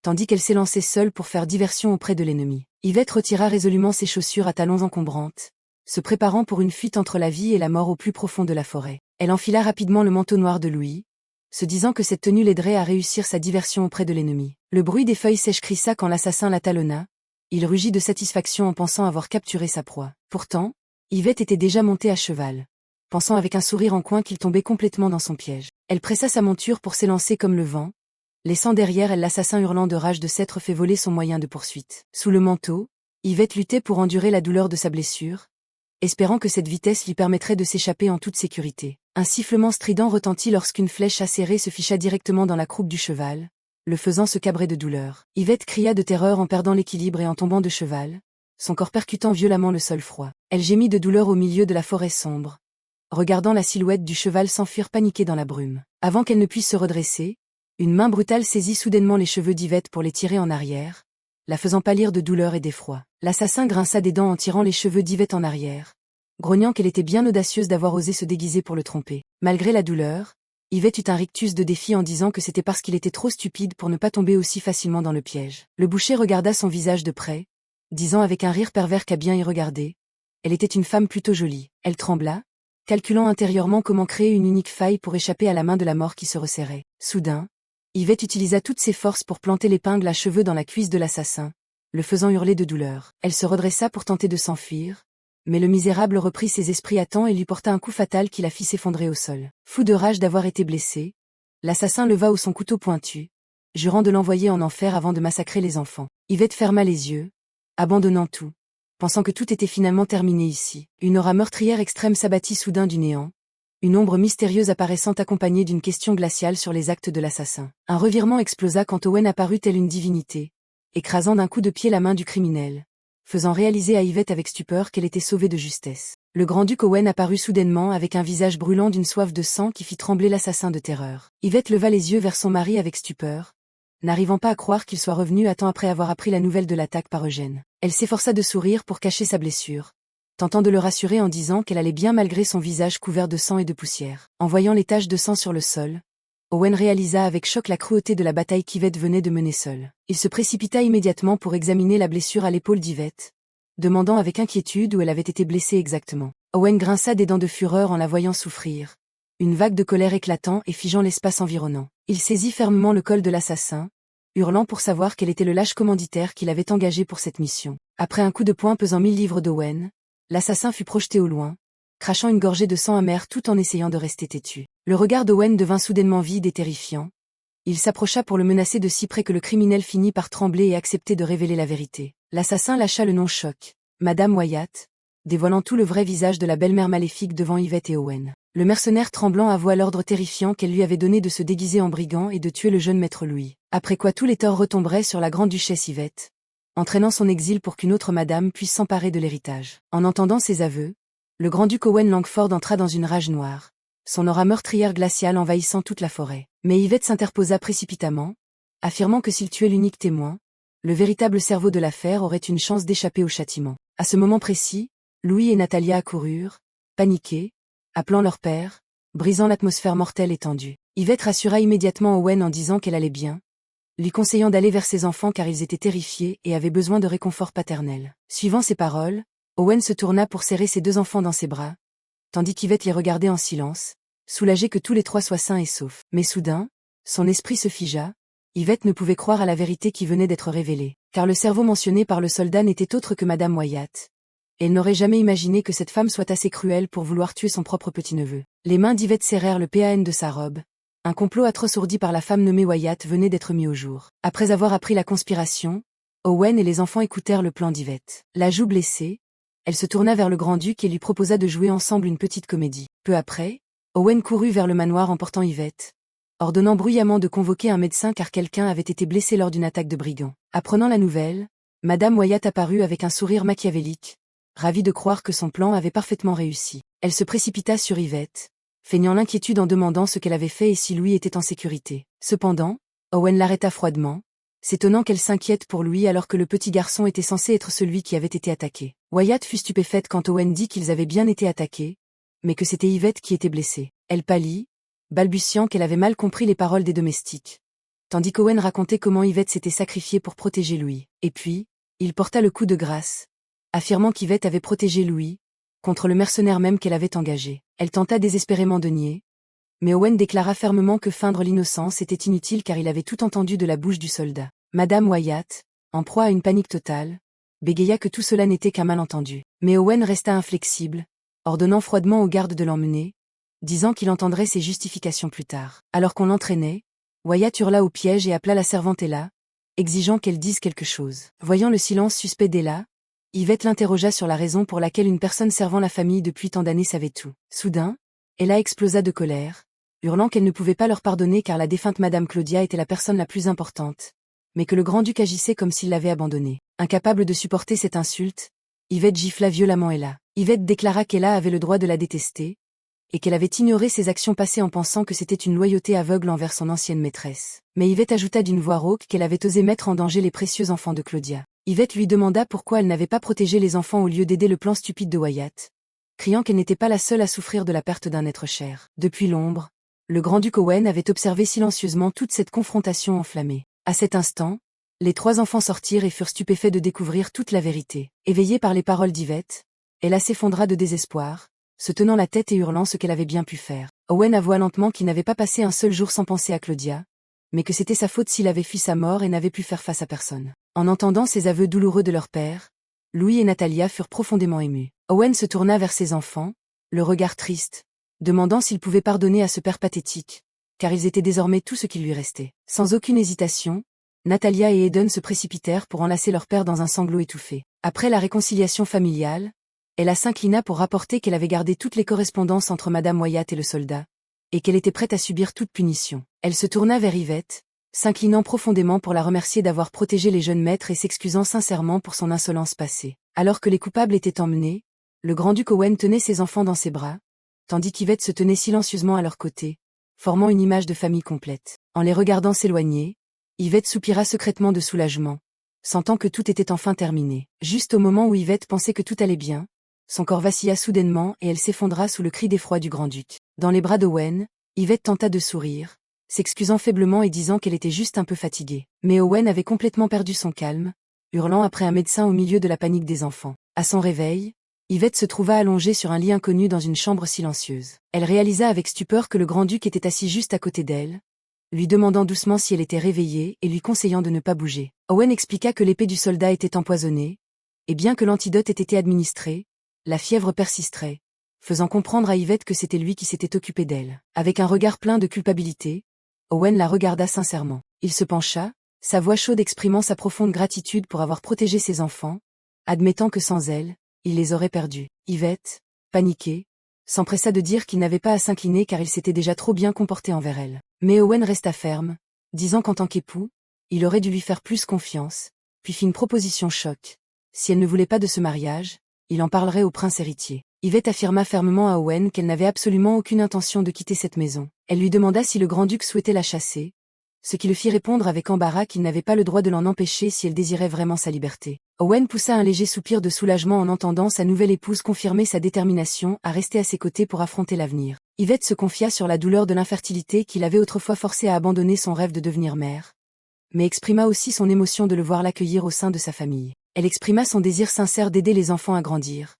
Speaker 1: tandis qu'elle s'élançait seule pour faire diversion auprès de l'ennemi. Yvette retira résolument ses chaussures à talons encombrantes, se préparant pour une fuite entre la vie et la mort au plus profond de la forêt. Elle enfila rapidement le manteau noir de Louis, se disant que cette tenue l'aiderait à réussir sa diversion auprès de l'ennemi. Le bruit des feuilles sèches crissa quand l'assassin la talonna. Il rugit de satisfaction en pensant avoir capturé sa proie. Pourtant, Yvette était déjà montée à cheval, pensant avec un sourire en coin qu'il tombait complètement dans son piège. Elle pressa sa monture pour s'élancer comme le vent, laissant derrière elle l'assassin hurlant de rage de s'être fait voler son moyen de poursuite. Sous le manteau, Yvette luttait pour endurer la douleur de sa blessure, espérant que cette vitesse lui permettrait de s'échapper en toute sécurité. Un sifflement strident retentit lorsqu'une flèche acérée se ficha directement dans la croupe du cheval, le faisant se cabrer de douleur. Yvette cria de terreur en perdant l'équilibre et en tombant de cheval, son corps percutant violemment le sol froid. Elle gémit de douleur au milieu de la forêt sombre, regardant la silhouette du cheval s'enfuir paniquée dans la brume. Avant qu'elle ne puisse se redresser, une main brutale saisit soudainement les cheveux d'Yvette pour les tirer en arrière, la faisant pâlir de douleur et d'effroi. L'assassin grinça des dents en tirant les cheveux d'Yvette en arrière, grognant qu'elle était bien audacieuse d'avoir osé se déguiser pour le tromper. Malgré la douleur, Yvette eut un rictus de défi en disant que c'était parce qu'il était trop stupide pour ne pas tomber aussi facilement dans le piège. Le boucher regarda son visage de près, disant avec un rire pervers qu'à bien y regarder, elle était une femme plutôt jolie. Elle trembla, calculant intérieurement comment créer une unique faille pour échapper à la main de la mort qui se resserrait. Soudain, Yvette utilisa toutes ses forces pour planter l'épingle à cheveux dans la cuisse de l'assassin, le faisant hurler de douleur. Elle se redressa pour tenter de s'enfuir, mais le misérable reprit ses esprits à temps et lui porta un coup fatal qui la fit s'effondrer au sol. Fou de rage d'avoir été blessé, l'assassin leva haut son couteau pointu, jurant de l'envoyer en enfer avant de massacrer les enfants. Yvette ferma les yeux, abandonnant tout, pensant que tout était finalement terminé ici. Une aura meurtrière extrême s'abattit soudain du néant, une ombre mystérieuse apparaissant accompagnée d'une question glaciale sur les actes de l'assassin. Un revirement explosa quand Owen apparut telle une divinité, écrasant d'un coup de pied la main du criminel, faisant réaliser à Yvette avec stupeur qu'elle était sauvée de justesse. Le grand-duc Owen apparut soudainement avec un visage brûlant d'une soif de sang qui fit trembler l'assassin de terreur. Yvette leva les yeux vers son mari avec stupeur, n'arrivant pas à croire qu'il soit revenu à temps après avoir appris la nouvelle de l'attaque par Eugène. Elle s'efforça de sourire pour cacher sa blessure, tentant de le rassurer en disant qu'elle allait bien malgré son visage couvert de sang et de poussière. En voyant les taches de sang sur le sol, Owen réalisa avec choc la cruauté de la bataille qu'Yvette venait de mener seule. Il se précipita immédiatement pour examiner la blessure à l'épaule d'Yvette, demandant avec inquiétude où elle avait été blessée exactement. Owen grinça des dents de fureur en la voyant souffrir, une vague de colère éclatant et figeant l'espace environnant. Il saisit fermement le col de l'assassin, hurlant pour savoir quel était le lâche commanditaire qu'il avait engagé pour cette mission. Après un coup de poing pesant 1000 livres d'Owen, l'assassin fut projeté au loin, crachant une gorgée de sang amer tout en essayant de rester têtu. Le regard d'Owen devint soudainement vide et terrifiant. Il s'approcha pour le menacer de si près que le criminel finit par trembler et accepter de révéler la vérité. L'assassin lâcha le nom choc, Madame Wyatt, dévoilant tout le vrai visage de la belle-mère maléfique devant Yvette et Owen. Le mercenaire tremblant avoua l'ordre terrifiant qu'elle lui avait donné de se déguiser en brigand et de tuer le jeune maître Louis. Après quoi tous les torts retomberaient sur la grande-duchesse Yvette, entraînant son exil pour qu'une autre madame puisse s'emparer de l'héritage. En entendant ces aveux, le grand-duc Owen Langford entra dans une rage noire, son aura meurtrière glaciale envahissant toute la forêt. Mais Yvette s'interposa précipitamment, affirmant que s'il tuait l'unique témoin, le véritable cerveau de l'affaire aurait une chance d'échapper au châtiment. À ce moment précis, Louis et Natalia accoururent, paniqués, appelant leur père, brisant l'atmosphère mortelle étendue. Yvette rassura immédiatement Owen en disant qu'elle allait bien, lui conseillant d'aller vers ses enfants car ils étaient terrifiés et avaient besoin de réconfort paternel. Suivant ses paroles, Owen se tourna pour serrer ses deux enfants dans ses bras, tandis qu'Yvette les regardait en silence, soulagée que tous les trois soient sains et saufs. Mais soudain, son esprit se figea, Yvette ne pouvait croire à la vérité qui venait d'être révélée, car le cerveau mentionné par le soldat n'était autre que Madame Wyatt. Elle n'aurait jamais imaginé que cette femme soit assez cruelle pour vouloir tuer son propre petit-neveu. Les mains d'Yvette serrèrent le PAN de sa robe. Un complot atroce ourdi par la femme nommée Wyatt venait d'être mis au jour. Après avoir appris la conspiration, Owen et les enfants écoutèrent le plan d'Yvette. La joue blessée, elle se tourna vers le grand-duc et lui proposa de jouer ensemble une petite comédie. Peu après, Owen courut vers le manoir emportant Yvette, ordonnant bruyamment de convoquer un médecin car quelqu'un avait été blessé lors d'une attaque de brigands. Apprenant la nouvelle, Madame Wyatt apparut avec un sourire machiavélique, ravie de croire que son plan avait parfaitement réussi. Elle se précipita sur Yvette, feignant l'inquiétude en demandant ce qu'elle avait fait et si Louis était en sécurité. Cependant, Owen l'arrêta froidement, s'étonnant qu'elle s'inquiète pour Louis alors que le petit garçon était censé être celui qui avait été attaqué. Wyatt fut stupéfaite quand Owen dit qu'ils avaient bien été attaqués, mais que c'était Yvette qui était blessée. Elle pâlit, balbutiant qu'elle avait mal compris les paroles des domestiques, tandis qu'Owen racontait comment Yvette s'était sacrifiée pour protéger Louis. Et puis, il porta le coup de grâce, affirmant qu'Yvette avait protégé Louis, contre le mercenaire même qu'elle avait engagé. Elle tenta désespérément de nier, mais Owen déclara fermement que feindre l'innocence était inutile car il avait tout entendu de la bouche du soldat. Madame Wyatt, en proie à une panique totale, bégaya que tout cela n'était qu'un malentendu. Mais Owen resta inflexible, ordonnant froidement au garde de l'emmener, disant qu'il entendrait ses justifications plus tard. Alors qu'on l'entraînait, Wyatt hurla au piège et appela la servante Ella, exigeant qu'elle dise quelque chose. Voyant le silence suspect d'Ella, Yvette l'interrogea sur la raison pour laquelle une personne servant la famille depuis tant d'années savait tout. Soudain, Ella explosa de colère, hurlant qu'elle ne pouvait pas leur pardonner car la défunte Madame Claudia était la personne la plus importante, mais que le grand-duc agissait comme s'il l'avait abandonnée. Incapable de supporter cette insulte, Yvette gifla violemment Ella. Yvette déclara qu'Ella avait le droit de la détester, et qu'elle avait ignoré ses actions passées en pensant que c'était une loyauté aveugle envers son ancienne maîtresse. Mais Yvette ajouta d'une voix rauque qu'elle avait osé mettre en danger les précieux enfants de Claudia. Yvette lui demanda pourquoi elle n'avait pas protégé les enfants au lieu d'aider le plan stupide de Wyatt, criant qu'elle n'était pas la seule à souffrir de la perte d'un être cher. Depuis l'ombre, le grand-duc Owen avait observé silencieusement toute cette confrontation enflammée. À cet instant, les trois enfants sortirent et furent stupéfaits de découvrir toute la vérité. Éveillée par les paroles d'Yvette, Ella s'effondra de désespoir, se tenant la tête et hurlant ce qu'elle avait bien pu faire. Owen avoua lentement qu'il n'avait pas passé un seul jour sans penser à Claudia, mais que c'était sa faute s'il avait fui sa mort et n'avait pu faire face à personne. En entendant ces aveux douloureux de leur père, Louis et Natalia furent profondément émus. Owen se tourna vers ses enfants, le regard triste, demandant s'ils pouvaient pardonner à ce père pathétique, car ils étaient désormais tout ce qui lui restait. Sans aucune hésitation, Natalia et Eden se précipitèrent pour enlacer leur père dans un sanglot étouffé. Après la réconciliation familiale, elle s'inclina pour rapporter qu'elle avait gardé toutes les correspondances entre Madame Wyatt et le soldat, et qu'elle était prête à subir toute punition. Elle se tourna vers Yvette, s'inclinant profondément pour la remercier d'avoir protégé les jeunes maîtres et s'excusant sincèrement pour son insolence passée. Alors que les coupables étaient emmenés, le grand-duc Owen tenait ses enfants dans ses bras, tandis qu'Yvette se tenait silencieusement à leur côté, formant une image de famille complète. En les regardant s'éloigner, Yvette soupira secrètement de soulagement, sentant que tout était enfin terminé. Juste au moment où Yvette pensait que tout allait bien, son corps vacilla soudainement et elle s'effondra sous le cri d'effroi du grand-duc. Dans les bras d'Owen, Yvette tenta de sourire, s'excusant faiblement et disant qu'elle était juste un peu fatiguée. Mais Owen avait complètement perdu son calme, hurlant après un médecin au milieu de la panique des enfants. À son réveil, Yvette se trouva allongée sur un lit inconnu dans une chambre silencieuse. Elle réalisa avec stupeur que le grand-duc était assis juste à côté d'elle, lui demandant doucement si elle était réveillée et lui conseillant de ne pas bouger. Owen expliqua que l'épée du soldat était empoisonnée, et bien que l'antidote ait été administré, la fièvre persisterait, faisant comprendre à Yvette que c'était lui qui s'était occupé d'elle. Avec un regard plein de culpabilité, Owen la regarda sincèrement. Il se pencha, sa voix chaude exprimant sa profonde gratitude pour avoir protégé ses enfants, admettant que sans elle, il les aurait perdus. Yvette, paniquée, s'empressa de dire qu'il n'avait pas à s'incliner car il s'était déjà trop bien comporté envers elle. Mais Owen resta ferme, disant qu'en tant qu'époux, il aurait dû lui faire plus confiance, puis fit une proposition choc. Si elle ne voulait pas de ce mariage, il en parlerait au prince héritier. Yvette affirma fermement à Owen qu'elle n'avait absolument aucune intention de quitter cette maison. Elle lui demanda si le grand-duc souhaitait la chasser, ce qui le fit répondre avec embarras qu'il n'avait pas le droit de l'en empêcher si elle désirait vraiment sa liberté. Owen poussa un léger soupir de soulagement en entendant sa nouvelle épouse confirmer sa détermination à rester à ses côtés pour affronter l'avenir. Yvette se confia sur la douleur de l'infertilité qui l'avait autrefois forcée à abandonner son rêve de devenir mère, mais exprima aussi son émotion de le voir l'accueillir au sein de sa famille. Elle exprima son désir sincère d'aider les enfants à grandir,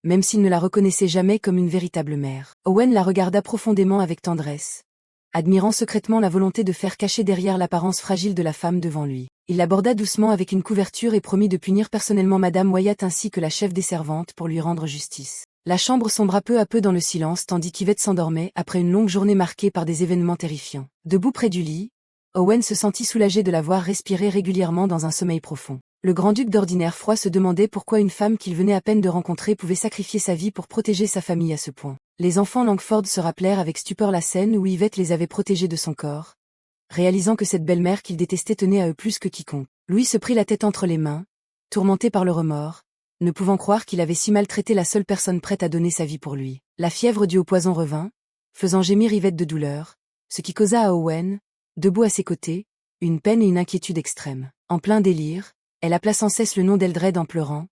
Speaker 1: même s'il ne la reconnaissait jamais comme une véritable mère. Owen la regarda profondément avec tendresse, admirant secrètement la volonté de faire cacher derrière l'apparence fragile de la femme devant lui. Il l'aborda doucement avec une couverture et promit de punir personnellement Madame Wyatt ainsi que la chef des servantes pour lui rendre justice. La chambre sombra peu à peu dans le silence tandis qu'Yvette s'endormait après une longue journée marquée par des événements terrifiants. Debout près du lit, Owen se sentit soulagé de la voir respirer régulièrement dans un sommeil profond. Le grand-duc d'ordinaire froid se demandait pourquoi une femme qu'il venait à peine de rencontrer pouvait sacrifier sa vie pour protéger sa famille à ce point. Les enfants Langford se rappelèrent avec stupeur la scène où Yvette les avait protégés de son corps, réalisant que cette belle-mère qu'il détestait tenait à eux plus que quiconque. Louis se prit la tête entre les mains, tourmenté par le remords, ne pouvant croire qu'il avait si maltraité la seule personne prête à donner sa vie pour lui. La fièvre due au poison revint, faisant gémir Yvette de douleur, ce qui causa à Owen, debout à ses côtés, une peine et une inquiétude extrêmes. En plein délire, elle appela sans cesse le nom d'Eldred en pleurant,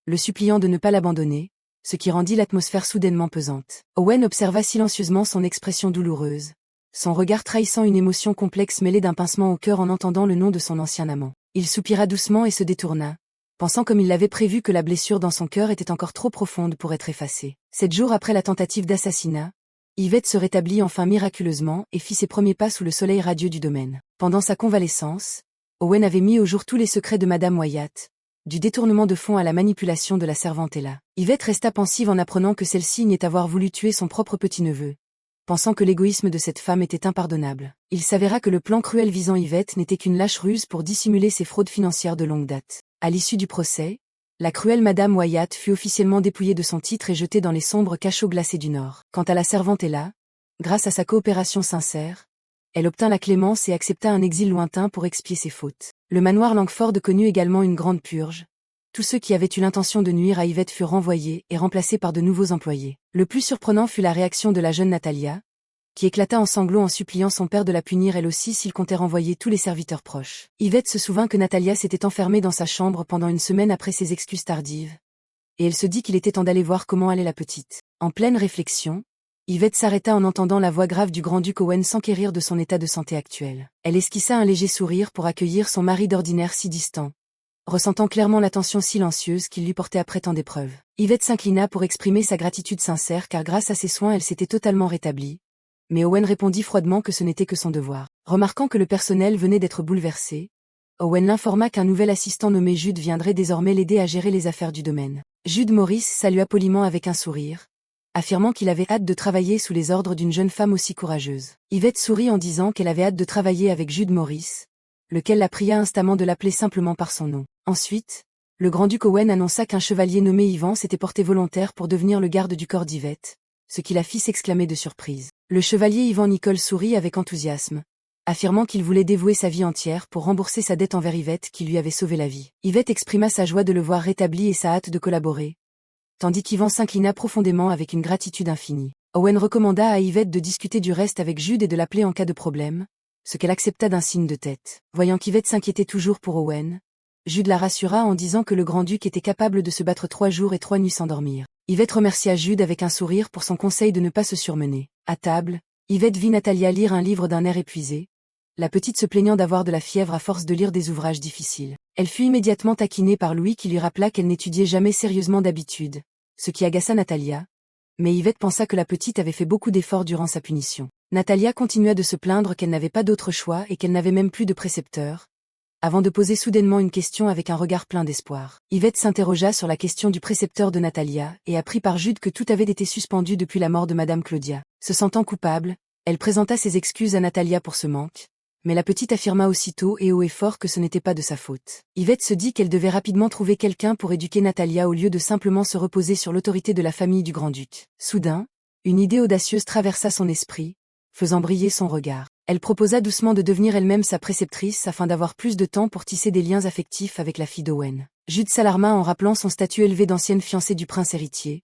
Speaker 1: le suppliant de ne pas l'abandonner, ce qui rendit l'atmosphère soudainement pesante. Owen observa silencieusement son expression douloureuse, son regard trahissant une émotion complexe mêlée d'un pincement au cœur en entendant le nom de son ancien amant. Il soupira doucement et se détourna, pensant comme il l'avait prévu que la blessure dans son cœur était encore trop profonde pour être effacée. 7 jours après la tentative d'assassinat, Yvette se rétablit enfin miraculeusement et fit ses premiers pas sous le soleil radieux du domaine. Pendant sa convalescence, Owen avait mis au jour tous les secrets de Madame Wyatt, du détournement de fonds à la manipulation de la servante Ella. Yvette resta pensive en apprenant que celle-ci niait avoir voulu tuer son propre petit-neveu, pensant que l'égoïsme de cette femme était impardonnable. Il s'avéra que le plan cruel visant Yvette n'était qu'une lâche ruse pour dissimuler ses fraudes financières de longue date. À l'issue du procès, la cruelle Madame Wyatt fut officiellement dépouillée de son titre et jetée dans les sombres cachots glacés du Nord. Quant à la servante Ella, grâce à sa coopération sincère, elle obtint la clémence et accepta un exil lointain pour expier ses fautes. Le manoir Langford connut également une grande purge. Tous ceux qui avaient eu l'intention de nuire à Yvette furent renvoyés et remplacés par de nouveaux employés. Le plus surprenant fut la réaction de la jeune Natalia, qui éclata en sanglots en suppliant son père de la punir elle aussi s'il comptait renvoyer tous les serviteurs proches. Yvette se souvint que Natalia s'était enfermée dans sa chambre pendant une semaine après ses excuses tardives, et elle se dit qu'il était temps d'aller voir comment allait la petite. En pleine réflexion, Yvette s'arrêta en entendant la voix grave du grand-duc Owen s'enquérir de son état de santé actuel. Elle esquissa un léger sourire pour accueillir son mari d'ordinaire si distant, ressentant clairement l'attention silencieuse qu'il lui portait après tant d'épreuves. Yvette s'inclina pour exprimer sa gratitude sincère car grâce à ses soins elle s'était totalement rétablie, mais Owen répondit froidement que ce n'était que son devoir. Remarquant que le personnel venait d'être bouleversé, Owen l'informa qu'un nouvel assistant nommé Jude viendrait désormais l'aider à gérer les affaires du domaine. Jude Morris salua poliment avec un sourire, affirmant qu'il avait hâte de travailler sous les ordres d'une jeune femme aussi courageuse. Yvette sourit en disant qu'elle avait hâte de travailler avec Jude Morris, lequel la pria instamment de l'appeler simplement par son nom. Ensuite, le grand-duc Owen annonça qu'un chevalier nommé Ivan s'était porté volontaire pour devenir le garde du corps d'Yvette, ce qui la fit s'exclamer de surprise. Le chevalier Ivan Nicole sourit avec enthousiasme, affirmant qu'il voulait dévouer sa vie entière pour rembourser sa dette envers Yvette qui lui avait sauvé la vie. Yvette exprima sa joie de le voir rétabli et sa hâte de collaborer, tandis qu'Ivan s'inclina profondément avec une gratitude infinie. Owen recommanda à Yvette de discuter du reste avec Jude et de l'appeler en cas de problème, ce qu'elle accepta d'un signe de tête. Voyant qu'Yvette s'inquiétait toujours pour Owen, Jude la rassura en disant que le grand-duc était capable de se battre 3 jours et 3 nuits sans dormir. Yvette remercia Jude avec un sourire pour son conseil de ne pas se surmener. À table, Yvette vit Natalia lire un livre d'un air épuisé, la petite se plaignant d'avoir de la fièvre à force de lire des ouvrages difficiles. Elle fut immédiatement taquinée par Louis qui lui rappela qu'elle n'étudiait jamais sérieusement d'habitude, ce qui agaça Natalia, mais Yvette pensa que la petite avait fait beaucoup d'efforts durant sa punition. Natalia continua de se plaindre qu'elle n'avait pas d'autre choix et qu'elle n'avait même plus de précepteur, avant de poser soudainement une question avec un regard plein d'espoir. Yvette s'interrogea sur la question du précepteur de Natalia et apprit par Jude que tout avait été suspendu depuis la mort de Madame Claudia. Se sentant coupable, elle présenta ses excuses à Natalia pour ce manque, mais la petite affirma aussitôt et haut et fort que ce n'était pas de sa faute. Yvette se dit qu'elle devait rapidement trouver quelqu'un pour éduquer Natalia au lieu de simplement se reposer sur l'autorité de la famille du grand-duc. Soudain, une idée audacieuse traversa son esprit, faisant briller son regard. Elle proposa doucement de devenir elle-même sa préceptrice afin d'avoir plus de temps pour tisser des liens affectifs avec la fille d'Owen. Jude s'alarma en rappelant son statut élevé d'ancienne fiancée du prince héritier,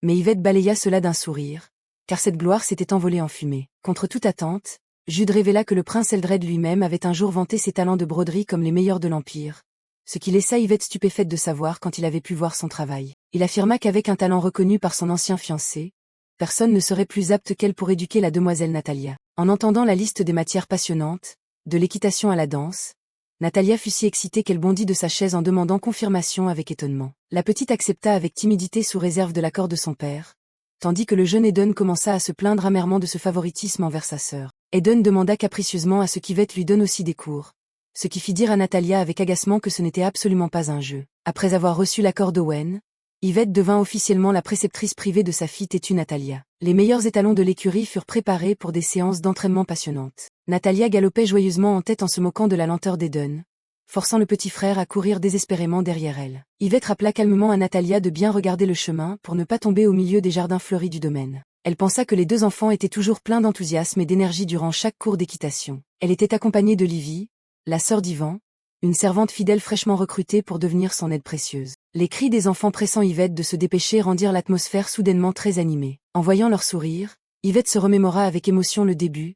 Speaker 1: mais Yvette balaya cela d'un sourire, car cette gloire s'était envolée en fumée. Contre toute attente, Jude révéla que le prince Eldred lui-même avait un jour vanté ses talents de broderie comme les meilleurs de l'Empire, ce qui laissa Yvette stupéfaite de savoir quand il avait pu voir son travail. Il affirma qu'avec un talent reconnu par son ancien fiancé, personne ne serait plus apte qu'elle pour éduquer la demoiselle Natalia. En entendant la liste des matières passionnantes, de l'équitation à la danse, Natalia fut si excitée qu'elle bondit de sa chaise en demandant confirmation avec étonnement. La petite accepta avec timidité sous réserve de l'accord de son père, tandis que le jeune Eden commença à se plaindre amèrement de ce favoritisme envers sa sœur. Eden demanda capricieusement à ce qu'Yvette lui donne aussi des cours, ce qui fit dire à Natalia avec agacement que ce n'était absolument pas un jeu. Après avoir reçu l'accord d'Owen, Yvette devint officiellement la préceptrice privée de sa fille têtue Natalia. Les meilleurs étalons de l'écurie furent préparés pour des séances d'entraînement passionnantes. Natalia galopait joyeusement en tête en se moquant de la lenteur d'Eden, forçant le petit frère à courir désespérément derrière elle. Yvette rappela calmement à Natalia de bien regarder le chemin pour ne pas tomber au milieu des jardins fleuris du domaine. Elle pensa que les 2 enfants étaient toujours pleins d'enthousiasme et d'énergie durant chaque cours d'équitation. Elle était accompagnée de Livy, la sœur d'Ivan, une servante fidèle fraîchement recrutée pour devenir son aide précieuse. Les cris des enfants pressant Yvette de se dépêcher rendirent l'atmosphère soudainement très animée. En voyant leur sourire, Yvette se remémora avec émotion le début,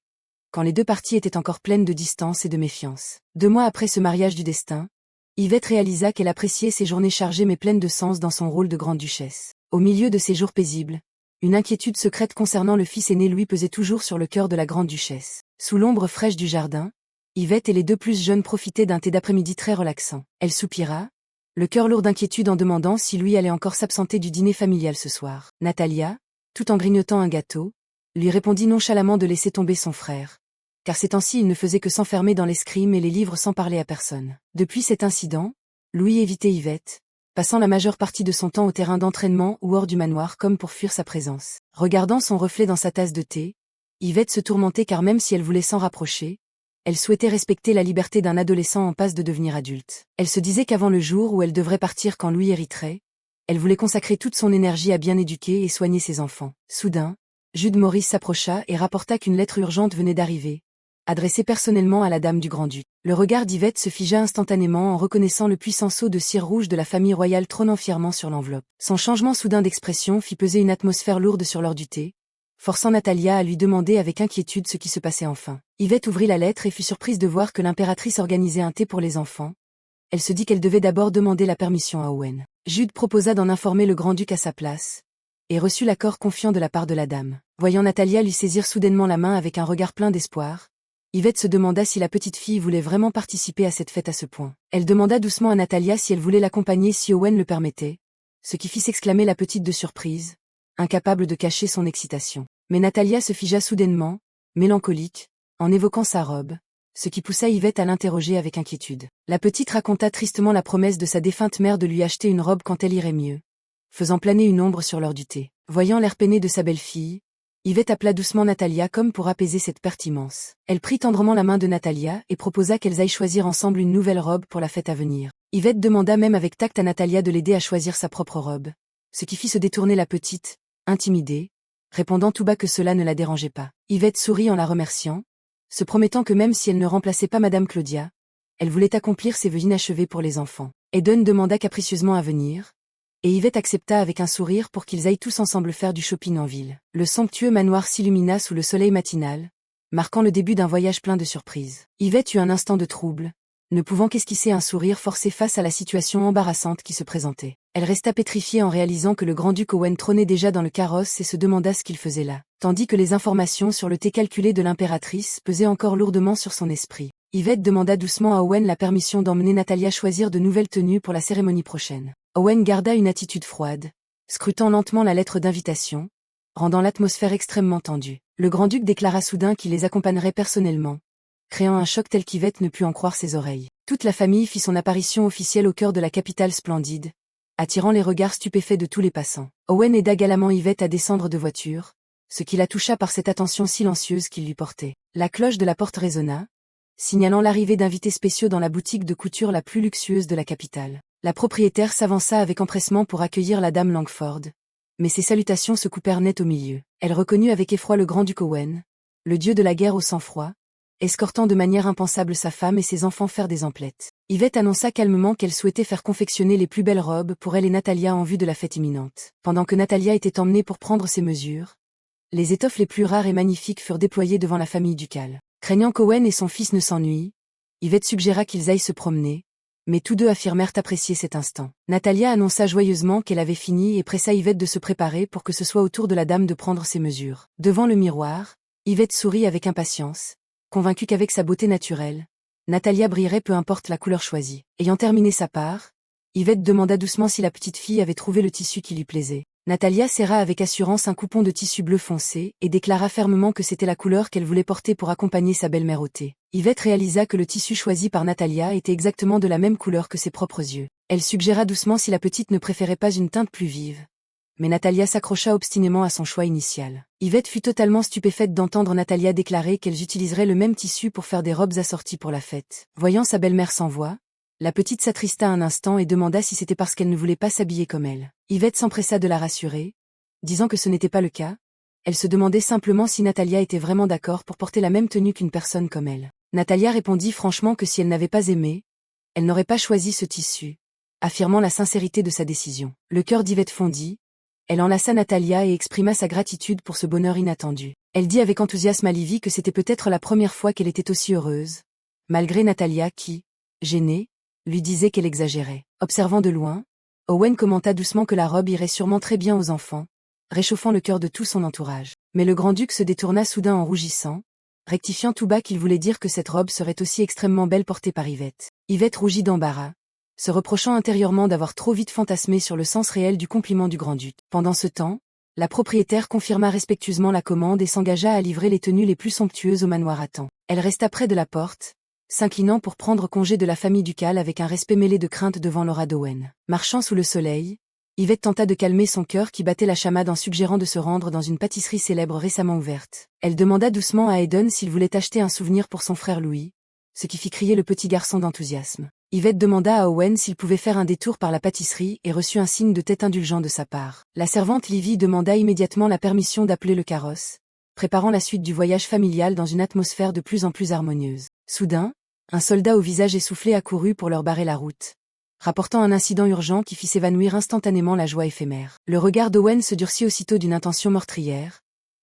Speaker 1: quand les 2 parties étaient encore pleines de distance et de méfiance. 2 mois après ce mariage du destin, Yvette réalisa qu'elle appréciait ces journées chargées mais pleines de sens dans son rôle de grande duchesse. Au milieu de ces jours paisibles, une inquiétude secrète concernant le fils aîné Louis pesait toujours sur le cœur de la grande duchesse. Sous l'ombre fraîche du jardin, Yvette et les 2 plus jeunes profitaient d'un thé d'après-midi très relaxant. Elle soupira, le cœur lourd d'inquiétude en demandant si Louis allait encore s'absenter du dîner familial ce soir. Natalia, tout en grignotant un gâteau, lui répondit nonchalamment de laisser tomber son frère, car ces temps-ci il ne faisait que s'enfermer dans l'escrime et les livres sans parler à personne. Depuis cet incident, Louis évitait Yvette, passant la majeure partie de son temps au terrain d'entraînement ou hors du manoir comme pour fuir sa présence. Regardant son reflet dans sa tasse de thé, Yvette se tourmentait car même si elle voulait s'en rapprocher, elle souhaitait respecter la liberté d'un adolescent en passe de devenir adulte. Elle se disait qu'avant le jour où elle devrait partir quand Louis hériterait, elle voulait consacrer toute son énergie à bien éduquer et soigner ses enfants. Soudain, Jude Maurice s'approcha et rapporta qu'une lettre urgente venait d'arriver, adressée personnellement à la dame du grand-duc. Le regard d'Yvette se figea instantanément en reconnaissant le puissant sceau de cire rouge de la famille royale trônant fièrement sur l'enveloppe. Son changement soudain d'expression fit peser une atmosphère lourde sur l'heure du thé, forçant Natalia à lui demander avec inquiétude ce qui se passait enfin. Yvette ouvrit la lettre et fut surprise de voir que l'impératrice organisait un thé pour les enfants. Elle se dit qu'elle devait d'abord demander la permission à Owen. Jude proposa d'en informer le grand-duc à sa place, et reçut l'accord confiant de la part de la dame. Voyant Natalia lui saisir soudainement la main avec un regard plein d'espoir, Yvette se demanda si la petite fille voulait vraiment participer à cette fête à ce point. Elle demanda doucement à Natalia si elle voulait l'accompagner si Owen le permettait, ce qui fit s'exclamer la petite de surprise, incapable de cacher son excitation. Mais Natalia se figea soudainement, mélancolique, en évoquant sa robe, ce qui poussa Yvette à l'interroger avec inquiétude. La petite raconta tristement la promesse de sa défunte mère de lui acheter une robe quand elle irait mieux, faisant planer une ombre sur l'heure du thé. Voyant l'air peiné de sa belle-fille, Yvette appela doucement Natalia comme pour apaiser cette perte immense. Elle prit tendrement la main de Natalia et proposa qu'elles aillent choisir ensemble une nouvelle robe pour la fête à venir. Yvette demanda même avec tact à Natalia de l'aider à choisir sa propre robe, ce qui fit se détourner la petite, intimidée, répondant tout bas que cela ne la dérangeait pas. Yvette sourit en la remerciant, se promettant que même si elle ne remplaçait pas Madame Claudia, elle voulait accomplir ses vœux inachevés pour les enfants. Eden demanda capricieusement à venir, et Yvette accepta avec un sourire pour qu'ils aillent tous ensemble faire du shopping en ville. Le somptueux manoir s'illumina sous le soleil matinal, marquant le début d'un voyage plein de surprises. Yvette eut un instant de trouble, ne pouvant qu'esquisser un sourire forcé face à la situation embarrassante qui se présentait. Elle resta pétrifiée en réalisant que le grand-duc Owen trônait déjà dans le carrosse et se demanda ce qu'il faisait là, tandis que les informations sur le thé calculé de l'impératrice pesaient encore lourdement sur son esprit. Yvette demanda doucement à Owen la permission d'emmener Natalia choisir de nouvelles tenues pour la cérémonie prochaine. Owen garda une attitude froide, scrutant lentement la lettre d'invitation, rendant l'atmosphère extrêmement tendue. Le grand-duc déclara soudain qu'il les accompagnerait personnellement, créant un choc tel qu'Yvette ne put en croire ses oreilles. Toute la famille fit son apparition officielle au cœur de la capitale splendide, attirant les regards stupéfaits de tous les passants. Owen aida galamment Yvette à descendre de voiture, ce qui la toucha par cette attention silencieuse qu'il lui portait. La cloche de la porte résonna, signalant l'arrivée d'invités spéciaux dans la boutique de couture la plus luxueuse de la capitale. La propriétaire s'avança avec empressement pour accueillir la dame Langford, mais ses salutations se coupèrent net au milieu. Elle reconnut avec effroi le grand-duc Owen, le dieu de la guerre au sang-froid, escortant de manière impensable sa femme et ses enfants faire des emplettes. Yvette annonça calmement qu'elle souhaitait faire confectionner les plus belles robes pour elle et Natalia en vue de la fête imminente. Pendant que Natalia était emmenée pour prendre ses mesures, les étoffes les plus rares et magnifiques furent déployées devant la famille ducale. Craignant qu'Owen et son fils ne s'ennuient, Yvette suggéra qu'ils aillent se promener, mais tous deux affirmèrent apprécier cet instant. Natalia annonça joyeusement qu'elle avait fini et pressa Yvette de se préparer pour que ce soit au tour de la dame de prendre ses mesures. Devant le miroir, Yvette sourit avec impatience, convaincue qu'avec sa beauté naturelle, Natalia brillerait peu importe la couleur choisie. Ayant terminé sa part, Yvette demanda doucement si la petite fille avait trouvé le tissu qui lui plaisait. Natalia serra avec assurance un coupon de tissu bleu foncé et déclara fermement que c'était la couleur qu'elle voulait porter pour accompagner sa belle-mère au thé. Yvette réalisa que le tissu choisi par Natalia était exactement de la même couleur que ses propres yeux. Elle suggéra doucement si la petite ne préférait pas une teinte plus vive. Mais Natalia s'accrocha obstinément à son choix initial. Yvette fut totalement stupéfaite d'entendre Natalia déclarer qu'elles utiliseraient le même tissu pour faire des robes assorties pour la fête. Voyant sa belle-mère sans voix, la petite s'attrista un instant et demanda si c'était parce qu'elle ne voulait pas s'habiller comme elle. Yvette s'empressa de la rassurer, disant que ce n'était pas le cas. Elle se demandait simplement si Natalia était vraiment d'accord pour porter la même tenue qu'une personne comme elle. Natalia répondit franchement que si elle n'avait pas aimé, elle n'aurait pas choisi ce tissu, affirmant la sincérité de sa décision. Le cœur d'Yvette fondit, elle enlaça Natalia et exprima sa gratitude pour ce bonheur inattendu. Elle dit avec enthousiasme à Livy que c'était peut-être la première fois qu'elle était aussi heureuse, malgré Natalia qui, gênée, lui disait qu'elle exagérait. Observant de loin, Owen commenta doucement que la robe irait sûrement très bien aux enfants, réchauffant le cœur de tout son entourage. Mais le grand-duc se détourna soudain en rougissant, rectifiant tout bas qu'il voulait dire que cette robe serait aussi extrêmement belle portée par Yvette. Yvette rougit d'embarras, se reprochant intérieurement d'avoir trop vite fantasmé sur le sens réel du compliment du grand-duc. Pendant ce temps, la propriétaire confirma respectueusement la commande et s'engagea à livrer les tenues les plus somptueuses au manoir à temps. Elle resta près de la porte, s'inclinant pour prendre congé de la famille ducale avec un respect mêlé de crainte devant Laura d'Owen. Marchant sous le soleil, Yvette tenta de calmer son cœur qui battait la chamade en suggérant de se rendre dans une pâtisserie célèbre récemment ouverte. Elle demanda doucement à Eden s'il voulait acheter un souvenir pour son frère Louis, ce qui fit crier le petit garçon d'enthousiasme. Yvette demanda à Owen s'il pouvait faire un détour par la pâtisserie et reçut un signe de tête indulgent de sa part. La servante Livy demanda immédiatement la permission d'appeler le carrosse, préparant la suite du voyage familial dans une atmosphère de plus en plus harmonieuse. Soudain, un soldat au visage essoufflé accourut pour leur barrer la route, rapportant un incident urgent qui fit s'évanouir instantanément la joie éphémère. Le regard d'Owen se durcit aussitôt d'une intention meurtrière.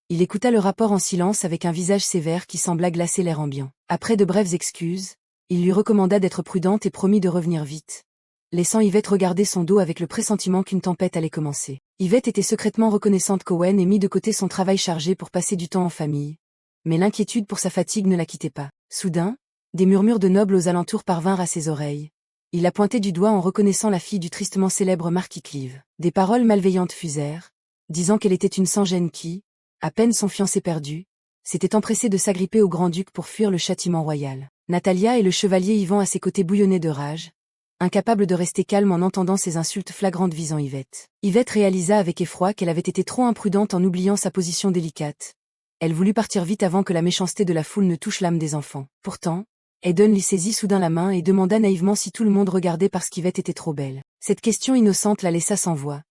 Speaker 1: Il écouta le rapport en silence avec un visage sévère qui sembla glacer l'air ambiant. Après de brèves excuses, il lui recommanda d'être prudente et promit de revenir vite, laissant Yvette regarder son dos avec le pressentiment qu'une tempête allait commencer. Yvette était secrètement reconnaissante qu'Owen ait mis de côté son travail chargé pour passer du temps en famille, mais l'inquiétude pour sa fatigue ne la quittait pas. Soudain, des murmures de nobles aux alentours parvinrent à ses oreilles. Il la pointait du doigt en reconnaissant la fille du tristement célèbre Marquis Clive. Des paroles malveillantes fusèrent, disant qu'elle était une sans-gêne qui, à peine son fiancé perdu, s'était empressée de s'agripper au grand-duc pour fuir le châtiment royal. Natalia et le chevalier Ivan à ses côtés bouillonnaient de rage, incapable de rester calme en entendant ces insultes flagrantes visant Yvette. Yvette réalisa avec effroi qu'elle avait été trop imprudente en oubliant sa position délicate. Elle voulut partir vite avant que la méchanceté de la foule ne touche l'âme des enfants. Pourtant, Eden lui saisit soudain la main et demanda naïvement si tout le monde regardait parce qu'Yvette était trop belle. Cette question innocente la laissa sans voix.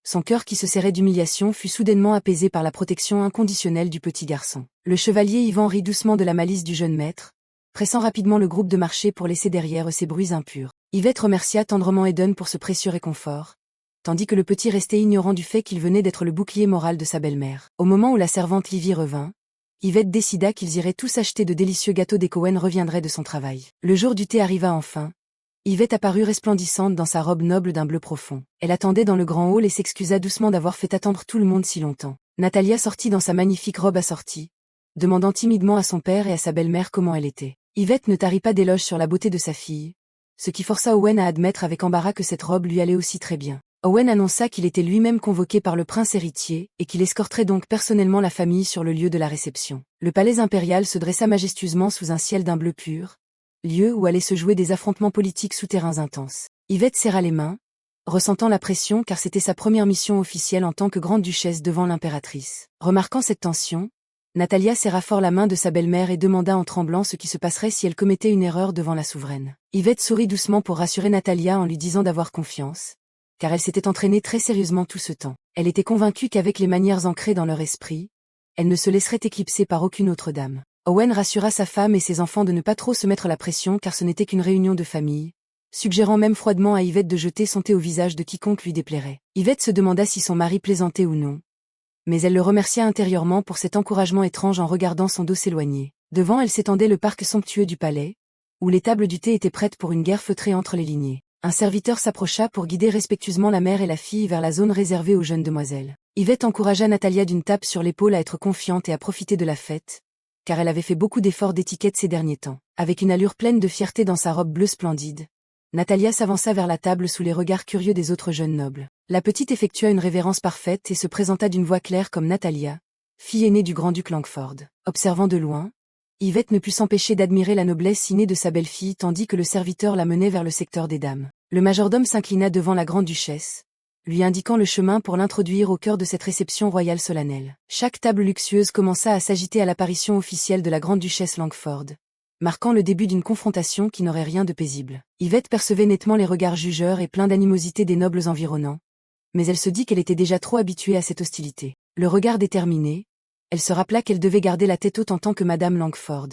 Speaker 1: Son cœur qui se serrait d'humiliation fut soudainement apaisé par la protection inconditionnelle du petit garçon. Le chevalier Yvan rit doucement de la malice du jeune maître, pressant rapidement le groupe de marcher pour laisser derrière eux ces bruits impurs. Yvette remercia tendrement Eden pour ce précieux réconfort, tandis que le petit restait ignorant du fait qu'il venait d'être le bouclier moral de sa belle-mère. Au moment où la servante Livy revint, Yvette décida qu'ils iraient tous acheter de délicieux gâteaux dès qu'Owen reviendrait de son travail. Le jour du thé arriva enfin. Yvette apparut resplendissante dans sa robe noble d'un bleu profond. Elle attendait dans le grand hall et s'excusa doucement d'avoir fait attendre tout le monde si longtemps. Natalia sortit dans sa magnifique robe assortie, demandant timidement à son père et à sa belle-mère comment elle était. Yvette ne tarit pas d'éloges sur la beauté de sa fille, ce qui força Owen à admettre avec embarras que cette robe lui allait aussi très bien. Owen annonça qu'il était lui-même convoqué par le prince héritier et qu'il escorterait donc personnellement la famille sur le lieu de la réception. Le palais impérial se dressa majestueusement sous un ciel d'un bleu pur, lieu où allaient se jouer des affrontements politiques souterrains intenses. Yvette serra les mains, ressentant la pression car c'était sa première mission officielle en tant que grande-duchesse devant l'impératrice. Remarquant cette tension, Natalia serra fort la main de sa belle-mère et demanda en tremblant ce qui se passerait si elle commettait une erreur devant la souveraine. Yvette sourit doucement pour rassurer Natalia en lui disant d'avoir confiance, car elle s'était entraînée très sérieusement tout ce temps. Elle était convaincue qu'avec les manières ancrées dans leur esprit, elle ne se laisserait éclipser par aucune autre dame. Owen rassura sa femme et ses enfants de ne pas trop se mettre la pression car ce n'était qu'une réunion de famille, suggérant même froidement à Yvette de jeter son thé au visage de quiconque lui déplairait. Yvette se demanda si son mari plaisantait ou non, mais elle le remercia intérieurement pour cet encouragement étrange en regardant son dos s'éloigner. Devant elle s'étendait le parc somptueux du palais, où les tables du thé étaient prêtes pour une guerre feutrée entre les lignées. Un serviteur s'approcha pour guider respectueusement la mère et la fille vers la zone réservée aux jeunes demoiselles. Yvette encouragea Natalia d'une tape sur l'épaule à être confiante et à profiter de la fête, car elle avait fait beaucoup d'efforts d'étiquette ces derniers temps. Avec une allure pleine de fierté dans sa robe bleue splendide, Natalia s'avança vers la table sous les regards curieux des autres jeunes nobles. La petite effectua une révérence parfaite et se présenta d'une voix claire comme Natalia, fille aînée du grand-duc Langford. Observant de loin, Yvette ne put s'empêcher d'admirer la noblesse innée de sa belle-fille tandis que le serviteur la menait vers le secteur des dames. Le majordome s'inclina devant la grande-duchesse, lui indiquant le chemin pour l'introduire au cœur de cette réception royale solennelle. Chaque table luxueuse commença à s'agiter à l'apparition officielle de la grande-duchesse Langford, marquant le début d'une confrontation qui n'aurait rien de paisible. Yvette percevait nettement les regards jugeurs et pleins d'animosité des nobles environnants, mais elle se dit qu'elle était déjà trop habituée à cette hostilité. Le regard déterminé, elle se rappela qu'elle devait garder la tête haute en tant que Madame Langford,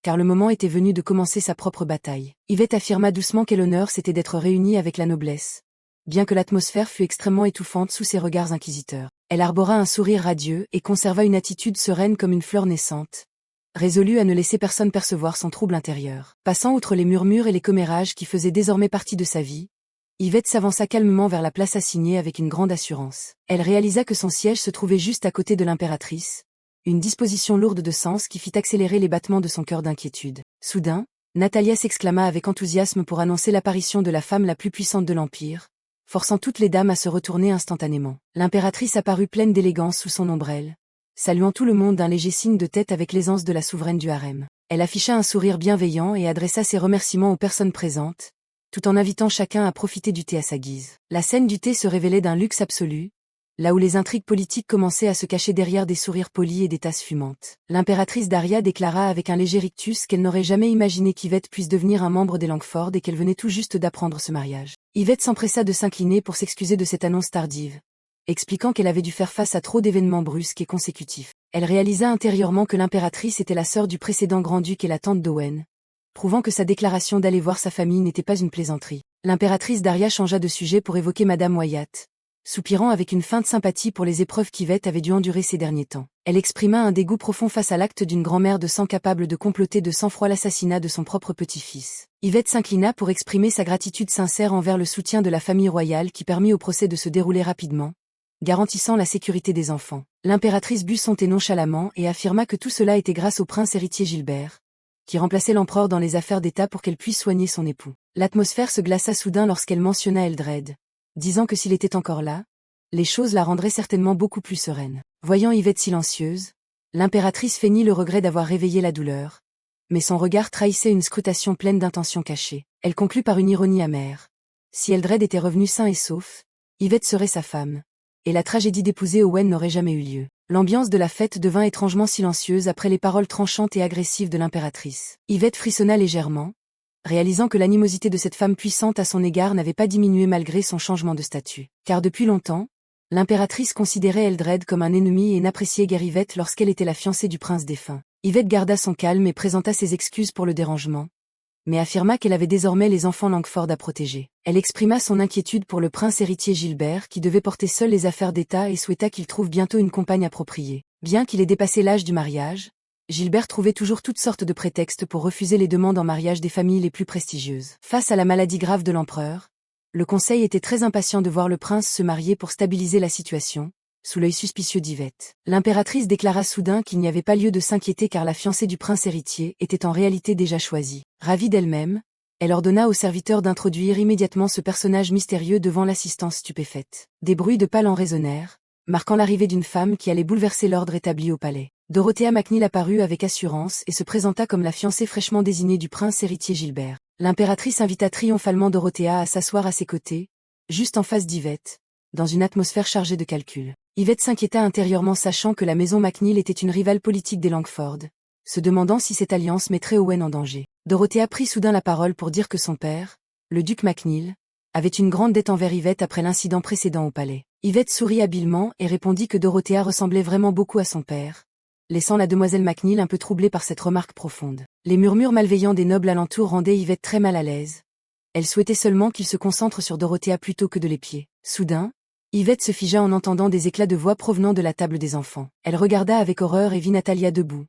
Speaker 1: car le moment était venu de commencer sa propre bataille. Yvette affirma doucement quel honneur c'était d'être réunie avec la noblesse, bien que l'atmosphère fût extrêmement étouffante sous ses regards inquisiteurs. Elle arbora un sourire radieux et conserva une attitude sereine comme une fleur naissante, résolue à ne laisser personne percevoir son trouble intérieur. Passant outre les murmures et les commérages qui faisaient désormais partie de sa vie, Yvette s'avança calmement vers la place assignée avec une grande assurance. Elle réalisa que son siège se trouvait juste à côté de l'impératrice, une disposition lourde de sens qui fit accélérer les battements de son cœur d'inquiétude. Soudain, Natalia s'exclama avec enthousiasme pour annoncer l'apparition de la femme la plus puissante de l'Empire, forçant toutes les dames à se retourner instantanément. L'impératrice apparut pleine d'élégance sous son ombrelle, saluant tout le monde d'un léger signe de tête avec l'aisance de la souveraine du harem. Elle afficha un sourire bienveillant et adressa ses remerciements aux personnes présentes, tout en invitant chacun à profiter du thé à sa guise. La scène du thé se révélait d'un luxe absolu, là où les intrigues politiques commençaient à se cacher derrière des sourires polis et des tasses fumantes. L'impératrice Daria déclara avec un léger rictus qu'elle n'aurait jamais imaginé qu'Yvette puisse devenir un membre des Langford et qu'elle venait tout juste d'apprendre ce mariage. Yvette s'empressa de s'incliner pour s'excuser de cette annonce tardive, expliquant qu'elle avait dû faire face à trop d'événements brusques et consécutifs. Elle réalisa intérieurement que l'impératrice était la sœur du précédent grand-duc et la tante d'Owen, prouvant que sa déclaration d'aller voir sa famille n'était pas une plaisanterie. L'impératrice Daria changea de sujet pour évoquer Madame Wyatt, soupirant avec une feinte sympathie pour les épreuves qu'Yvette avait dû endurer ces derniers temps. Elle exprima un dégoût profond face à l'acte d'une grand-mère de sang capable de comploter de sang-froid l'assassinat de son propre petit-fils. Yvette s'inclina pour exprimer sa gratitude sincère envers le soutien de la famille royale qui permit au procès de se dérouler rapidement, garantissant la sécurité des enfants. L'impératrice but son thé nonchalamment et affirma que tout cela était grâce au prince héritier Gilbert, qui remplaçait l'empereur dans les affaires d'État pour qu'elle puisse soigner son époux. L'atmosphère se glaça soudain lorsqu'elle mentionna Eldred, disant que s'il était encore là, les choses la rendraient certainement beaucoup plus sereine. Voyant Yvette silencieuse, l'impératrice feignit le regret d'avoir réveillé la douleur, mais son regard trahissait une scrutation pleine d'intentions cachées. Elle conclut par une ironie amère. Si Eldred était revenu sain et sauf, Yvette serait sa femme. Et la tragédie d'épouser Owen n'aurait jamais eu lieu. L'ambiance de la fête devint étrangement silencieuse après les paroles tranchantes et agressives de l'impératrice. Yvette frissonna légèrement, réalisant que l'animosité de cette femme puissante à son égard n'avait pas diminué malgré son changement de statut. Car depuis longtemps, l'impératrice considérait Eldred comme un ennemi et n'appréciait guère Yvette lorsqu'elle était la fiancée du prince défunt. Yvette garda son calme et présenta ses excuses pour le dérangement, mais affirma qu'elle avait désormais les enfants Langford à protéger. Elle exprima son inquiétude pour le prince héritier Gilbert qui devait porter seul les affaires d'État et souhaita qu'il trouve bientôt une compagne appropriée. Bien qu'il ait dépassé l'âge du mariage, Gilbert trouvait toujours toutes sortes de prétextes pour refuser les demandes en mariage des familles les plus prestigieuses. Face à la maladie grave de l'empereur, le conseil était très impatient de voir le prince se marier pour stabiliser la situation, sous l'œil suspicieux d'Yvette. L'impératrice déclara soudain qu'il n'y avait pas lieu de s'inquiéter car la fiancée du prince héritier était en réalité déjà choisie. Ravie d'elle-même, elle ordonna aux serviteurs d'introduire immédiatement ce personnage mystérieux devant l'assistance stupéfaite. Des bruits de pas lents résonnèrent, marquant l'arrivée d'une femme qui allait bouleverser l'ordre établi au palais. Dorothea MacNeil apparut avec assurance et se présenta comme la fiancée fraîchement désignée du prince héritier Gilbert. L'impératrice invita triomphalement Dorothea à s'asseoir à ses côtés, juste en face d'Yvette, dans une atmosphère chargée de calcul. Yvette s'inquiéta intérieurement sachant que la maison MacNeil était une rivale politique des Langford, se demandant si cette alliance mettrait Owen en danger. Dorothea prit soudain la parole pour dire que son père, le duc MacNeil, avait une grande dette envers Yvette après l'incident précédent au palais. Yvette sourit habilement et répondit que Dorothea ressemblait vraiment beaucoup à son père, laissant la demoiselle MacNeil un peu troublée par cette remarque profonde. Les murmures malveillants des nobles alentours rendaient Yvette très mal à l'aise. Elle souhaitait seulement qu'il se concentre sur Dorothea plutôt que de l'épier. Soudain, Yvette se figea en entendant des éclats de voix provenant de la table des enfants. Elle regarda avec horreur et vit Natalia debout,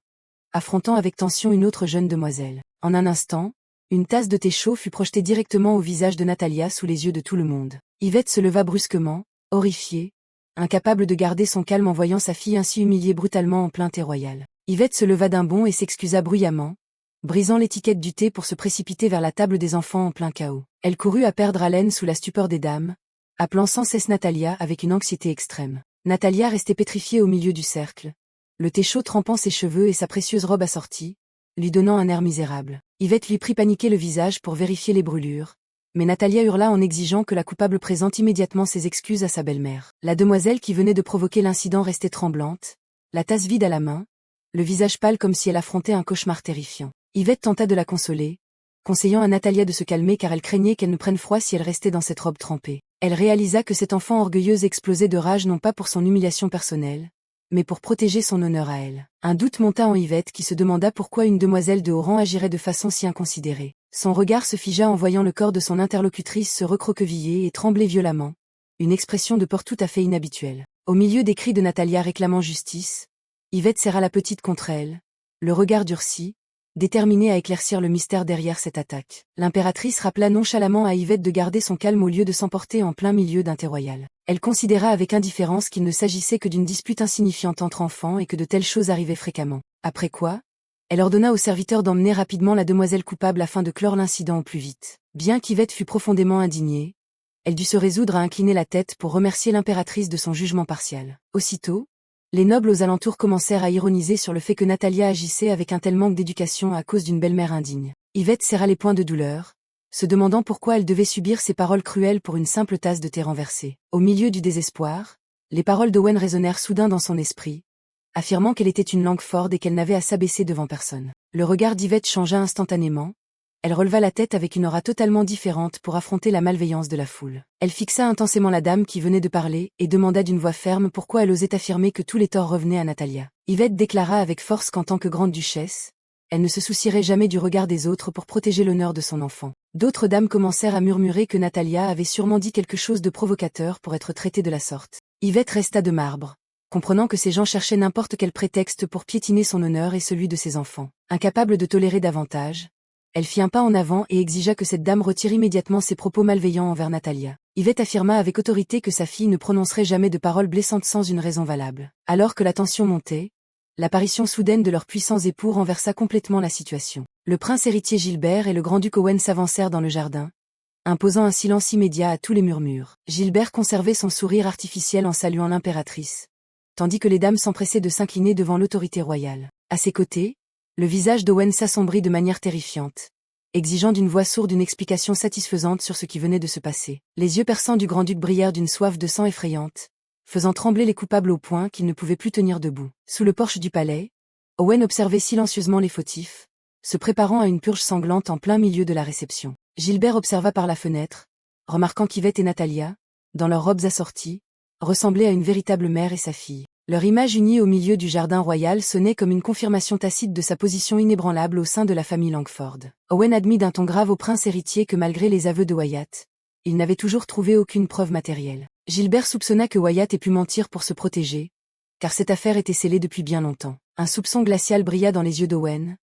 Speaker 1: affrontant avec tension une autre jeune demoiselle. En un instant, une tasse de thé chaud fut projetée directement au visage de Natalia sous les yeux de tout le monde. Yvette se leva brusquement, horrifiée, incapable de garder son calme en voyant sa fille ainsi humiliée brutalement en plein thé royal. Yvette se leva d'un bond et s'excusa bruyamment, brisant l'étiquette du thé pour se précipiter vers la table des enfants en plein chaos. Elle courut à perdre haleine sous la stupeur des dames, appelant sans cesse Natalia avec une anxiété extrême. Natalia restait pétrifiée au milieu du cercle, le thé chaud trempant ses cheveux et sa précieuse robe assortie, lui donnant un air misérable. Yvette lui prit paniqué le visage pour vérifier les brûlures, mais Natalia hurla en exigeant que la coupable présente immédiatement ses excuses à sa belle-mère. La demoiselle qui venait de provoquer l'incident restait tremblante, la tasse vide à la main, le visage pâle comme si elle affrontait un cauchemar terrifiant. Yvette tenta de la consoler, conseillant à Natalia de se calmer car elle craignait qu'elle ne prenne froid si elle restait dans cette robe trempée. Elle réalisa que cette enfant orgueilleuse explosait de rage non pas pour son humiliation personnelle, mais pour protéger son honneur à elle. Un doute monta en Yvette qui se demanda pourquoi une demoiselle de haut rang agirait de façon si inconsidérée. Son regard se figea en voyant le corps de son interlocutrice se recroqueviller et trembler violemment, une expression de peur tout à fait inhabituelle. Au milieu des cris de Natalia réclamant justice, Yvette serra la petite contre elle, le regard durci, déterminée à éclaircir le mystère derrière cette attaque. L'impératrice rappela nonchalamment à Yvette de garder son calme au lieu de s'emporter en plein milieu d'un thé royal. Elle considéra avec indifférence qu'il ne s'agissait que d'une dispute insignifiante entre enfants et que de telles choses arrivaient fréquemment. Après quoi, elle ordonna aux serviteurs d'emmener rapidement la demoiselle coupable afin de clore l'incident au plus vite. Bien qu'Yvette fût profondément indignée, elle dut se résoudre à incliner la tête pour remercier l'impératrice de son jugement partial. Aussitôt, les nobles aux alentours commencèrent à ironiser sur le fait que Natalia agissait avec un tel manque d'éducation à cause d'une belle-mère indigne. Yvette serra les poings de douleur, se demandant pourquoi elle devait subir ces paroles cruelles pour une simple tasse de thé renversée. Au milieu du désespoir, les paroles d'Owen résonnèrent soudain dans son esprit, affirmant qu'elle était une Langford et qu'elle n'avait à s'abaisser devant personne. Le regard d'Yvette changea instantanément. Elle releva la tête avec une aura totalement différente pour affronter la malveillance de la foule. Elle fixa intensément la dame qui venait de parler et demanda d'une voix ferme pourquoi elle osait affirmer que tous les torts revenaient à Natalia. Yvette déclara avec force qu'en tant que grande duchesse, elle ne se soucierait jamais du regard des autres pour protéger l'honneur de son enfant. D'autres dames commencèrent à murmurer que Natalia avait sûrement dit quelque chose de provocateur pour être traitée de la sorte. Yvette resta de marbre, comprenant que ces gens cherchaient n'importe quel prétexte pour piétiner son honneur et celui de ses enfants. Incapable de tolérer davantage, elle fit un pas en avant et exigea que cette dame retire immédiatement ses propos malveillants envers Natalia. Yvette affirma avec autorité que sa fille ne prononcerait jamais de paroles blessantes sans une raison valable. Alors que la tension montait, l'apparition soudaine de leurs puissants époux renversa complètement la situation. Le prince héritier Gilbert et le grand-duc Owen s'avancèrent dans le jardin, imposant un silence immédiat à tous les murmures. Gilbert conservait son sourire artificiel en saluant l'impératrice, tandis que les dames s'empressaient de s'incliner devant l'autorité royale. À ses côtés, le visage d'Owen s'assombrit de manière terrifiante, exigeant d'une voix sourde une explication satisfaisante sur ce qui venait de se passer. Les yeux perçants du grand-duc brillèrent d'une soif de sang effrayante, faisant trembler les coupables au point qu'ils ne pouvaient plus tenir debout. Sous le porche du palais, Owen observait silencieusement les fautifs, se préparant à une purge sanglante en plein milieu de la réception. Gilbert observa par la fenêtre, remarquant qu'Yvette et Natalia, dans leurs robes assorties, ressemblaient à une véritable mère et sa fille. Leur image unie au milieu du jardin royal sonnait comme une confirmation tacite de sa position inébranlable au sein de la famille Langford. Owen admit d'un ton grave au prince héritier que malgré les aveux de Wyatt, il n'avait toujours trouvé aucune preuve matérielle. Gilbert soupçonna que Wyatt ait pu mentir pour se protéger, car cette affaire était scellée depuis bien longtemps. Un soupçon glacial brilla dans les yeux d'Owen,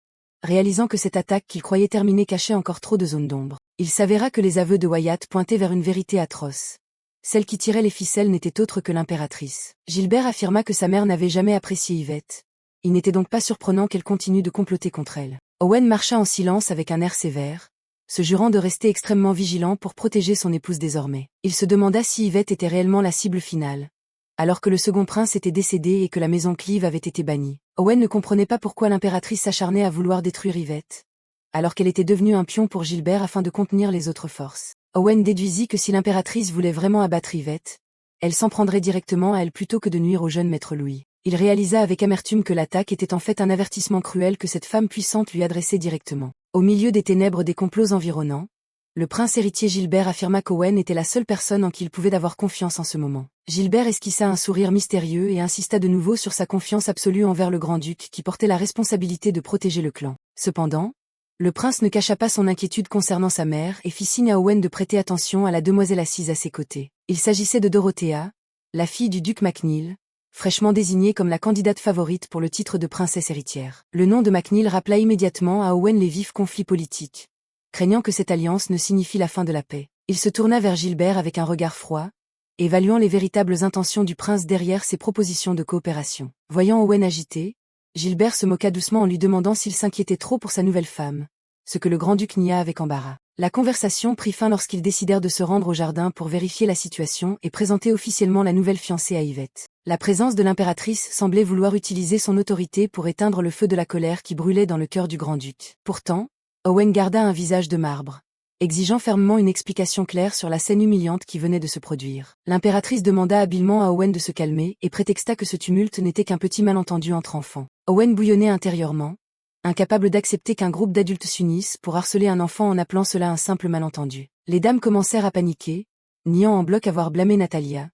Speaker 1: réalisant que cette attaque qu'il croyait terminée cachait encore trop de zones d'ombre. Il s'avéra que les aveux de Wyatt pointaient vers une vérité atroce. Celle qui tirait les ficelles n'était autre que l'impératrice. Gilbert affirma que sa mère n'avait jamais apprécié Yvette. Il n'était donc pas surprenant qu'elle continue de comploter contre elle. Owen marcha en silence avec un air sévère, se jurant de rester extrêmement vigilant pour protéger son épouse désormais. Il se demanda si Yvette était réellement la cible finale, alors que le second prince était décédé et que la maison Cleave avait été bannie. Owen ne comprenait pas pourquoi l'impératrice s'acharnait à vouloir détruire Yvette, alors qu'elle était devenue un pion pour Gilbert afin de contenir les autres forces. Owen déduisit que si l'impératrice voulait vraiment abattre Yvette, elle s'en prendrait directement à elle plutôt que de nuire au jeune maître Louis. Il réalisa avec amertume que l'attaque était en fait un avertissement cruel que cette femme puissante lui adressait directement. Au milieu des ténèbres des complots environnants, le prince héritier Gilbert affirma qu'Owen était la seule personne en qui il pouvait avoir confiance en ce moment. Gilbert esquissa un sourire mystérieux et insista de nouveau sur sa confiance absolue envers le grand-duc qui portait la responsabilité de protéger le clan. Cependant, le prince ne cacha pas son inquiétude concernant sa mère et fit signe à Owen de prêter attention à la demoiselle assise à ses côtés. Il s'agissait de Dorothea, la fille du duc McNeil, fraîchement désignée comme la candidate favorite pour le titre de princesse héritière. Le nom de McNeil rappela immédiatement à Owen les vifs conflits politiques, craignant que cette alliance ne signifie la fin de la paix. Il se tourna vers Gilbert avec un regard froid, évaluant les véritables intentions du prince derrière ses propositions de coopération. Voyant Owen agité, Gilbert se moqua doucement en lui demandant s'il s'inquiétait trop pour sa nouvelle femme, ce que le grand-duc nia avec embarras. La conversation prit fin lorsqu'ils décidèrent de se rendre au jardin pour vérifier la situation et présenter officiellement la nouvelle fiancée à Yvette. La présence de l'impératrice semblait vouloir utiliser son autorité pour éteindre le feu de la colère qui brûlait dans le cœur du grand-duc. Pourtant, Owen garda un visage de marbre, exigeant fermement une explication claire sur la scène humiliante qui venait de se produire. L'impératrice demanda habilement à Owen de se calmer et prétexta que ce tumulte n'était qu'un petit malentendu entre enfants. Owen bouillonnait intérieurement, incapable d'accepter qu'un groupe d'adultes s'unissent pour harceler un enfant en appelant cela un simple malentendu. Les dames commencèrent à paniquer, niant en bloc avoir blâmé Natalia,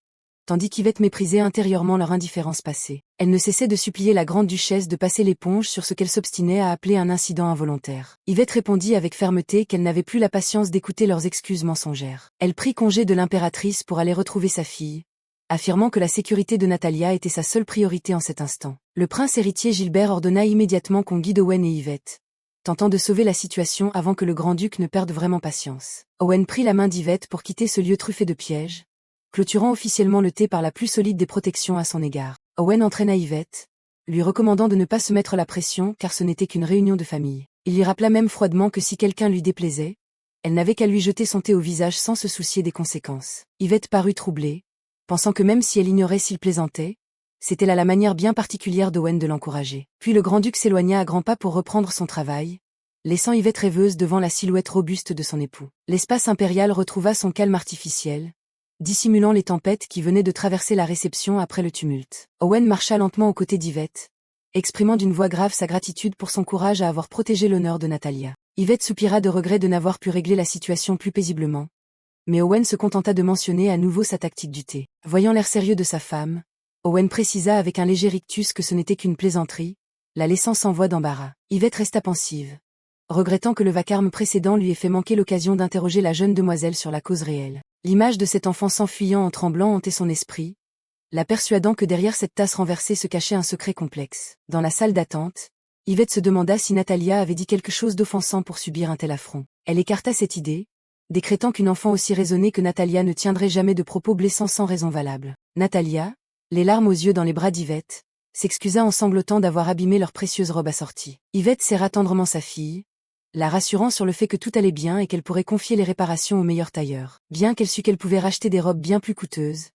Speaker 1: tandis qu'Yvette méprisait intérieurement leur indifférence passée. Elle ne cessait de supplier la grande-duchesse de passer l'éponge sur ce qu'elle s'obstinait à appeler un incident involontaire. Yvette répondit avec fermeté qu'elle n'avait plus la patience d'écouter leurs excuses mensongères. Elle prit congé de l'impératrice pour aller retrouver sa fille, affirmant que la sécurité de Natalia était sa seule priorité en cet instant. Le prince héritier Gilbert ordonna immédiatement qu'on guide Owen et Yvette, tentant de sauver la situation avant que le grand-duc ne perde vraiment patience. Owen prit la main d'Yvette pour quitter ce lieu truffé de pièges, clôturant officiellement le thé par la plus solide des protections à son égard. Owen entraîna Yvette, lui recommandant de ne pas se mettre la pression car ce n'était qu'une réunion de famille. Il lui rappela même froidement que si quelqu'un lui déplaisait, elle n'avait qu'à lui jeter son thé au visage sans se soucier des conséquences. Yvette parut troublée, pensant que même si elle ignorait s'il plaisantait, c'était là la manière bien particulière d'Owen de l'encourager. Puis le grand-duc s'éloigna à grands pas pour reprendre son travail, laissant Yvette rêveuse devant la silhouette robuste de son époux. L'espace impérial retrouva son calme artificiel, dissimulant les tempêtes qui venaient de traverser la réception après le tumulte. Owen marcha lentement aux côtés d'Yvette, exprimant d'une voix grave sa gratitude pour son courage à avoir protégé l'honneur de Natalia. Yvette soupira de regret de n'avoir pu régler la situation plus paisiblement, mais Owen se contenta de mentionner à nouveau sa tactique du thé. Voyant l'air sérieux de sa femme, Owen précisa avec un léger rictus que ce n'était qu'une plaisanterie, la laissant sans voix d'embarras. Yvette resta pensive, regrettant que le vacarme précédent lui ait fait manquer l'occasion d'interroger la jeune demoiselle sur la cause réelle. L'image de cet enfant s'enfuyant en tremblant hantait son esprit, la persuadant que derrière cette tasse renversée se cachait un secret complexe. Dans la salle d'attente, Yvette se demanda si Natalia avait dit quelque chose d'offensant pour subir un tel affront. Elle écarta cette idée, décrétant qu'une enfant aussi raisonnée que Natalia ne tiendrait jamais de propos blessants sans raison valable. Natalia, les larmes aux yeux dans les bras d'Yvette, s'excusa en sanglotant d'avoir abîmé leur précieuse robe assortie. Yvette serra tendrement sa fille, la rassurant sur le fait que tout allait bien et qu'elle pourrait confier les réparations au meilleur tailleur. Bien qu'elle sût qu'elle pouvait racheter des robes bien plus coûteuses,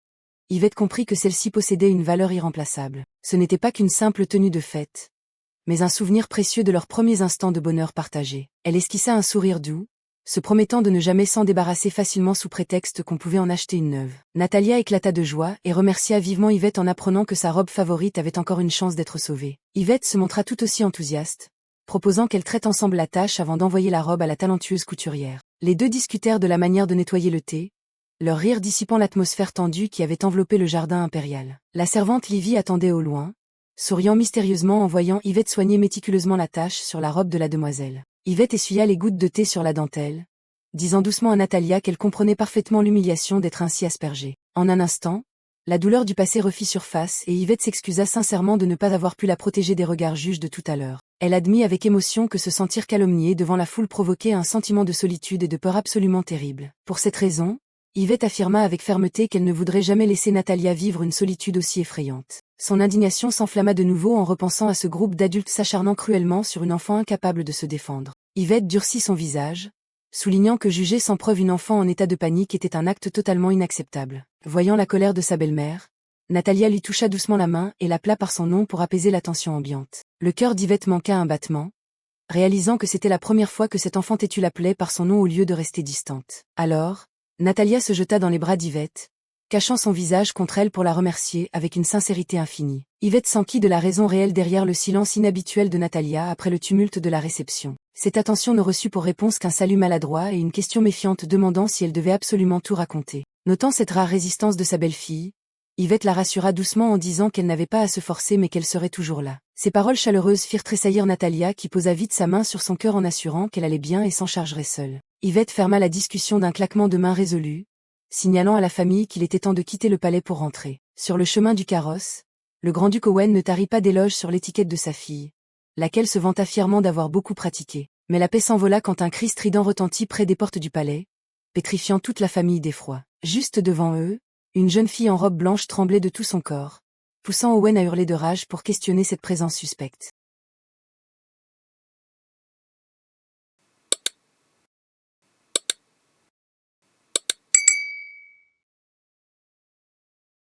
Speaker 1: Yvette comprit que celle-ci possédait une valeur irremplaçable. Ce n'était pas qu'une simple tenue de fête, mais un souvenir précieux de leurs premiers instants de bonheur partagés. Elle esquissa un sourire doux, se promettant de ne jamais s'en débarrasser facilement sous prétexte qu'on pouvait en acheter une neuve. Natalia éclata de joie et remercia vivement Yvette en apprenant que sa robe favorite avait encore une chance d'être sauvée. Yvette se montra tout aussi enthousiaste, proposant qu'elles traitent ensemble la tâche avant d'envoyer la robe à la talentueuse couturière. Les deux discutèrent de la manière de nettoyer le thé, leur rire dissipant l'atmosphère tendue qui avait enveloppé le jardin impérial. La servante Livy attendait au loin, souriant mystérieusement en voyant Yvette soigner méticuleusement la tâche sur la robe de la demoiselle. Yvette essuya les gouttes de thé sur la dentelle, disant doucement à Natalia qu'elle comprenait parfaitement l'humiliation d'être ainsi aspergée. En un instant, la douleur du passé refit surface et Yvette s'excusa sincèrement de ne pas avoir pu la protéger des regards juges de tout à l'heure. Elle admit avec émotion que se sentir calomniée devant la foule provoquait un sentiment de solitude et de peur absolument terrible. Pour cette raison, Yvette affirma avec fermeté qu'elle ne voudrait jamais laisser Natalia vivre une solitude aussi effrayante. Son indignation s'enflamma de nouveau en repensant à ce groupe d'adultes s'acharnant cruellement sur une enfant incapable de se défendre. Yvette durcit son visage, soulignant que juger sans preuve une enfant en état de panique était un acte totalement inacceptable. Voyant la colère de sa belle-mère, Natalia lui toucha doucement la main et l'appela par son nom pour apaiser la tension ambiante. Le cœur d'Yvette manqua un battement, réalisant que c'était la première fois que cet enfant têtu l'appelait par son nom au lieu de rester distante. Alors, Natalia se jeta dans les bras d'Yvette, cachant son visage contre elle pour la remercier avec une sincérité infinie. Yvette s'enquit de la raison réelle derrière le silence inhabituel de Natalia après le tumulte de la réception. Cette attention ne reçut pour réponse qu'un salut maladroit et une question méfiante demandant si elle devait absolument tout raconter. Notant cette rare résistance de sa belle-fille, Yvette la rassura doucement en disant qu'elle n'avait pas à se forcer mais qu'elle serait toujours là. Ces paroles chaleureuses firent tressaillir Natalia qui posa vite sa main sur son cœur en assurant qu'elle allait bien et s'en chargerait seule. Yvette ferma la discussion d'un claquement de main résolu, signalant à la famille qu'il était temps de quitter le palais pour rentrer. Sur le chemin du carrosse, le grand-duc Owen ne tarit pas d'éloges sur l'étiquette de sa fille, laquelle se vanta fièrement d'avoir beaucoup pratiqué. Mais la paix s'envola quand un cri strident retentit près des portes du palais, pétrifiant toute la famille d'effroi. Juste devant eux, une jeune fille en robe blanche tremblait de tout son corps, poussant Owen à hurler de rage pour questionner cette présence suspecte.